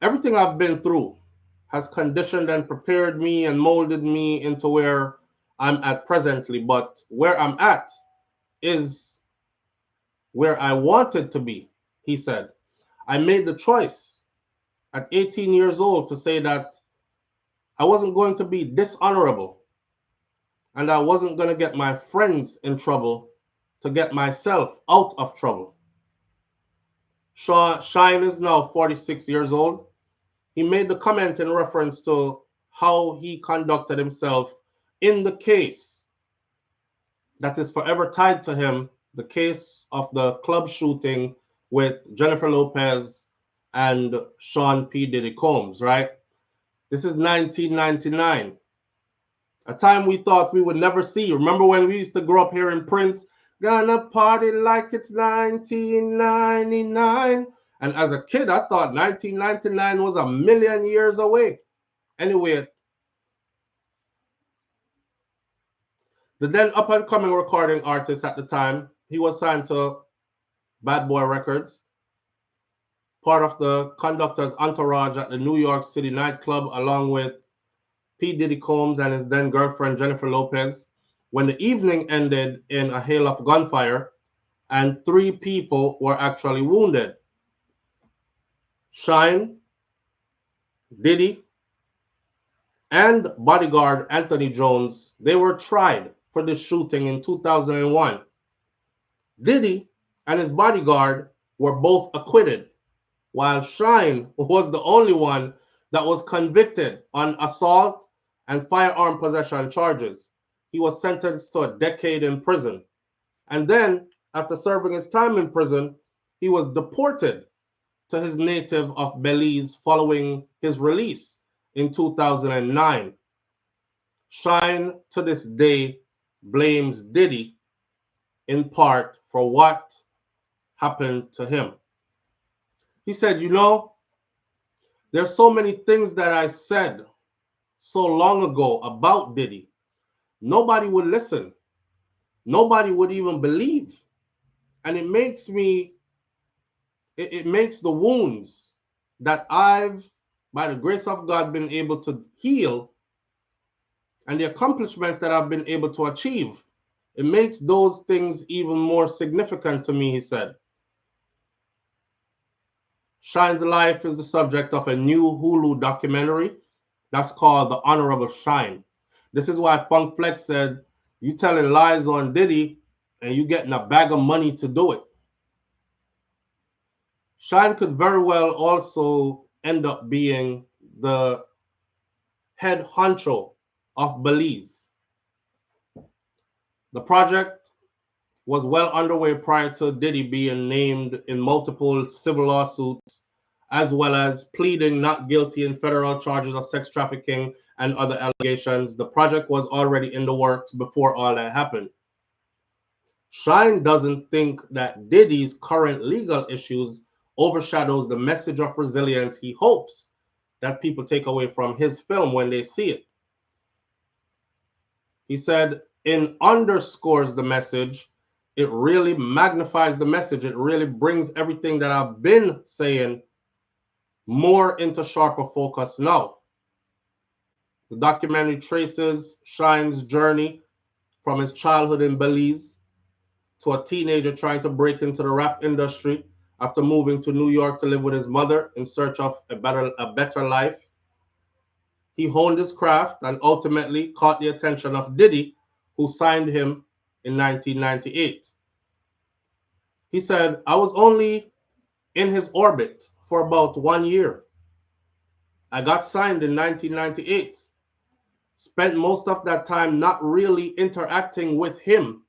Everything I've been through has conditioned and prepared me and molded me into where I'm at presently, but where I'm at is where I wanted to be, he said. I made the choice at 18 years old to say that I wasn't going to be dishonorable and I wasn't going to get my friends in trouble to get myself out of trouble. Shyne is now 46 years old. He made the comment in reference to how he conducted himself in the case that is forever tied to him, the case of the club shooting with Jennifer Lopez and Sean P. Diddy Combs, right? This is 1999, a time we thought we would never see. Remember when we used to grow up hearing Prince, gonna party like it's 1999? And as a kid, I thought 1999 was a million years away. Anyway, the then up-and-coming recording artist at the time, he was signed to Bad Boy Records, part of the conductor's entourage at the New York City nightclub, along with P. Diddy Combs and his then girlfriend Jennifer Lopez, when the evening ended in a hail of gunfire and 3 people were actually wounded. Shyne, Diddy, and bodyguard Anthony Jones, they were tried for this shooting in 2001. Diddy and his bodyguard were both acquitted, while Shyne was the only one that was convicted on assault and firearm possession charges. He was sentenced to a decade in prison. And then, after serving his time in prison, he was deported to his native of Belize following his release in 2009. Shyne, to this day, blames Diddy in part for what happened to him. He said, you know, there's so many things that I said so long ago about Diddy. Nobody would listen. Nobody would even believe. And it makes me, it makes the wounds that I've, by the grace of God, been able to heal and the accomplishments that I've been able to achieve, it makes those things even more significant to me, he said. Shyne's life is the subject of a new Hulu documentary that's called The Honorable Shyne. This is why Funk Flex said, you telling lies on Diddy and you getting a bag of money to do it. Shyne could very well also end up being the head honcho of Belize. The project was well underway prior to Diddy being named in multiple civil lawsuits, as well as pleading not guilty in federal charges of sex trafficking and other allegations. The project was already in the works before all that happened. Shyne doesn't think that Diddy's current legal issues overshadows the message of resilience he hopes that people take away from his film when they see it. He said, it underscores the message. It really magnifies the message. It really brings everything that I've been saying more into sharper focus now. The documentary traces Shyne's journey from his childhood in Belize to a teenager trying to break into the rap industry after moving to New York to live with his mother in search of a better life. He honed his craft and ultimately caught the attention of Diddy, who signed him in 1998. He said, I was only in his orbit for about 1 year. I got signed in 1998. Spent most of that time not really interacting with him.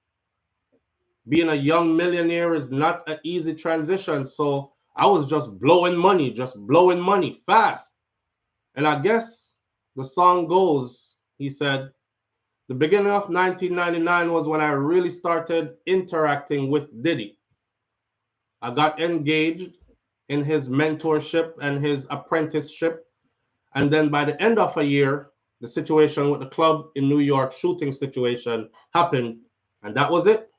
Being a young millionaire is not an easy transition, so I was just blowing money fast. And I guess the song goes, he said, the beginning of 1999 was when I really started interacting with Diddy. I got engaged in his mentorship and his apprenticeship. And then by the end of a year, the situation with the club in New York shooting situation happened. And that was it.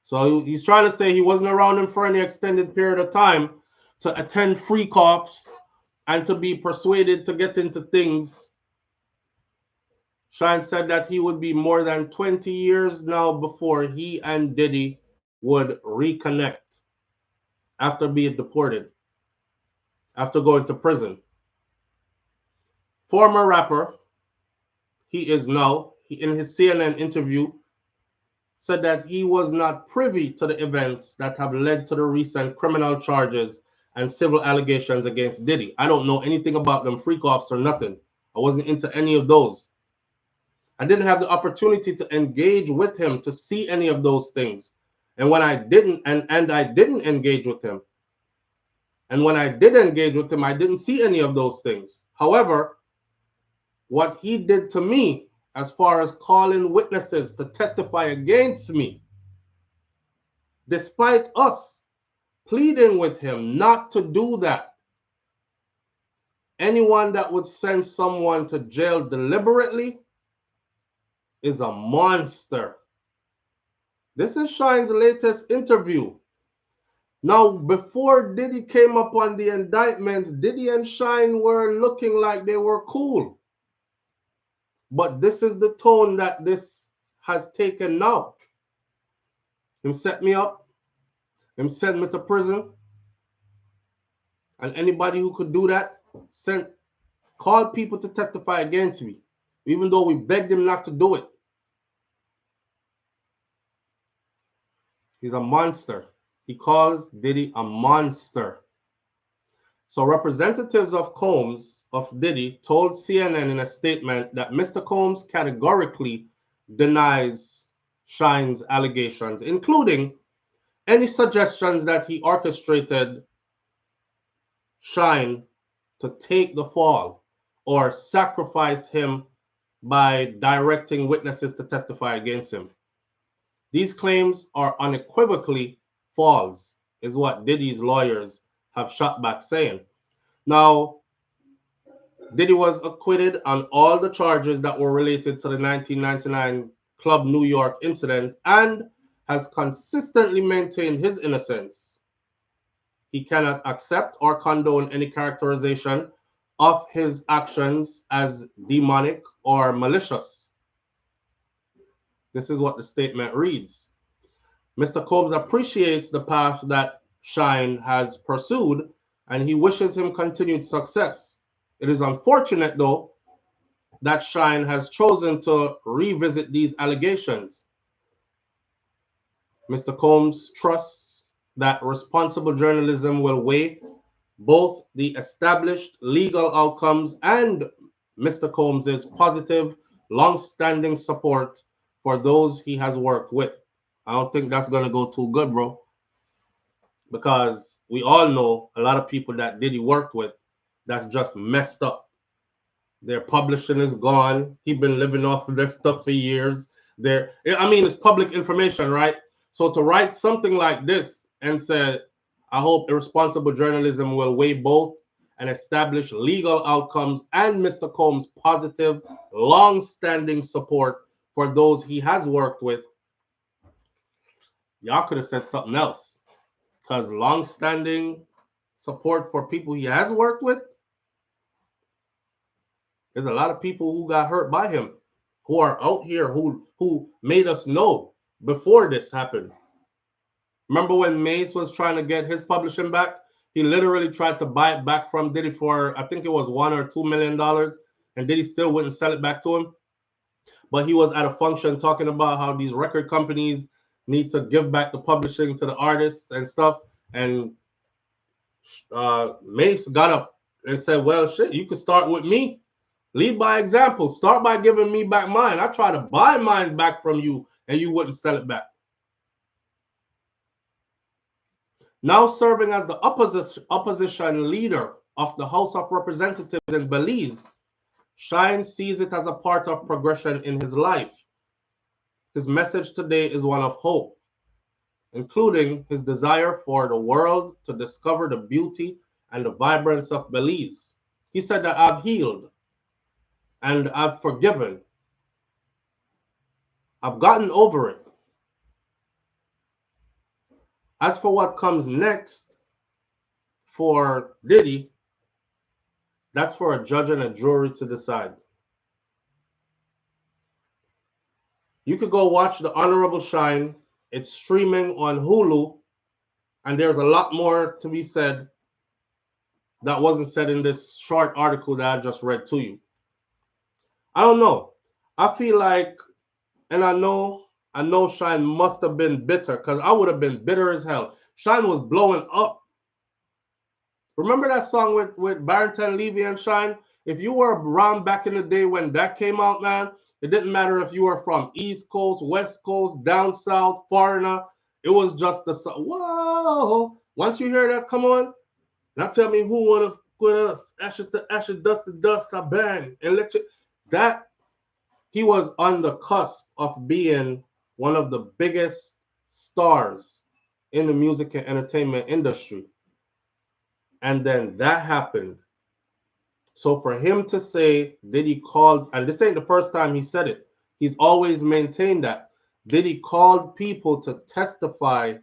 So he's trying to say he wasn't around him for any extended period of time to attend free cops and to be persuaded to get into things. Shyne said that he would be more than 20 years now before he and Diddy would reconnect after being deported, after going to prison. Former rapper, he is now, in his CNN interview, said that he was not privy to the events that have led to the recent criminal charges and civil allegations against Diddy. I don't know anything about them freak offs or nothing. I wasn't into any of those. I didn't have the opportunity to engage with him to see any of those things. And when I didn't, and I didn't engage with him, and when I did engage with him, I didn't see any of those things. However, what he did to me, as far as calling witnesses to testify against me, despite us pleading with him not to do that, anyone that would send someone to jail deliberately is a monster. This is Shyne's latest interview. Now, before Diddy came up on the indictments, Diddy and Shyne were looking like they were cool. But this is the tone that this has taken now. Him set me up. Him send me to prison. And anybody who could do that, call people to testify against me, even though we begged him not to do it. He's a monster. He calls Diddy a monster. So representatives of Combs, of Diddy, told CNN in a statement that Mr. Combs categorically denies Shyne's allegations, including any suggestions that he orchestrated Shyne to take the fall or sacrifice him by directing witnesses to testify against him. These claims are unequivocally false, is what Diddy's lawyers have shot back saying. Now, Diddy was acquitted on all the charges that were related to the 1999 Club New York incident and has consistently maintained his innocence. He cannot accept or condone any characterization of his actions as demonic or malicious. This is what the statement reads. Mr. Combs appreciates the path that Shyne has pursued, and he wishes him continued success. It is unfortunate, though, that Shyne has chosen to revisit these allegations. Mr. Combs trusts that responsible journalism will weigh both the established legal outcomes and Mr. Combs's positive, long-standing support for those he has worked with. I don't think that's gonna go too good, bro. Because we all know a lot of people that Diddy worked with that's just messed up. Their publishing is gone. He's been living off of their stuff for years. I mean, it's public information, right? So to write something like this and say, I hope irresponsible journalism will weigh both and establish legal outcomes and Mr. Combs' positive, long-standing support for those he has worked with. Y'all could have said something else. Because long-standing support for people he has worked with, there's a lot of people who got hurt by him, who are out here, who made us know before this happened. Remember when Mace was trying to get his publishing back? He literally tried to buy it back from Diddy for, I think it was $1 or $2 million, and Diddy still wouldn't sell it back to him. But he was at a function talking about how these record companies need to give back the publishing to the artists and stuff. And Mace got up and said, well, shit, you could start with me. Lead by example. Start by giving me back mine. I try to buy mine back from you, and you wouldn't sell it back. Now serving as the opposition leader of the House of Representatives in Belize, Shyne sees it as a part of progression in his life. His message today is one of hope, including his desire for the world to discover the beauty and the vibrance of Belize. He said that I've healed and I've forgiven. I've gotten over it. As for what comes next for Diddy, that's for a judge and a jury to decide. You could go watch The Honorable Shyne. It's streaming on Hulu, and there's a lot more to be said that wasn't said in this short article that I just read to you. I don't know. I feel like, and I know Shyne must have been bitter, because I would have been bitter as hell. Shyne was blowing up. Remember that song with Barrington Levy and Shyne? If you were around back in the day when that came out, man, it didn't matter if you were from East Coast, West Coast, down south, foreigner. It was just the song. Whoa! Once you hear that, come on. Now tell me who wanna put us ashes to ashes, dust to dust, I bang, electric. That he was on the cusp of being one of the biggest stars in the music and entertainment industry. And then that happened. So for him to say Diddy called, and this ain't the first time he said it, he's always maintained that Diddy called people to testify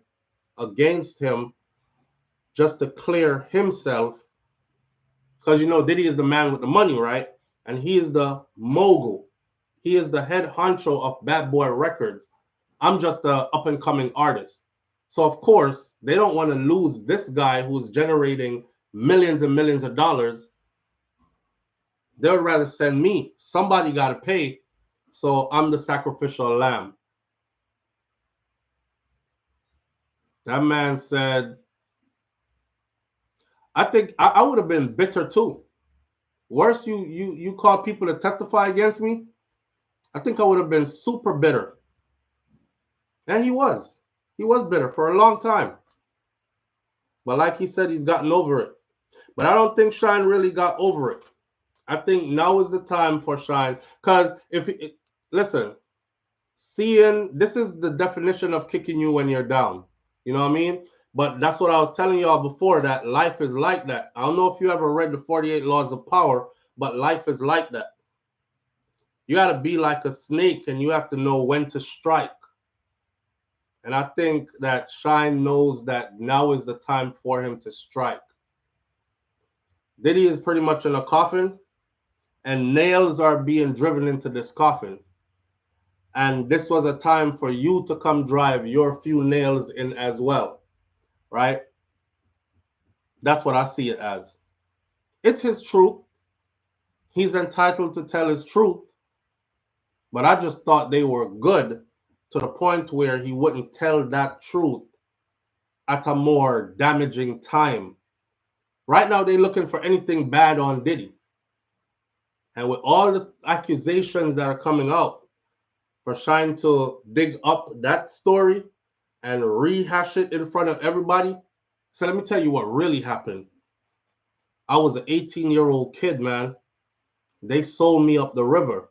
against him just to clear himself. Because you know Diddy is the man with the money, right? And he is the mogul. He is the head honcho of Bad Boy Records. I'm just an up-and-coming artist. So, of course, they don't want to lose this guy who's generating millions and millions of dollars. They'd rather send me. Somebody got to pay. So I'm the sacrificial lamb. That man said, I think I would have been bitter too. Worse, you called people to testify against me. I think I would have been super bitter. And he was. He was bitter for a long time. But like he said, he's gotten over it. But I don't think Shyne really got over it. I think now is the time for Shyne. Because listen, this is the definition of kicking you when you're down. You know what I mean? But that's what I was telling y'all before, that life is like that. I don't know if you ever read the 48 Laws of Power, but life is like that. You got to be like a snake, and you have to know when to strike. And I think that Shyne knows that now is the time for him to strike. Diddy is pretty much in a coffin, and nails are being driven into this coffin. And this was a time for you to come drive your few nails in as well, right? That's what I see it as. It's his truth. He's entitled to tell his truth. But I just thought they were good to the point where he wouldn't tell that truth at a more damaging time. Right now, they're looking for anything bad on Diddy. And with all the accusations that are coming out, for Shyne to dig up that story and rehash it in front of everybody. So let me tell you what really happened. I was an 18-year-old kid, man. They sold me up the river.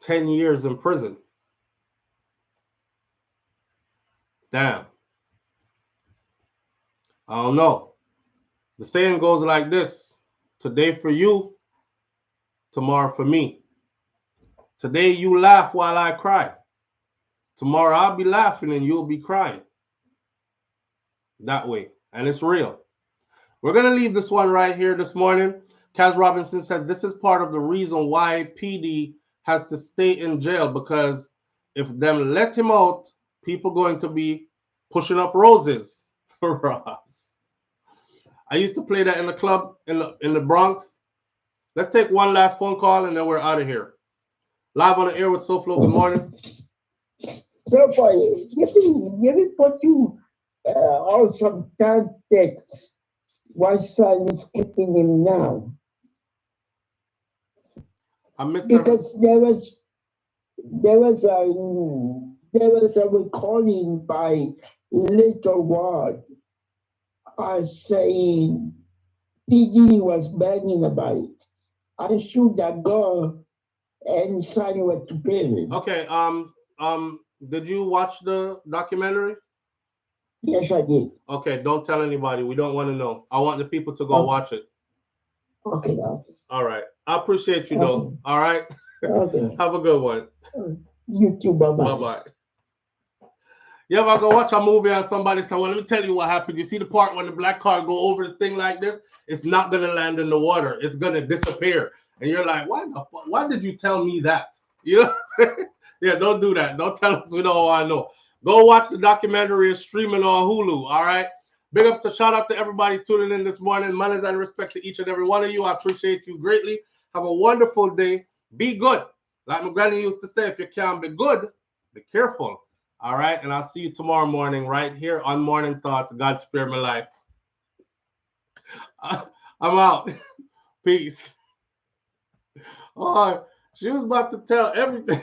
10 years in prison. Damn. I don't know. The saying goes like this. Today for you, tomorrow for me. Today you laugh while I cry. Tomorrow I'll be laughing and you'll be crying. That way. And it's real. We're going to leave this one right here this morning. Kaz Robinson says this is part of the reason why PD has to stay in jail, because if them let him out, people going to be pushing up roses for us. I used to play that in the club in the Bronx. Let's take one last phone call and then we're out of here. Live on the air with SouFLo. Good morning. So for you put you on some context why Shyne is keeping him now. I missed because there was a recording by Little Ward saying PD was banging about it. I shoot that girl and Shyne went to prison. Okay, did you watch the documentary? Yes, I did. Okay, don't tell anybody. We don't want to know. I want the people to go watch it. Okay. All right. I appreciate you, though. All right. Okay. Have a good one. You too. Bye-bye. Bye-bye. You ever go watch a movie and somebody say, well, let me tell you what happened. You see the part when the black car go over the thing like this? It's not going to land in the water. It's going to disappear. And you're like, why the fuck? Why did you tell me that? You know what I'm saying? Yeah, don't do that. Don't tell us we don't want to know. Go watch the documentary. It's streaming on Hulu, all right? Big up to shout out to everybody tuning in this morning. Manners and respect to each and every one of you. I appreciate you greatly. Have a wonderful day. Be good. Like my granny used to say, if you can't be good, be careful. All right? And I'll see you tomorrow morning right here on Morning Thoughts. God spare my life. I'm out. Peace. Oh, she was about to tell everything.